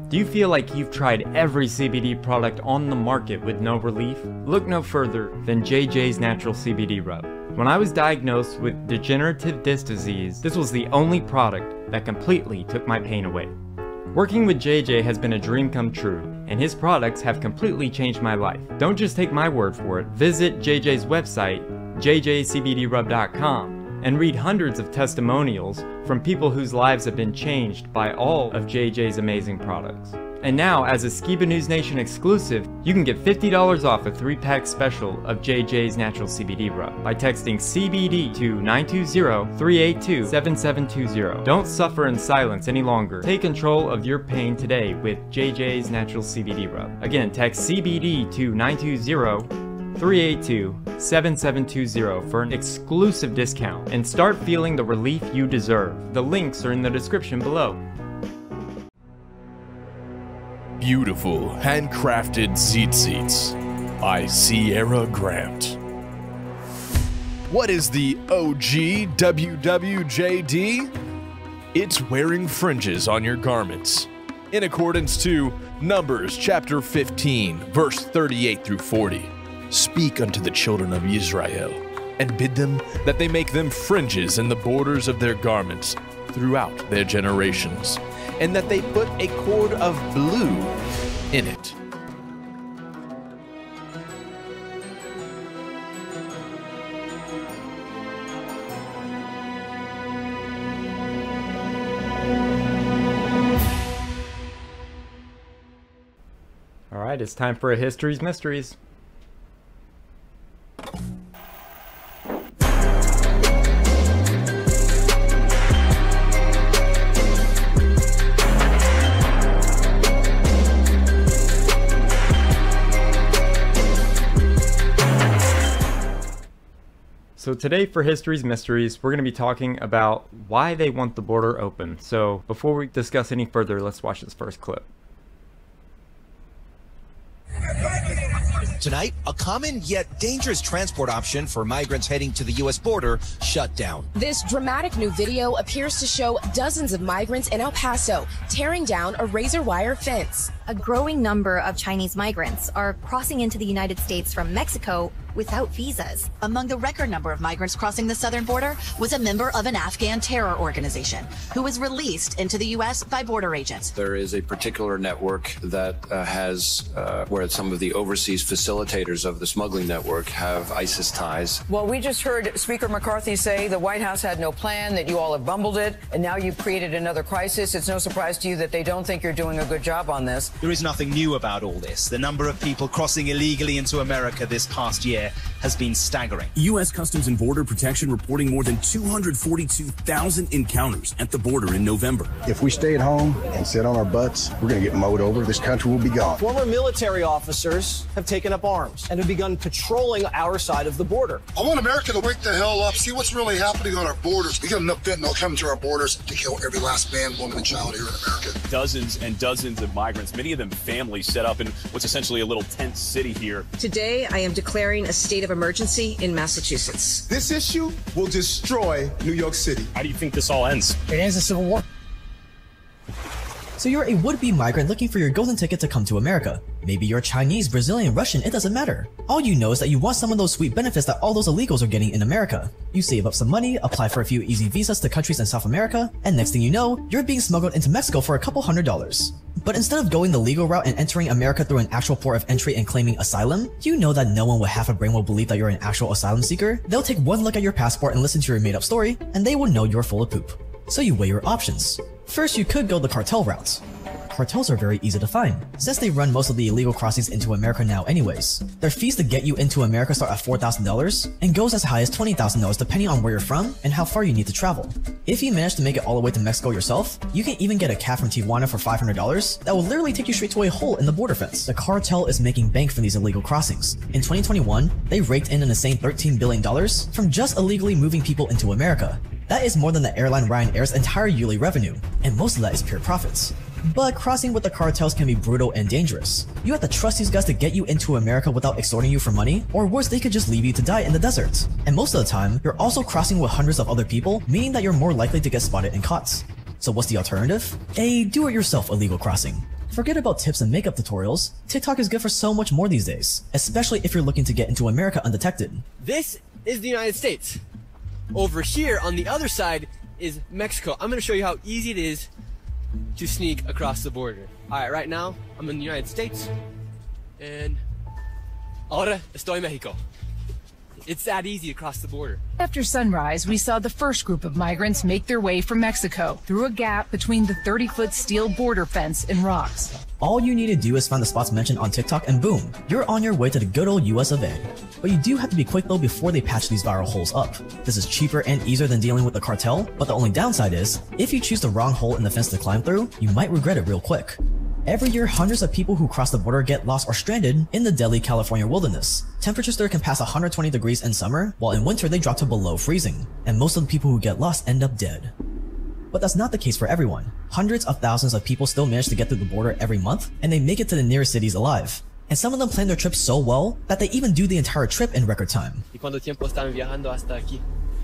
Do you feel like you've tried every CBD product on the market with no relief? Look no further than JJ's Natural CBD Rub. When I was diagnosed with degenerative disc disease, this was the only product that completely took my pain away. Working with JJ has been a dream come true, and his products have completely changed my life. Don't just take my word for it. Visit JJ's website, jjcbdrub.com, and read hundreds of testimonials from people whose lives have been changed by all of JJ's amazing products. And now, as a Skiba News Nation exclusive, you can get $50 off a 3-pack special of JJ's Natural CBD Rub by texting CBD to 920-382-7720. Don't suffer in silence any longer. Take control of your pain today with JJ's Natural CBD Rub. Again, text CBD to 920-382-7720 for an exclusive discount and start feeling the relief you deserve. The links are in the description below. Beautiful, handcrafted Tzits by Ciara Grant. What is the OG WWJD? It's wearing fringes on your garments. In accordance to Numbers chapter 15, verse 38 through 40. Speak unto the children of Israel, and bid them that they make them fringes in the borders of their garments throughout their generations, and that they put a cord of blue in it. it's time for a History's Mysteries. So today for History's Mysteries, we're going to be talking about why they want the border open. So before we discuss any further, let's watch this first clip. Tonight, a common yet dangerous transport option for migrants heading to the U.S. border shut down. This dramatic new video appears to show dozens of migrants in El Paso tearing down a razor wire fence. A growing number of Chinese migrants are crossing into the United States from Mexico without visas. Among the record number of migrants crossing the southern border was a member of an Afghan terror organization who was released into the U.S. by border agents. There is a particular network that has where some of the overseas facilitators of the smuggling network have ISIS ties. Well, we just heard Speaker McCarthy say the White House had no plan, that you all have bumbled it, and now you've created another crisis. It's no surprise to you that they don't think you're doing a good job on this. There is nothing new about all this. The number of people crossing illegally into America this past year has been staggering. U.S. Customs and Border Protection reporting more than 242,000 encounters at the border in November. If we stay at home and sit on our butts, we're going to get mowed over. This country will be gone. Former military officers have taken up arms and have begun patrolling our side of the border. I want America to wake the hell up, see what's really happening on our borders. We got enough fentanyl coming to our borders to kill every last man, woman, and child here in America. Dozens and dozens of migrants, many of them families, set up in what's essentially a little tent city here. Today, I am declaring a state of emergency in Massachusetts. This issue will destroy New York City. How do you think this all ends? It ends the Civil War. So you're a would-be migrant looking for your golden ticket to come to America. Maybe you're Chinese, Brazilian, Russian, it doesn't matter. All you know is that you want some of those sweet benefits that all those illegals are getting in America. You save up some money, apply for a few easy visas to countries in South America, and next thing you know, you're being smuggled into Mexico for a couple $100s. But instead of going the legal route and entering America through an actual port of entry and claiming asylum, you know that no one with half a brain will believe that you're an actual asylum seeker. They'll take one look at your passport and listen to your made-up story, and they will know you're full of poop. So you weigh your options. First, you could go the cartel route. Cartels are very easy to find, since they run most of the illegal crossings into America now anyways. Their fees to get you into America start at $4,000 and goes as high as $20,000 depending on where you're from and how far you need to travel. If you manage to make it all the way to Mexico yourself, you can even get a cab from Tijuana for $500 that will literally take you straight to a hole in the border fence. The cartel is making bank from these illegal crossings. In 2021, they raked in an insane $13 billion from just illegally moving people into America. That is more than the airline Ryanair's entire yearly revenue, and most of that is pure profits. But crossing with the cartels can be brutal and dangerous. You have to trust these guys to get you into America without extorting you for money, or worse, they could just leave you to die in the desert. And most of the time, you're also crossing with hundreds of other people, meaning that you're more likely to get spotted and caught. So what's the alternative? A do-it-yourself illegal crossing. Forget about tips and makeup tutorials. TikTok is good for so much more these days, especially if you're looking to get into America undetected. This is the United States. Over here on the other side is Mexico. I'm going to show you how easy it is to sneak across the border. Alright, right now I'm in the United States and ahora estoy en Mexico. It's that easy to cross the border. After sunrise, we saw the first group of migrants make their way from Mexico through a gap between the 30-foot steel border fence and rocks. All you need to do is find the spots mentioned on TikTok and boom, you're on your way to the good old US of A. But you do have to be quick though before they patch these viral holes up. This is cheaper and easier than dealing with the cartel, but the only downside is, if you choose the wrong hole in the fence to climb through, you might regret it real quick. Every year, hundreds of people who cross the border get lost or stranded in the deadly California wilderness. Temperatures there can pass 120 degrees in summer, while in winter they drop to below freezing, and most of the people who get lost end up dead. But that's not the case for everyone. Hundreds of thousands of people still manage to get through the border every month, and they make it to the nearest cities alive. And some of them plan their trips so well that they even do the entire trip in record time. ¿Y cuánto tiempo están viajando hasta aquí?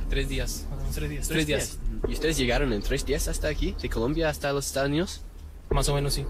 3 días. 3 días. ¿Y ustedes llegaron en 3 días hasta aquí? ¿De Colombia hasta los Estados Unidos? Más o menos sí.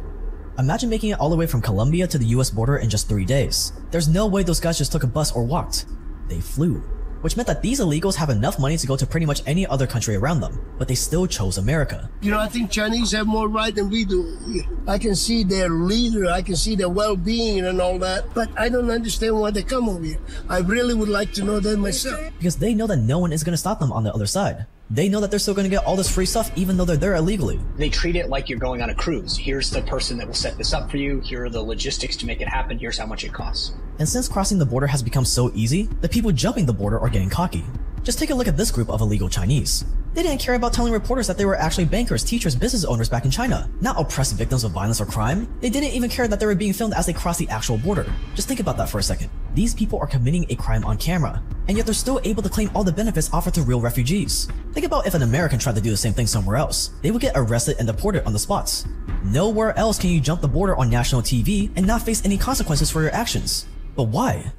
Imagine making it all the way from Colombia to the US border in just 3 days. There's no way those guys just took a bus or walked. They flew. Which meant that these illegals have enough money to go to pretty much any other country around them, but they still chose America. You know, I think Chinese have more right than we do. I can see their leader, I can see their well-being and all that, but I don't understand why they come over here. I really would like to know that myself. Because they know that no one is going to stop them on the other side. They know that they're still going to get all this free stuff even though they're there illegally. They treat it like you're going on a cruise. Here's the person that will set this up for you. Here are the logistics to make it happen. Here's how much it costs. And since crossing the border has become so easy, the people jumping the border are getting cocky. Just take a look at this group of illegal Chinese. They didn't care about telling reporters that they were actually bankers, teachers, business owners back in China, not oppressed victims of violence or crime. They didn't even care that they were being filmed as they crossed the actual border. Just think about that for a second. These people are committing a crime on camera, and yet they're still able to claim all the benefits offered to real refugees. Think about if an American tried to do the same thing somewhere else. They would get arrested and deported on the spots. Nowhere else can you jump the border on national TV and not face any consequences for your actions. But why?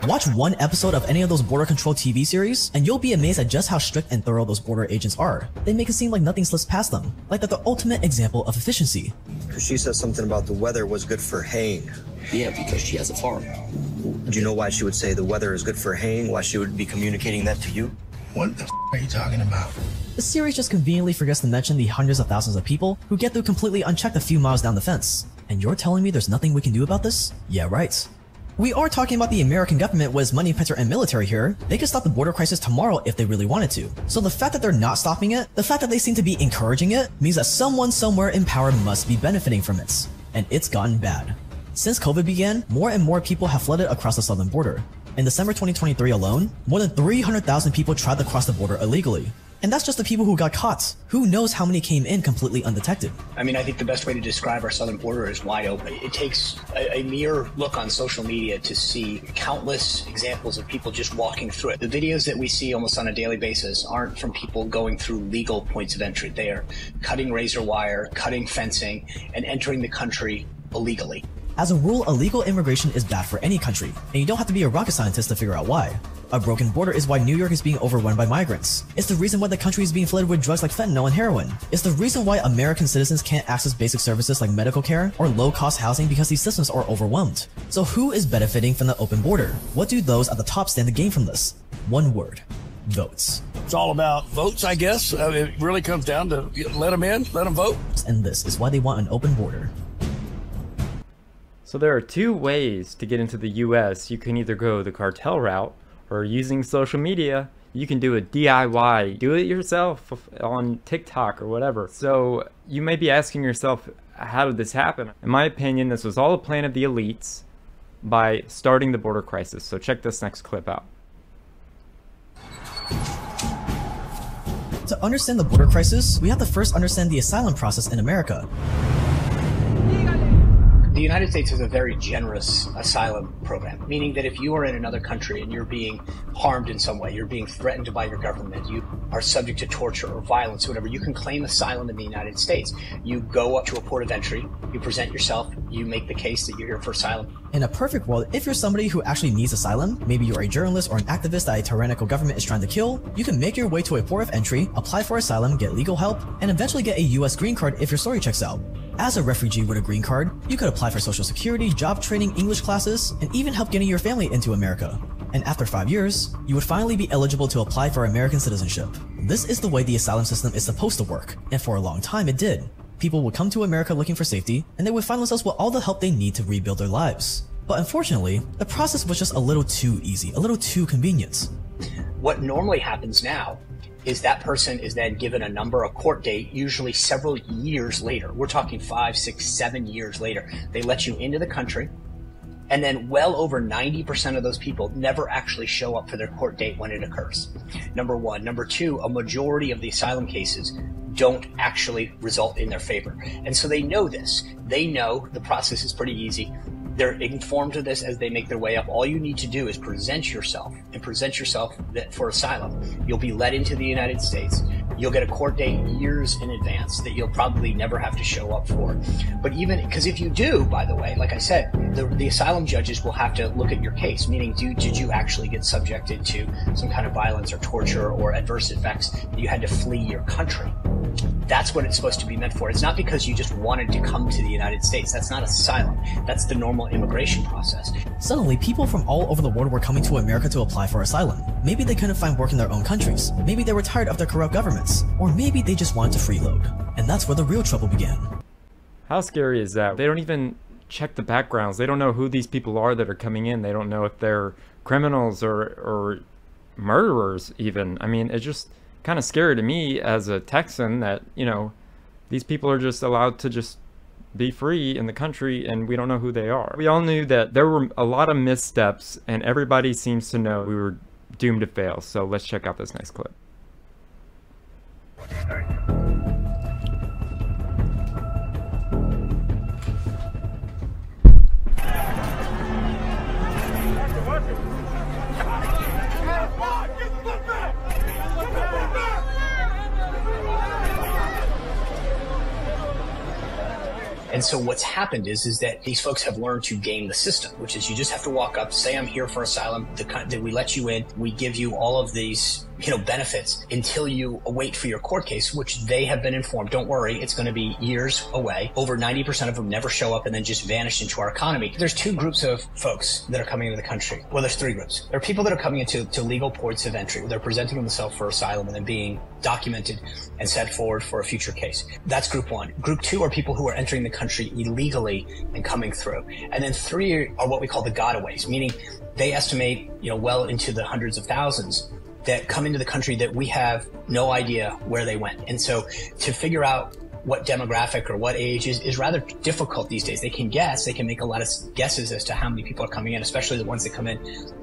Watch one episode of any of those border control TV series, and you'll be amazed at just how strict and thorough those border agents are. They make it seem like nothing slips past them, like they're the ultimate example of efficiency. She said something about the weather was good for haying. Yeah, because she has a farm. Do you know why she would say the weather is good for haying? Why she would be communicating that to you? What the are you talking about? The series just conveniently forgets to mention the hundreds of thousands of people who get through completely unchecked a few miles down the fence. And you're telling me there's nothing we can do about this? Yeah, right. We are talking about the American government with money, printer, and military here. They could stop the border crisis tomorrow if they really wanted to. So the fact that they're not stopping it, the fact that they seem to be encouraging it, means that someone somewhere in power must be benefiting from it. And it's gotten bad. Since COVID began, more and more people have flooded across the southern border. In December 2023 alone, more than 300,000 people tried to cross the border illegally. And that's just the people who got caught. Who knows how many came in completely undetected? I mean, I think the best way to describe our southern border is wide open. It takes a mere look on social media to see countless examples of people just walking through it. The videos that we see almost on a daily basis aren't from people going through legal points of entry. They are cutting razor wire, cutting fencing, and entering the country illegally. As a rule, illegal immigration is bad for any country, and you don't have to be a rocket scientist to figure out why. A broken border is why New York is being overrun by migrants. It's the reason why the country is being flooded with drugs like fentanyl and heroin. It's the reason why American citizens can't access basic services like medical care or low-cost housing because these systems are overwhelmed. So who is benefiting from the open border? What do those at the top stand to gain from this? One word: votes. It's all about votes, I guess. It really comes down to let them in, let them vote. And this is why they want an open border. So there are two ways to get into the US. You can either go the cartel route, or using social media, you can do a DIY, do it yourself on TikTok or whatever. So you may be asking yourself, how did this happen? In my opinion, this was all a plan of the elites by starting the border crisis. So check this next clip out. To understand the border crisis, we have to first understand the asylum process in America. The United States has a very generous asylum program, meaning that if you are in another country and you're being harmed in some way, you're being threatened by your government, you are subject to torture or violence or whatever, you can claim asylum in the United States. You go up to a port of entry, you present yourself, you make the case that you're here for asylum. In a perfect world, if you're somebody who actually needs asylum, maybe you're a journalist or an activist that a tyrannical government is trying to kill, you can make your way to a port of entry, apply for asylum, get legal help, and eventually get a US green card if your story checks out. As a refugee with a green card, you could apply for social security, job training, English classes, and even help getting your family into America. And after 5 years, you would finally be eligible to apply for American citizenship. This is the way the asylum system is supposed to work, and for a long time it did. People would come to America looking for safety, and they would find themselves with all the help they need to rebuild their lives. But unfortunately, the process was just a little too easy, a little too convenient. What normally happens now is that person is then given a number, a court date, usually several years later. We're talking 5, 6, 7 years later. They let you into the country, and then well over 90% of those people never actually show up for their court date when it occurs. Number one. Number two, a majority of the asylum cases don't actually result in their favor. And so they know this. They know the process is pretty easy. They're informed of this as they make their way up. All you need to do is present yourself for asylum. You'll be let into the United States. You'll get a court date years in advance that you'll probably never have to show up for. But even, because if you do, by the way, like I said, the asylum judges will have to look at your case, meaning did you actually get subjected to some kind of violence or torture or adverse effects that you had to flee your country. That's what it's supposed to be meant for. It's not because you just wanted to come to the United States. That's not asylum. That's the normal immigration process. Suddenly, people from all over the world were coming to America to apply for asylum. Maybe they couldn't find work in their own countries. Maybe they were tired of their corrupt governments. Or maybe they just wanted to freeload. And that's where the real trouble began. How scary is that? They don't even check the backgrounds. They don't know who these people are that are coming in. They don't know if they're criminals or murderers even. I mean, it just kind of scary to me as a Texan that, you know, these people are just allowed to just be free in the country and we don't know who they are. We all knew that there were a lot of missteps and everybody seems to know we were doomed to fail. So let's check out this next clip. And so what's happened is that these folks have learned to game the system, which is you just have to walk up, say I'm here for asylum, we let you in, we give you all of these, you know, benefits until you await for your court case, which they have been informed. Don't worry, it's going to be years away. Over 90% of them never show up and then just vanish into our economy. There's two groups of folks that are coming into the country. Well, there's three groups. There are people that are coming into legal ports of entry. They're presenting themselves for asylum and then being documented and set forward for a future case. That's group one. Group two are people who are entering the country illegally and coming through. And then three are what we call the gotaways, meaning they estimate, you know, well into the hundreds of thousands that come into the country that we have no idea where they went. And so to figure out what demographic or what age is rather difficult these days. They can guess, they can make a lot of guesses as to how many people are coming in, especially the ones that come in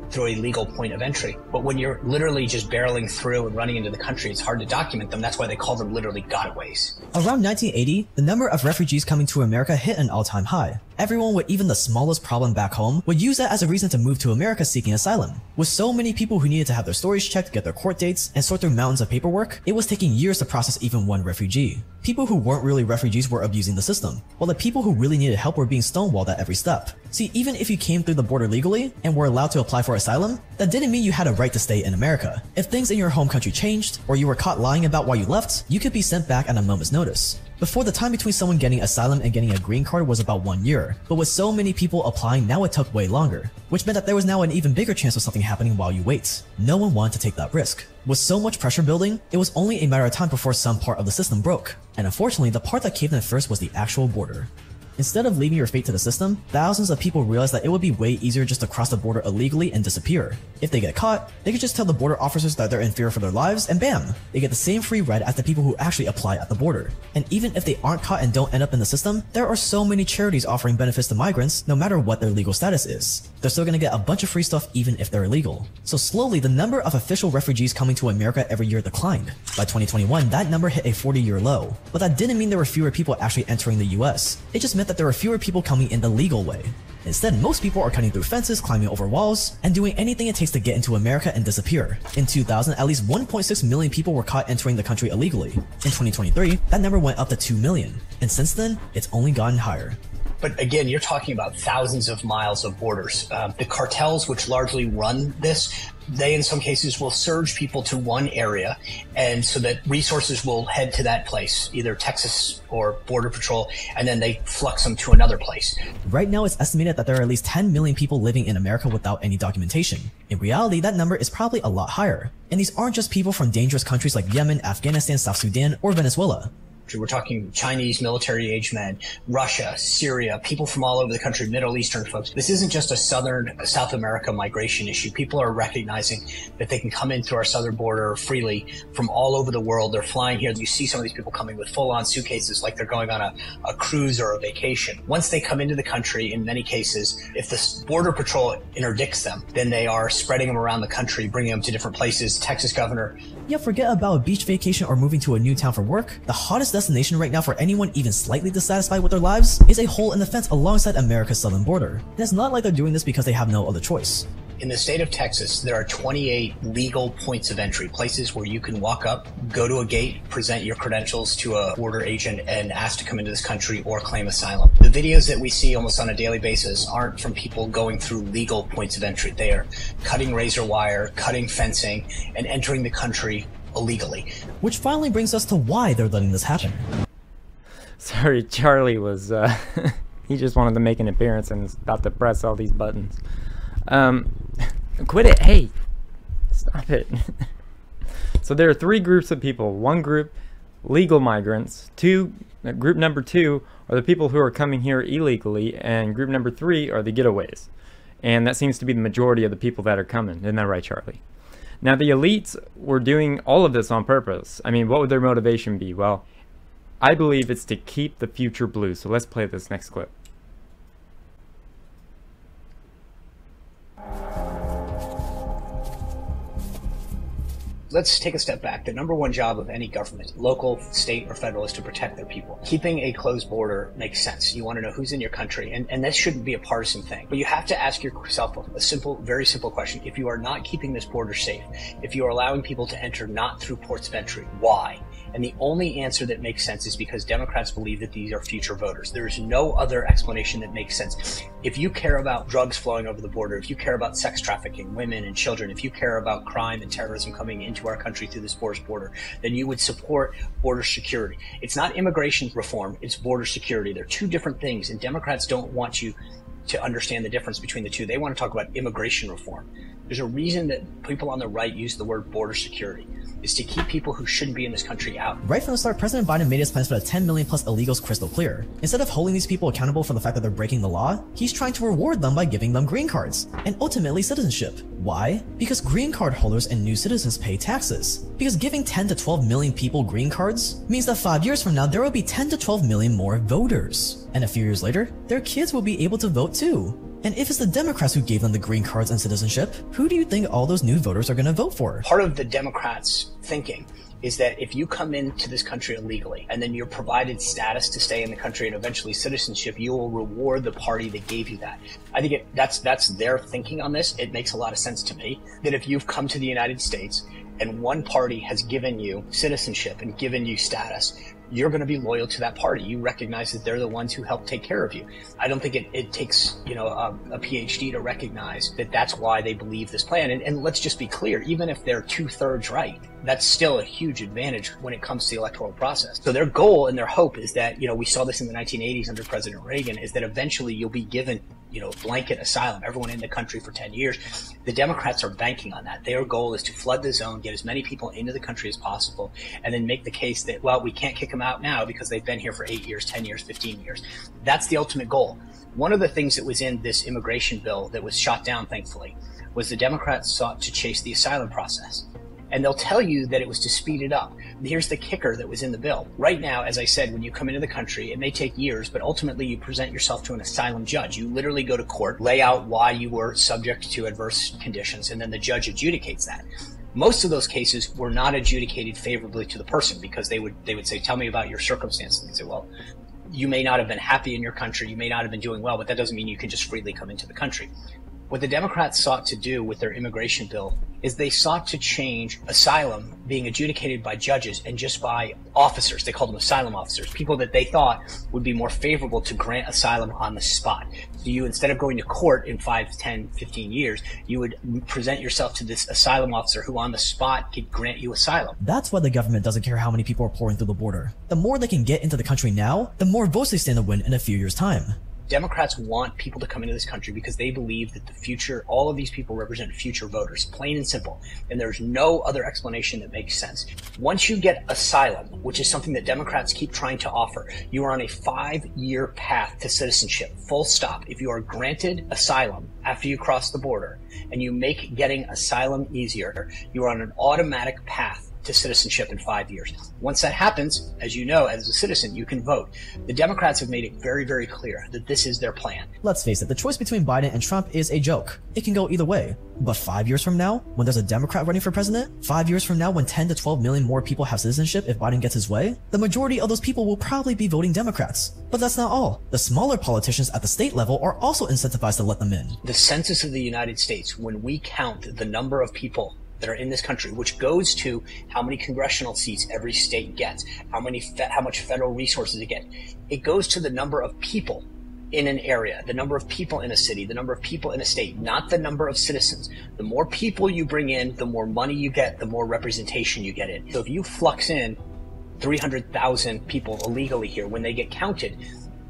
through a legal point of entry. But when you're literally just barreling through and running into the country, it's hard to document them. That's why they call them literally gotaways. Around 1980, the number of refugees coming to America hit an all-time high. Everyone with even the smallest problem back home would use that as a reason to move to America seeking asylum. With so many people who needed to have their stories checked, get their court dates, and sort through mountains of paperwork, it was taking years to process even one refugee. People who weren't really refugees were abusing the system, while the people who really needed help were being stonewalled at every step. See, even if you came through the border legally and were allowed to apply for asylum, that didn't mean you had a right to stay in America. If things in your home country changed, or you were caught lying about why you left, you could be sent back at a moment's notice. Before, the time between someone getting asylum and getting a green card was about 1 year, but with so many people applying, now it took way longer, which meant that there was now an even bigger chance of something happening while you wait. No one wanted to take that risk. With so much pressure building, it was only a matter of time before some part of the system broke. And unfortunately, the part that caved in first was the actual border. Instead of leaving your fate to the system, thousands of people realized that it would be way easier just to cross the border illegally and disappear. If they get caught, they could just tell the border officers that they're in fear for their lives, and bam! They get the same free ride as the people who actually apply at the border. And even if they aren't caught and don't end up in the system, there are so many charities offering benefits to migrants no matter what their legal status is. They're still gonna get a bunch of free stuff even if they're illegal. So slowly, the number of official refugees coming to America every year declined. By 2021, that number hit a 40-year low. But that didn't mean there were fewer people actually entering the US. It just meant that there were fewer people coming in the legal way. Instead, most people are cutting through fences, climbing over walls, and doing anything it takes to get into America and disappear. In 2000, at least 1.6 million people were caught entering the country illegally. In 2023, that number went up to 2 million. And since then, it's only gotten higher. But again, you're talking about thousands of miles of borders. The cartels, which largely run this, they in some cases will surge people to one area, and so that resources will head to that place, either Texas or Border Patrol, and then they flux them to another place. Right now, it's estimated that there are at least 10 million people living in America without any documentation. In reality, that number is probably a lot higher. And these aren't just people from dangerous countries like Yemen, Afghanistan, South Sudan, or Venezuela. We're talking Chinese military-age men, Russia, Syria, people from all over the country, Middle Eastern folks. This isn't just a South America migration issue. People are recognizing that they can come in through our southern border freely from all over the world. They're flying here. You see some of these people coming with full-on suitcases like they're going on a cruise or a vacation. Once they come into the country, in many cases, if the Border Patrol interdicts them, then they are spreading them around the country, bringing them to different places. Texas governor. Yeah, forget about a beach vacation or moving to a new town for work. The hottest destination right now for anyone even slightly dissatisfied with their lives is a hole in the fence alongside America's southern border. And it's not like they're doing this because they have no other choice. In the state of Texas, there are 28 legal points of entry, places where you can walk up, go to a gate, present your credentials to a border agent, and ask to come into this country or claim asylum. The videos that we see almost on a daily basis aren't from people going through legal points of entry. They are cutting razor wire, cutting fencing, and entering the country illegally. Which finally brings us to why they're letting this happen. Sorry, Charlie was, he just wanted to make an appearance and is about to press all these buttons. Quit it, hey, stop it. So there are three groups of people. One group, legal migrants. Group number two are the people who are coming here illegally, and group number three are the getaways. And that seems to be the majority of the people that are coming. Isn't that right, Charlie? Now, the elites were doing all of this on purpose. I mean, what would their motivation be? Well, I believe it's to keep the future blue. So let's play this next clip. Let's take a step back. The number one job of any government, local, state, or federal, is to protect their people. Keeping a closed border makes sense. You want to know who's in your country, and this shouldn't be a partisan thing. But you have to ask yourself a simple, very simple question. If you are not keeping this border safe, if you are allowing people to enter not through ports of entry, why? And the only answer that makes sense is because Democrats believe that these are future voters. There is no other explanation that makes sense. If you care about drugs flowing over the border, if you care about sex trafficking, women and children, if you care about crime and terrorism coming into our country through this porous border, then you would support border security. It's not immigration reform, it's border security. They're two different things, and Democrats don't want you to understand the difference between the two. They want to talk about immigration reform. There's a reason that people on the right use the word border security. Is to keep people who shouldn't be in this country out. Right from the start, President Biden made his plans for the 10 million plus illegals crystal clear. Instead of holding these people accountable for the fact that they're breaking the law, he's trying to reward them by giving them green cards, and ultimately citizenship. Why? Because green card holders and new citizens pay taxes. Because giving 10 to 12 million people green cards means that 5 years from now, there will be 10 to 12 million more voters. And a few years later, their kids will be able to vote too. And if it's the Democrats who gave them the green cards and citizenship, who do you think all those new voters are going to vote for? Part of the Democrats' thinking is that if you come into this country illegally and then you're provided status to stay in the country and eventually citizenship, you will reward the party that gave you that. I think that's their thinking on this. It makes a lot of sense to me that if you've come to the United States and one party has given you citizenship and given you status, you're going to be loyal to that party. You recognize that they're the ones who help take care of you. I don't think it takes, a PhD to recognize that that's why they believe this plan. And let's just be clear, even if they're 2/3 right, that's still a huge advantage when it comes to the electoral process. So their goal and their hope is that, we saw this in the 1980s under President Reagan, is that eventually you'll be given blanket asylum, everyone in the country for 10 years. The Democrats are banking on that. Their goal is to flood the zone, get as many people into the country as possible, and then make the case that, well, we can't kick them out now because they've been here for 8 years, 10 years, 15 years. That's the ultimate goal. One of the things that was in this immigration bill that was shot down, thankfully, was the Democrats sought to chase the asylum process. And they'll tell you that it was to speed it up. Here's the kicker that was in the bill. Right now, as I said, when you come into the country, it may take years, but ultimately you present yourself to an asylum judge. You literally go to court, lay out why you were subject to adverse conditions, and then the judge adjudicates that. Most of those cases were not adjudicated favorably to the person because they would say, tell me about your circumstances. And they'd say, well, you may not have been happy in your country, you may not have been doing well, but that doesn't mean you can just freely come into the country. What the Democrats sought to do with their immigration bill is they sought to change asylum being adjudicated by judges and just by officers. They called them asylum officers, people that they thought would be more favorable to grant asylum on the spot. So you, instead of going to court in 5, 10, 15 years, you would present yourself to this asylum officer who on the spot could grant you asylum. That's why the government doesn't care how many people are pouring through the border. The more they can get into the country now, the more votes they stand to win in a few years' time. Democrats want people to come into this country because they believe that the future, all of these people represent future voters, plain and simple. And there's no other explanation that makes sense. Once you get asylum, which is something that Democrats keep trying to offer, you are on a 5-year path to citizenship, full stop. If you are granted asylum after you cross the border and you make getting asylum easier, you are on an automatic path to citizenship in 5 years. Once that happens, as you know, as a citizen, you can vote. The Democrats have made it very, very clear that this is their plan. Let's face it, the choice between Biden and Trump is a joke. It can go either way. But 5 years from now, when there's a Democrat running for president, 5 years from now when 10 to 12 million more people have citizenship if Biden gets his way, the majority of those people will probably be voting Democrats. But that's not all. The smaller politicians at the state level are also incentivized to let them in. The census of the United States, when we count the number of people that are in this country, which goes to how many congressional seats every state gets, how much federal resources it gets. It goes to the number of people in an area, the number of people in a city, the number of people in a state, not the number of citizens. The more people you bring in, the more money you get, the more representation you get in. So if you flux in 300,000 people illegally here, when they get counted,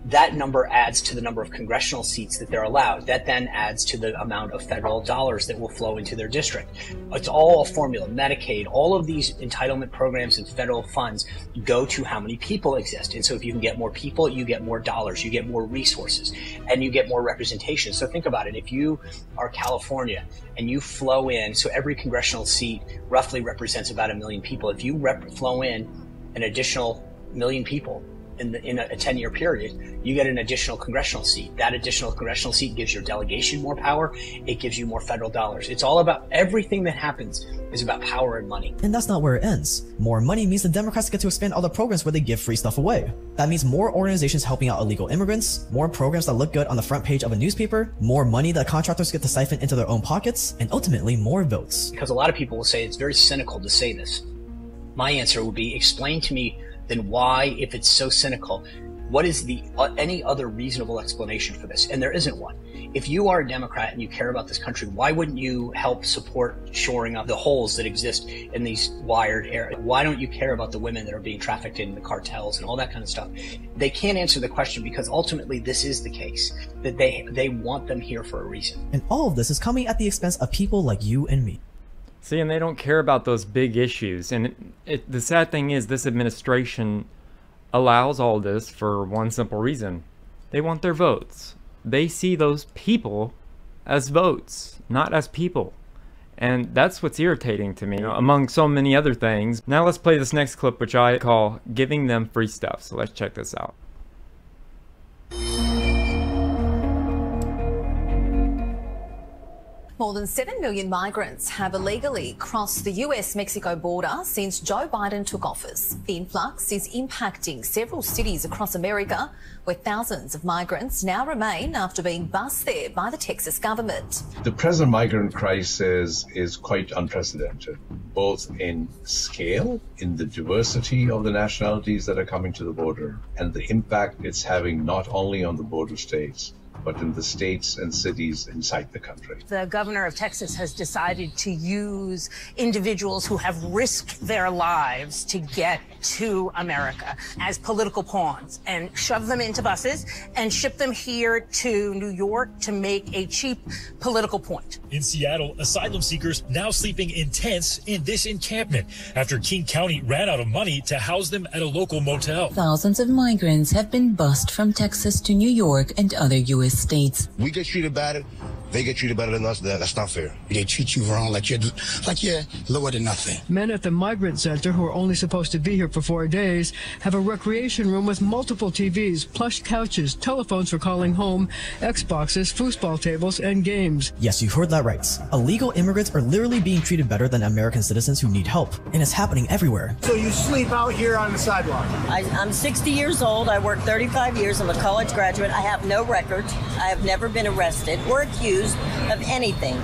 That number adds to the number of congressional seats that they're allowed. That then adds to the amount of federal dollars that will flow into their district. It's all a formula. Medicaid, all of these entitlement programs and federal funds go to how many people exist. And so if you can get more people, you get more dollars, you get more resources, and you get more representation. So think about it. If you are California and you flow in, so every congressional seat roughly represents about 1 million people. If you flow in an additional 1 million people in a 10-year period, you get an additional congressional seat. That additional congressional seat gives your delegation more power. It gives you more federal dollars. It's all about everything that happens is about power and money. And that's not where it ends. More money means the Democrats get to expand all the programs where they give free stuff away. That means more organizations helping out illegal immigrants, more programs that look good on the front page of a newspaper, more money that contractors get to siphon into their own pockets, and ultimately more votes. Because a lot of people will say it's very cynical to say this. My answer would be, explain to me then why, if it's so cynical, what is the any other reasonable explanation for this? And there isn't one. If you are a Democrat and you care about this country, why wouldn't you help support shoring up the holes that exist in these wired areas? Why don't you care about the women that are being trafficked in the cartels and all that kind of stuff? They can't answer the question because ultimately this is the case, that they want them here for a reason. And all of this is coming at the expense of people like you and me. See, and they don't care about those big issues. And the sad thing is, this administration allows all this for one simple reason. They want their votes. They see those people as votes, not as people. And that's what's irritating to me, among so many other things. Now let's play this next clip, which I call Giving Them Free Stuff. So let's check this out. More than 7 million migrants have illegally crossed the US-Mexico border since Joe Biden took office. The influx is impacting several cities across America, where thousands of migrants now remain after being bused there by the Texas government. The present migrant crisis is quite unprecedented, both in scale, in the diversity of the nationalities that are coming to the border, and the impact it's having not only on the border states, but in the states and cities inside the country. The governor of Texas has decided to use individuals who have risked their lives to get to America as political pawns and shove them into buses and ship them here to New York to make a cheap political point. In Seattle, asylum seekers now sleeping in tents in this encampment after King County ran out of money to house them at a local motel. Thousands of migrants have been bused from Texas to New York and other U.S. states. We get treated better. They get treated better than us. That's not fair. They treat you wrong like you're lower than nothing. Men at the migrant center, who are only supposed to be here for 4 days, have a recreation room with multiple TVs, plush couches, telephones for calling home, Xboxes, foosball tables, and games. Yes, you heard that right. Illegal immigrants are literally being treated better than American citizens who need help, and it's happening everywhere. So you sleep out here on the sidewalk? I'm 60 years old. I worked 35 years. I'm a college graduate. I have no record. I have never been arrested or accused of anything,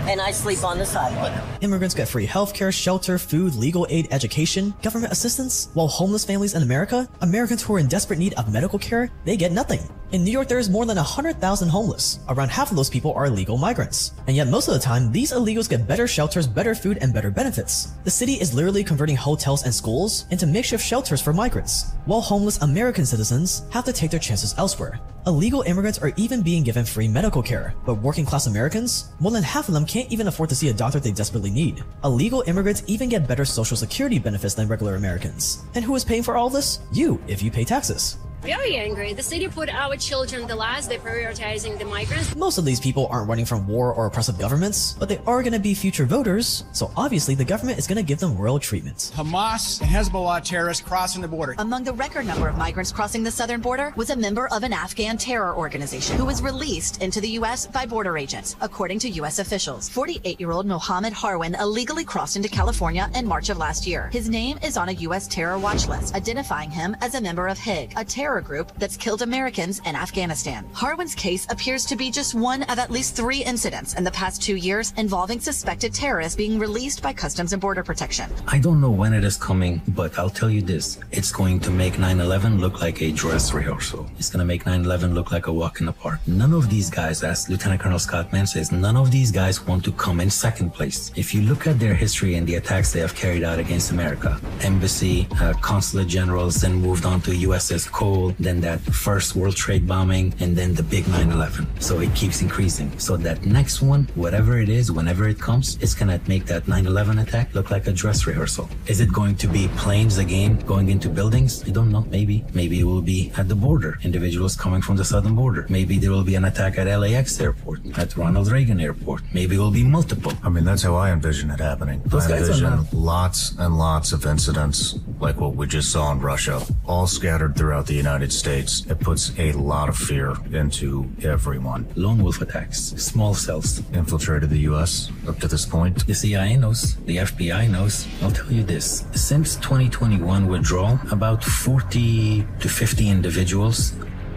and I sleep on the sidewalk. Immigrants get free healthcare, shelter, food, legal aid, education, government assistance, while homeless families in America, Americans who are in desperate need of medical care, they get nothing. In New York, there is more than 100,000 homeless. Around half of those people are illegal migrants. And yet most of the time, these illegals get better shelters, better food, and better benefits. The city is literally converting hotels and schools into makeshift shelters for migrants, while homeless American citizens have to take their chances elsewhere. Illegal immigrants are even being given free medical care, but working class Americans, more than half of them can't even afford to see a doctor they desperately need. Illegal immigrants even get better social security benefits than regular Americans. And who is paying for all this? You, if you pay taxes. Very angry. The city put our children the last. They're prioritizing the migrants. Most of these people aren't running from war or oppressive governments, but they are going to be future voters, so obviously the government is going to give them royal treatment. Hamas and Hezbollah terrorists crossing the border. Among the record number of migrants crossing the southern border was a member of an Afghan terror organization who was released into the U.S. by border agents, according to U.S. officials. 48-year-old Mohammed Harwin illegally crossed into California in March of last year. His name is on a U.S. terror watch list, identifying him as a member of HIG, a terror group that's killed Americans in Afghanistan. Harwin's case appears to be just one of at least 3 incidents in the past 2 years involving suspected terrorists being released by Customs and Border Protection. I don't know when it is coming, but I'll tell you this. It's going to make 9/11 look like a dress rehearsal. It's going to make 9/11 look like a walk in the park. None of these guys, as Lieutenant Colonel Scott Mann says, none of these guys want to come in second place. If you look at their history and the attacks they have carried out against America, embassy, consulate generals, then moved on to USS Cole, hole, then that first World Trade bombing, and then the big 9/11. So it keeps increasing. So that next one, whatever it is, whenever it comes, it's gonna make that 9/11 attack look like a dress rehearsal. Is it going to be planes again going into buildings? I don't know. Maybe. Maybe it will be at the border. Individuals coming from the southern border. Maybe there will be an attack at LAX airport, at Ronald Reagan airport. Maybe it will be multiple. I mean, that's how I envision it happening. Those I guys are envision not- lots and lots of incidents like what we just saw in Russia, all scattered throughout the United States. It puts a lot of fear into everyone. Lone wolf attacks, small cells. Infiltrated the U.S. up to this point. The CIA knows, the FBI knows. I'll tell you this, since 2021 withdrawal, about 40 to 50 individuals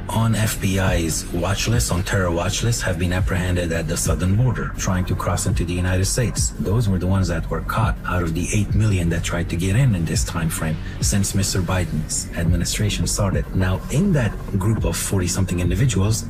on FBI's watch list, on terror watch list, have been apprehended at the southern border, trying to cross into the United States. Those were the ones that were caught out of the 8 million that tried to get in this time frame since Mr. Biden's administration started. Now, in that group of 40-something individuals,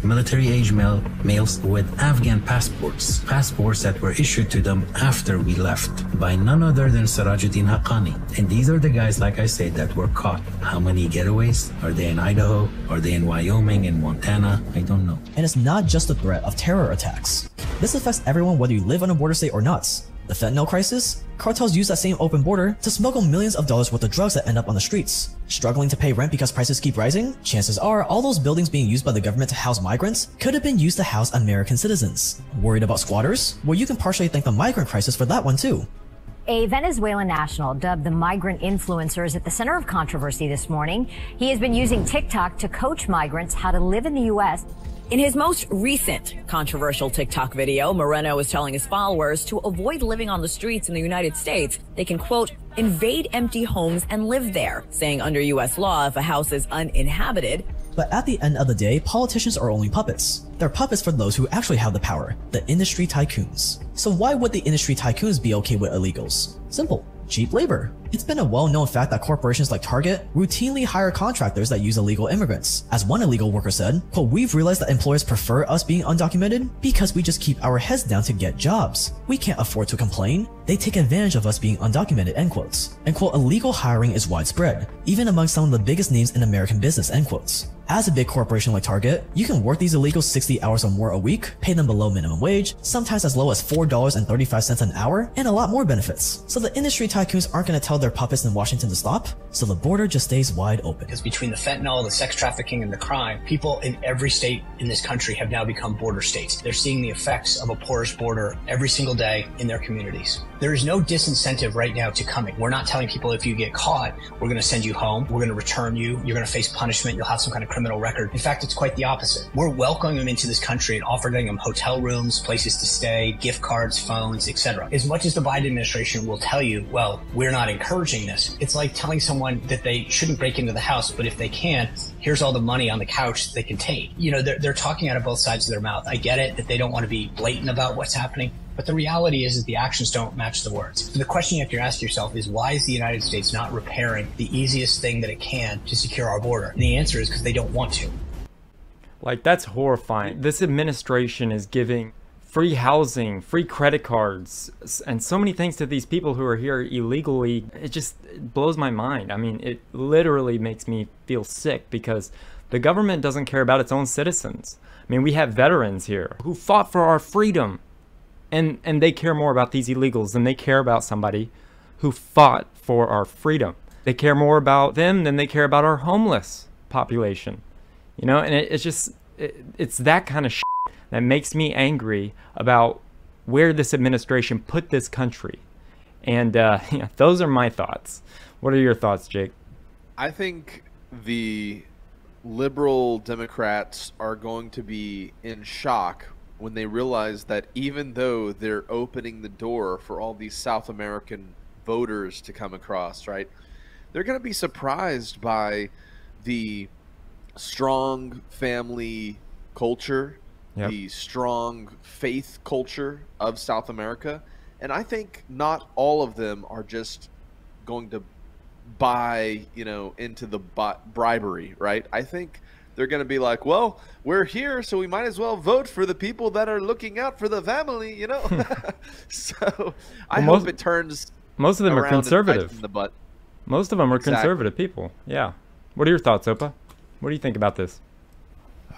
military-age males with Afghan passports that were issued to them after we left by none other than Sirajuddin Haqqani. And these are the guys, like I said, that were caught. How many getaways? Are they in Idaho? Are they in Wyoming, in Montana? I don't know. And it's not just the threat of terror attacks. This affects everyone whether you live on a border state or not. The fentanyl crisis? Cartels use that same open border to smuggle millions of dollars worth of drugs that end up on the streets. Struggling to pay rent because prices keep rising? Chances are all those buildings being used by the government to house migrants could have been used to house American citizens. Worried about squatters? Well, you can partially thank the migrant crisis for that one too. A Venezuelan national dubbed the migrant influencer is at the center of controversy this morning. He has been using TikTok to coach migrants how to live in the U.S. In his most recent controversial TikTok video, Moreno is telling his followers to avoid living on the streets in the United States. They can, quote, invade empty homes and live there, saying under U.S. law, if a house is uninhabited. But at the end of the day, politicians are only puppets. They're puppets for those who actually have the power, the industry tycoons. So why would the industry tycoons be okay with illegals? Simple. Cheap labor. It's been a well-known fact that corporations like Target routinely hire contractors that use illegal immigrants. As one illegal worker said, quote, we've realized that employers prefer us being undocumented because we just keep our heads down to get jobs. We can't afford to complain. They take advantage of us being undocumented, end quotes. And quote, illegal hiring is widespread, even among some of the biggest names in American business, end quotes. As a big corporation like Target, you can work these illegals 60 hours or more a week, pay them below minimum wage, sometimes as low as $4.35 an hour, and a lot more benefits. So the industry tycoons aren't going to tell their puppets in Washington to stop, so the border just stays wide open. Because between the fentanyl, the sex trafficking, and the crime, people in every state in this country have now become border states. They're seeing the effects of a porous border every single day in their communities. There is no disincentive right now to coming. We're not telling people if you get caught, we're going to send you home, we're going to return you, you're going to face punishment, you'll have some kind of criminal record. In fact, it's quite the opposite. We're welcoming them into this country and offering them hotel rooms, places to stay, gift cards, phones, etc. As much as the Biden administration will tell you, well, we're not encouraging this, it's like telling someone that they shouldn't break into the house, but if they can, here's all the money on the couch that they can take. You know, they're talking out of both sides of their mouth. I get it that they don't want to be blatant about what's happening, but the reality is the actions don't match the words. So the question you have to ask yourself is, why is the United States not repairing the easiest thing that it can to secure our border? And the answer is because they don't want to. Like, that's horrifying. This administration is giving free housing, free credit cards, and so many things to these people who are here illegally. It blows my mind. I mean, it literally makes me feel sick because the government doesn't care about its own citizens. I mean, we have veterans here who fought for our freedom, and they care more about these illegals than they care about somebody who fought for our freedom. They care more about them than they care about our homeless population. You know, and it's that kind of shit that makes me angry about where this administration put this country. And yeah, those are my thoughts. What are your thoughts, Jake? I think the liberal Democrats are going to be in shock when they realize that even though they're opening the door for all these South American voters to come across, right, they're going to be surprised by the strong family culture, the strong faith culture of South America. And I think not all of them are just going to buy, you know, into the bribery, right? I think they're going to be like, well, we're here, so we might as well vote for the people that are looking out for the family, you know? So I hope it turns most of them are conservative. The butt. Most of them are conservative people, yeah. What are your thoughts, Opa? What do you think about this?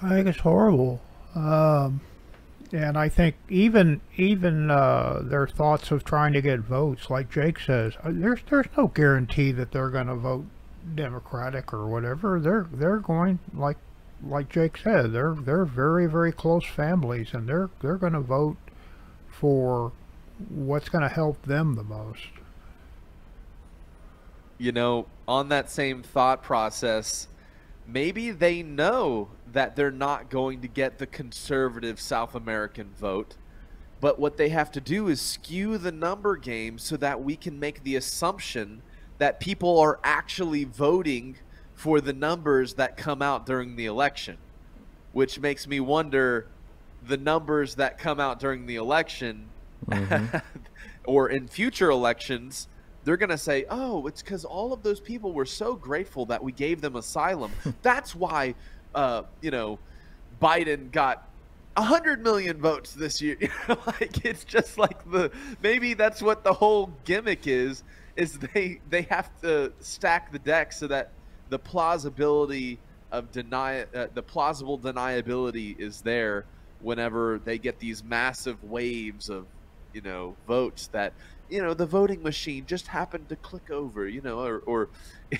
I think it's horrible. And I think even their thoughts of trying to get votes, like Jake says, there's no guarantee that they're going to vote Democratic or whatever. They're going, like Jake said, they're very, very close families, and they're going to vote for what's going to help them the most. You know, on that same thought process, maybe they know that they're not going to get the conservative South American vote, but what they have to do is skew the number game so that we can make the assumption that people are actually voting for the numbers that come out during the election, which makes me wonder, the numbers that come out during the election or in future elections, they're going to say, oh, it's because all of those people were so grateful that we gave them asylum. That's why, you know, Biden got 100 million votes this year. Like, it's just like maybe that's what the whole gimmick is they have to stack the deck so that the plausibility of the plausible deniability is there whenever they get these massive waves of, you know, votes that, you know, the voting machine just happened to click over, you know, or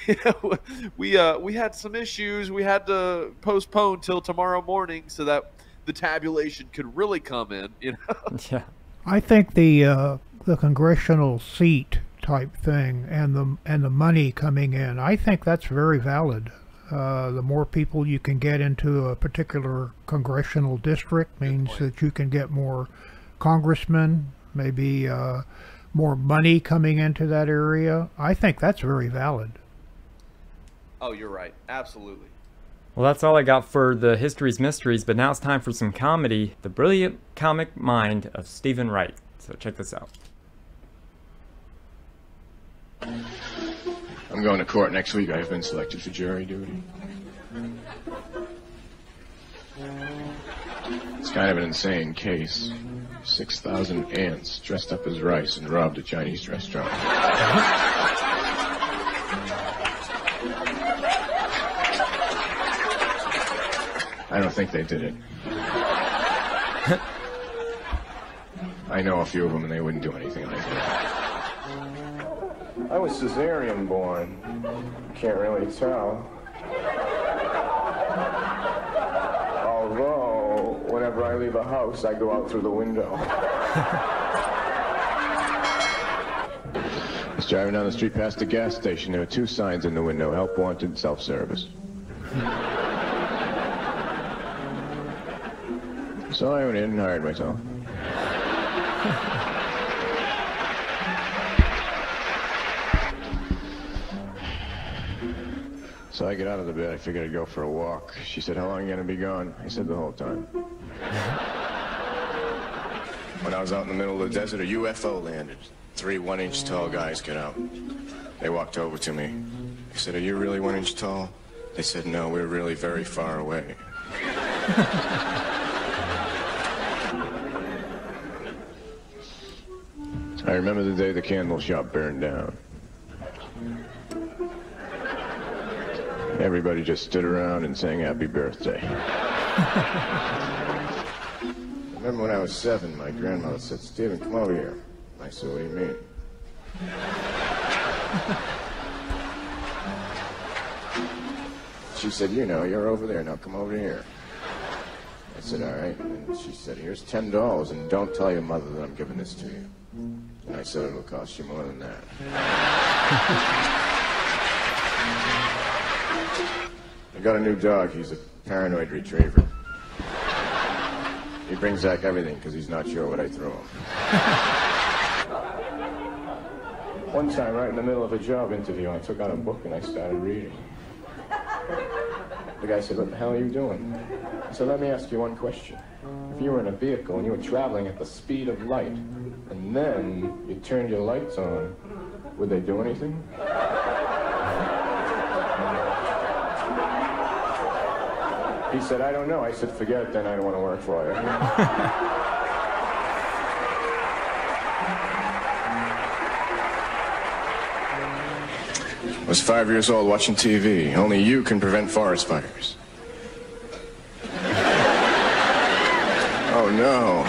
you know, we had some issues. We had to postpone till tomorrow morning so that the tabulation could really come in, you know. Yeah. I think the congressional seat type thing and the money coming in, I think that's very valid. The more people you can get into a particular congressional district means that you can get more congressmen, maybe more money coming into that area. I think that's very valid. Oh, you're right. Absolutely. Well, that's all I got for the History's Mysteries, but now it's time for some comedy. The brilliant comic mind of Stephen Wright. So check this out. I'm going to court next week. I have been selected for jury duty. It's kind of an insane case. 6,000 ants dressed up as rice and robbed a Chinese restaurant. I don't think they did it. I know a few of them, and they wouldn't do anything like that. I was cesarean born. Can't really tell. Although, whenever I leave a house, I go out through the window. I was driving down the street past the gas station. There were two signs in the window: help wanted, self-service. So I went in and hired myself. So I get out of the bed. I figured I'd go for a walk. She said, how long are you going to be gone? I said, the whole time. When I was out in the middle of the desert, a UFO landed. 3 1-inch tall guys get out. They walked over to me. I said, are you really 1 inch tall? They said, no, we're really very far away. I remember the day the candle shop burned down. Everybody just stood around and sang happy birthday. I remember when I was 7, my grandmother said, Stephen, come over here. I said, what do you mean? She said, you know, you're over there, now come over here. I said, all right. And she said, here's $10, and don't tell your mother that I'm giving this to you. And I said, it'll cost you more than that. I got a new dog. He's a paranoid retriever. He brings back everything because he's not sure what I threw him. One time, right in the middle of a job interview, I took out a book and I started reading. The guy said, what the hell are you doing? I said, let me ask you one question. If you were in a vehicle and you were traveling at the speed of light, and then you turned your lights on, would they do anything? He said, I don't know. I said, forget it then, I don't want to work for you. I was 5 years old watching TV. Only you can prevent forest fires. Oh no.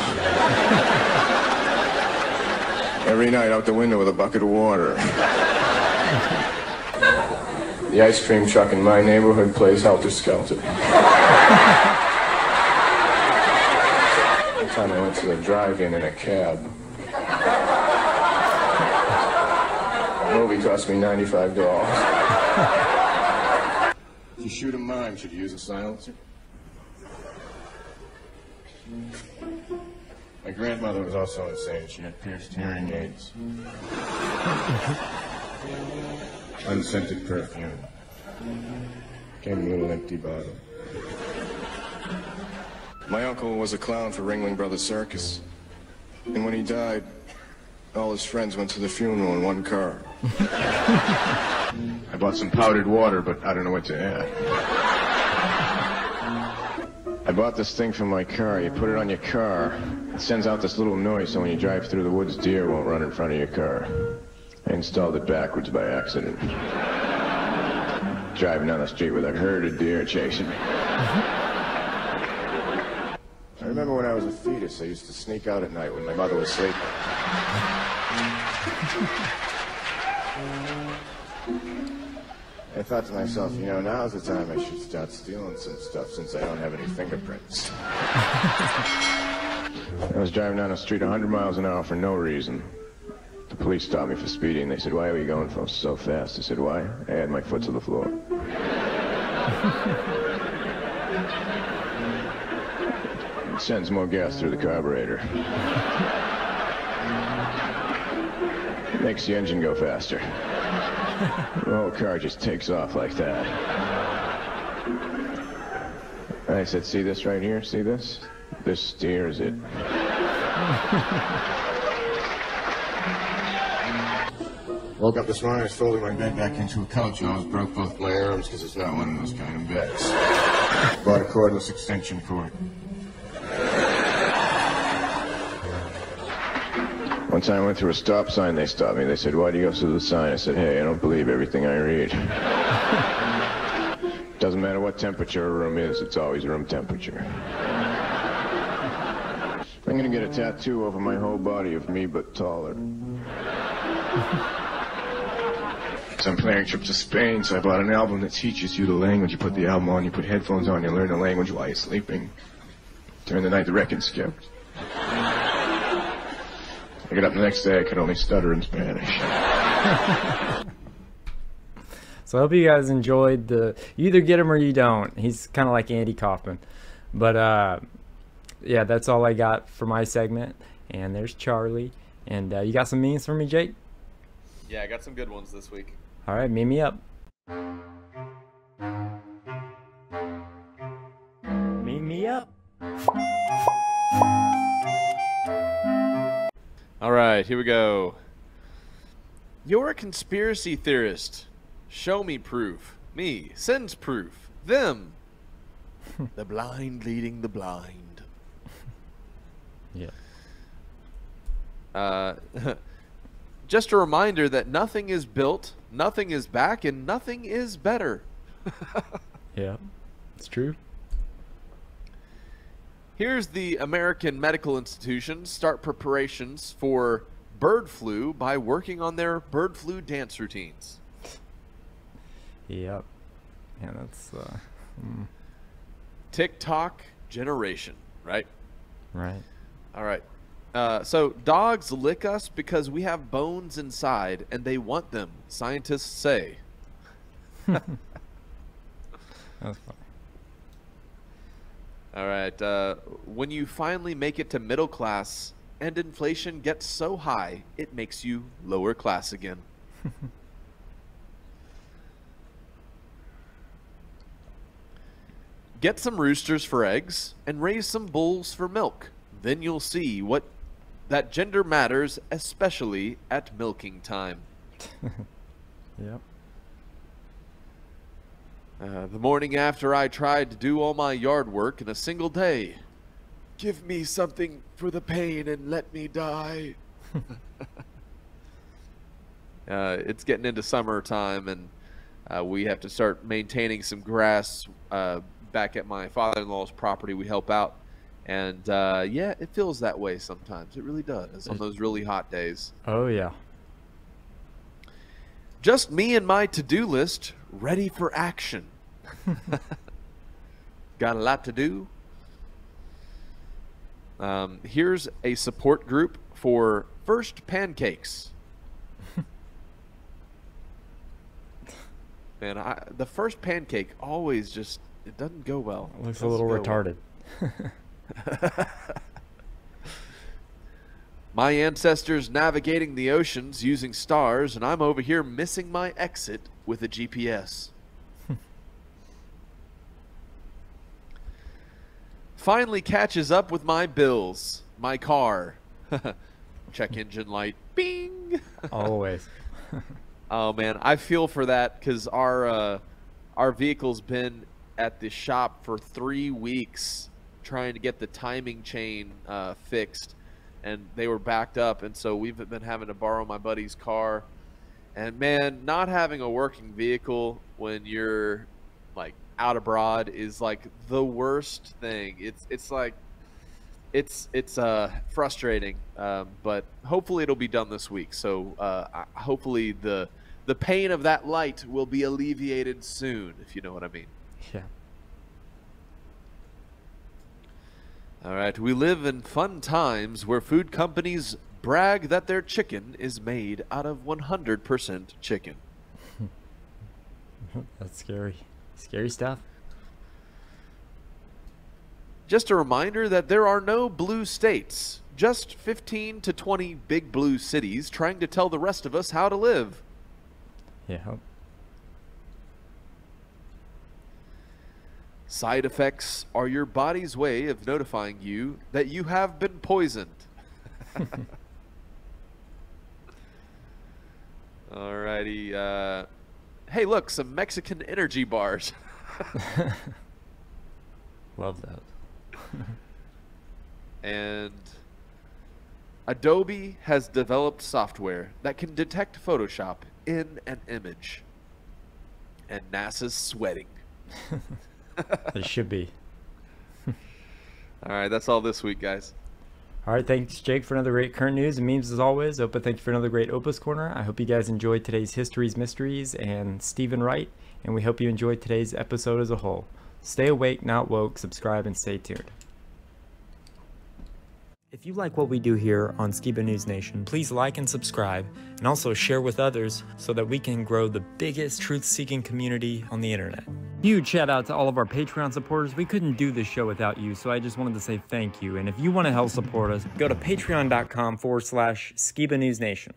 Every night out the window with a bucket of water. The ice cream truck in my neighborhood plays helter-skelter. One time I went to the drive-in in a cab. The movie cost me $95. If you shoot a mime, should you use a silencer? My grandmother was also insane. She had pierced hearing aids. Unscented perfume. Came in a little empty bottle. My uncle was a clown for Ringling Brothers Circus. And when he died, all his friends went to the funeral in one car. I bought some powdered water, but I don't know what to add. I bought this thing for my car. You put it on your car. It sends out this little noise, so when you drive through the woods, deer won't run in front of your car. I installed it backwards by accident. Driving down the street with a herd of deer chasing me. I remember when I was a fetus, I used to sneak out at night when my mother was sleeping. I thought to myself, you know, now's the time I should start stealing some stuff since I don't have any fingerprints. I was driving down the street 100 miles an hour for no reason. The police stopped me for speeding. They said, "Why are you going so fast?" I said, "Why? I had my foot to the floor." It sends more gas through the carburetor. It makes the engine go faster. The whole car just takes off like that. And I said, "See this right here? See this? This steers it." Woke up this morning, I was folding my bed back into a couch. I almost broke both my arms because it's not one of those kind of beds. Bought a cordless extension cord. One time I went through a stop sign, they stopped me. They said, "Why do you go through the sign?" I said, "Hey, I don't believe everything I read." Doesn't matter what temperature a room is, it's always room temperature. I'm gonna get a tattoo over my whole body of me, but taller. So I'm planning a trip to Spain, so I bought an album that teaches you the language. You put the album on, you put headphones on, you learn the language while you're sleeping. During the night, the record skipped. I got up the next day, I could only stutter in Spanish. So I hope you guys enjoyed you either get him or you don't. He's kind of like Andy Kaufman. But yeah, that's all I got for my segment. And there's Charlie. And you got some memes for me, Jake? Yeah, I got some good ones this week. All right, meme me up. Meme me up. All right, here we go. You're a conspiracy theorist. Show me proof. Me sends proof. Them. The blind leading the blind. Yeah. Just a reminder that nothing is built, nothing is back, and nothing is better. Yeah, it's true. Here's the American medical institutions start preparations for bird flu by working on their bird flu dance routines. Yep. Yeah, that's TikTok generation, right? Right. All right. So dogs lick us because we have bones inside and they want them, scientists say. That's funny. All right. When you finally make it to middle class and inflation gets so high, it makes you lower class again. Get some roosters for eggs and raise some bulls for milk. Then you'll see that gender matters, especially at milking time. Yep. The morning after I tried to do all my yard work in a single day. Give me something for the pain and let me die. It's getting into summertime, and We have to start maintaining some grass back at my father-in-law's property. We help out. And, yeah, it feels that way sometimes. It really does on those really hot days. Oh, yeah. Just me and my to-do list ready for action. Got a lot to do. Here's a support group for first pancakes. Man, the first pancake always just, it doesn't go well. It looks a little retarded. My ancestors navigating the oceans using stars, and I'm over here missing my exit with a GPS. Finally catches up with my bills. My car. Check engine light. Bing! Always. Oh, man. I feel for that because our vehicle's been at the shop for 3 weeks trying to get the timing chain fixed, and they were backed up, and so we've been having to borrow my buddy's car. And man, not having a working vehicle when you're like out abroad is like the worst thing. It's like it's frustrating, but hopefully it'll be done this week. So hopefully the pain of that light will be alleviated soon, if you know what I mean. Yeah. All right, we live in fun times where food companies brag that their chicken is made out of 100% chicken. That's scary. Scary stuff. Just a reminder that there are no blue states, just 15 to 20 big blue cities trying to tell the rest of us how to live. Yeah. Side effects are your body's way of notifying you that you have been poisoned. Alrighty. Hey, look, some Mexican energy bars. Love that. And Adobe has developed software that can detect Photoshop in an image. And NASA's sweating. It should be. All right, that's all this week, guys. All right, thanks, Jake, for another great current news and memes as always. Opa, thank you for another great Opa's Corner. I hope you guys enjoyed today's History's Mysteries and Stephen Wright, and we hope you enjoyed today's episode as a whole. Stay awake, not woke, subscribe, and stay tuned. If you like what we do here on Skiba News Nation, please like and subscribe, and also share with others so that we can grow the biggest truth-seeking community on the internet. Huge shout out to all of our Patreon supporters. We couldn't do this show without you, so I just wanted to say thank you. And if you want to help support us, go to patreon.com/Skiba News Nation.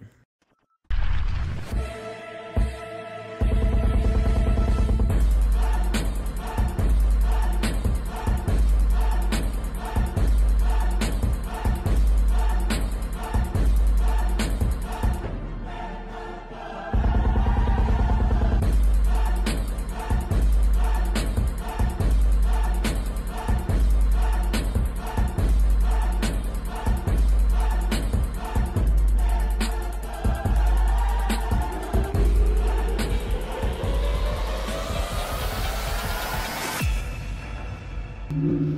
Mm-hmm.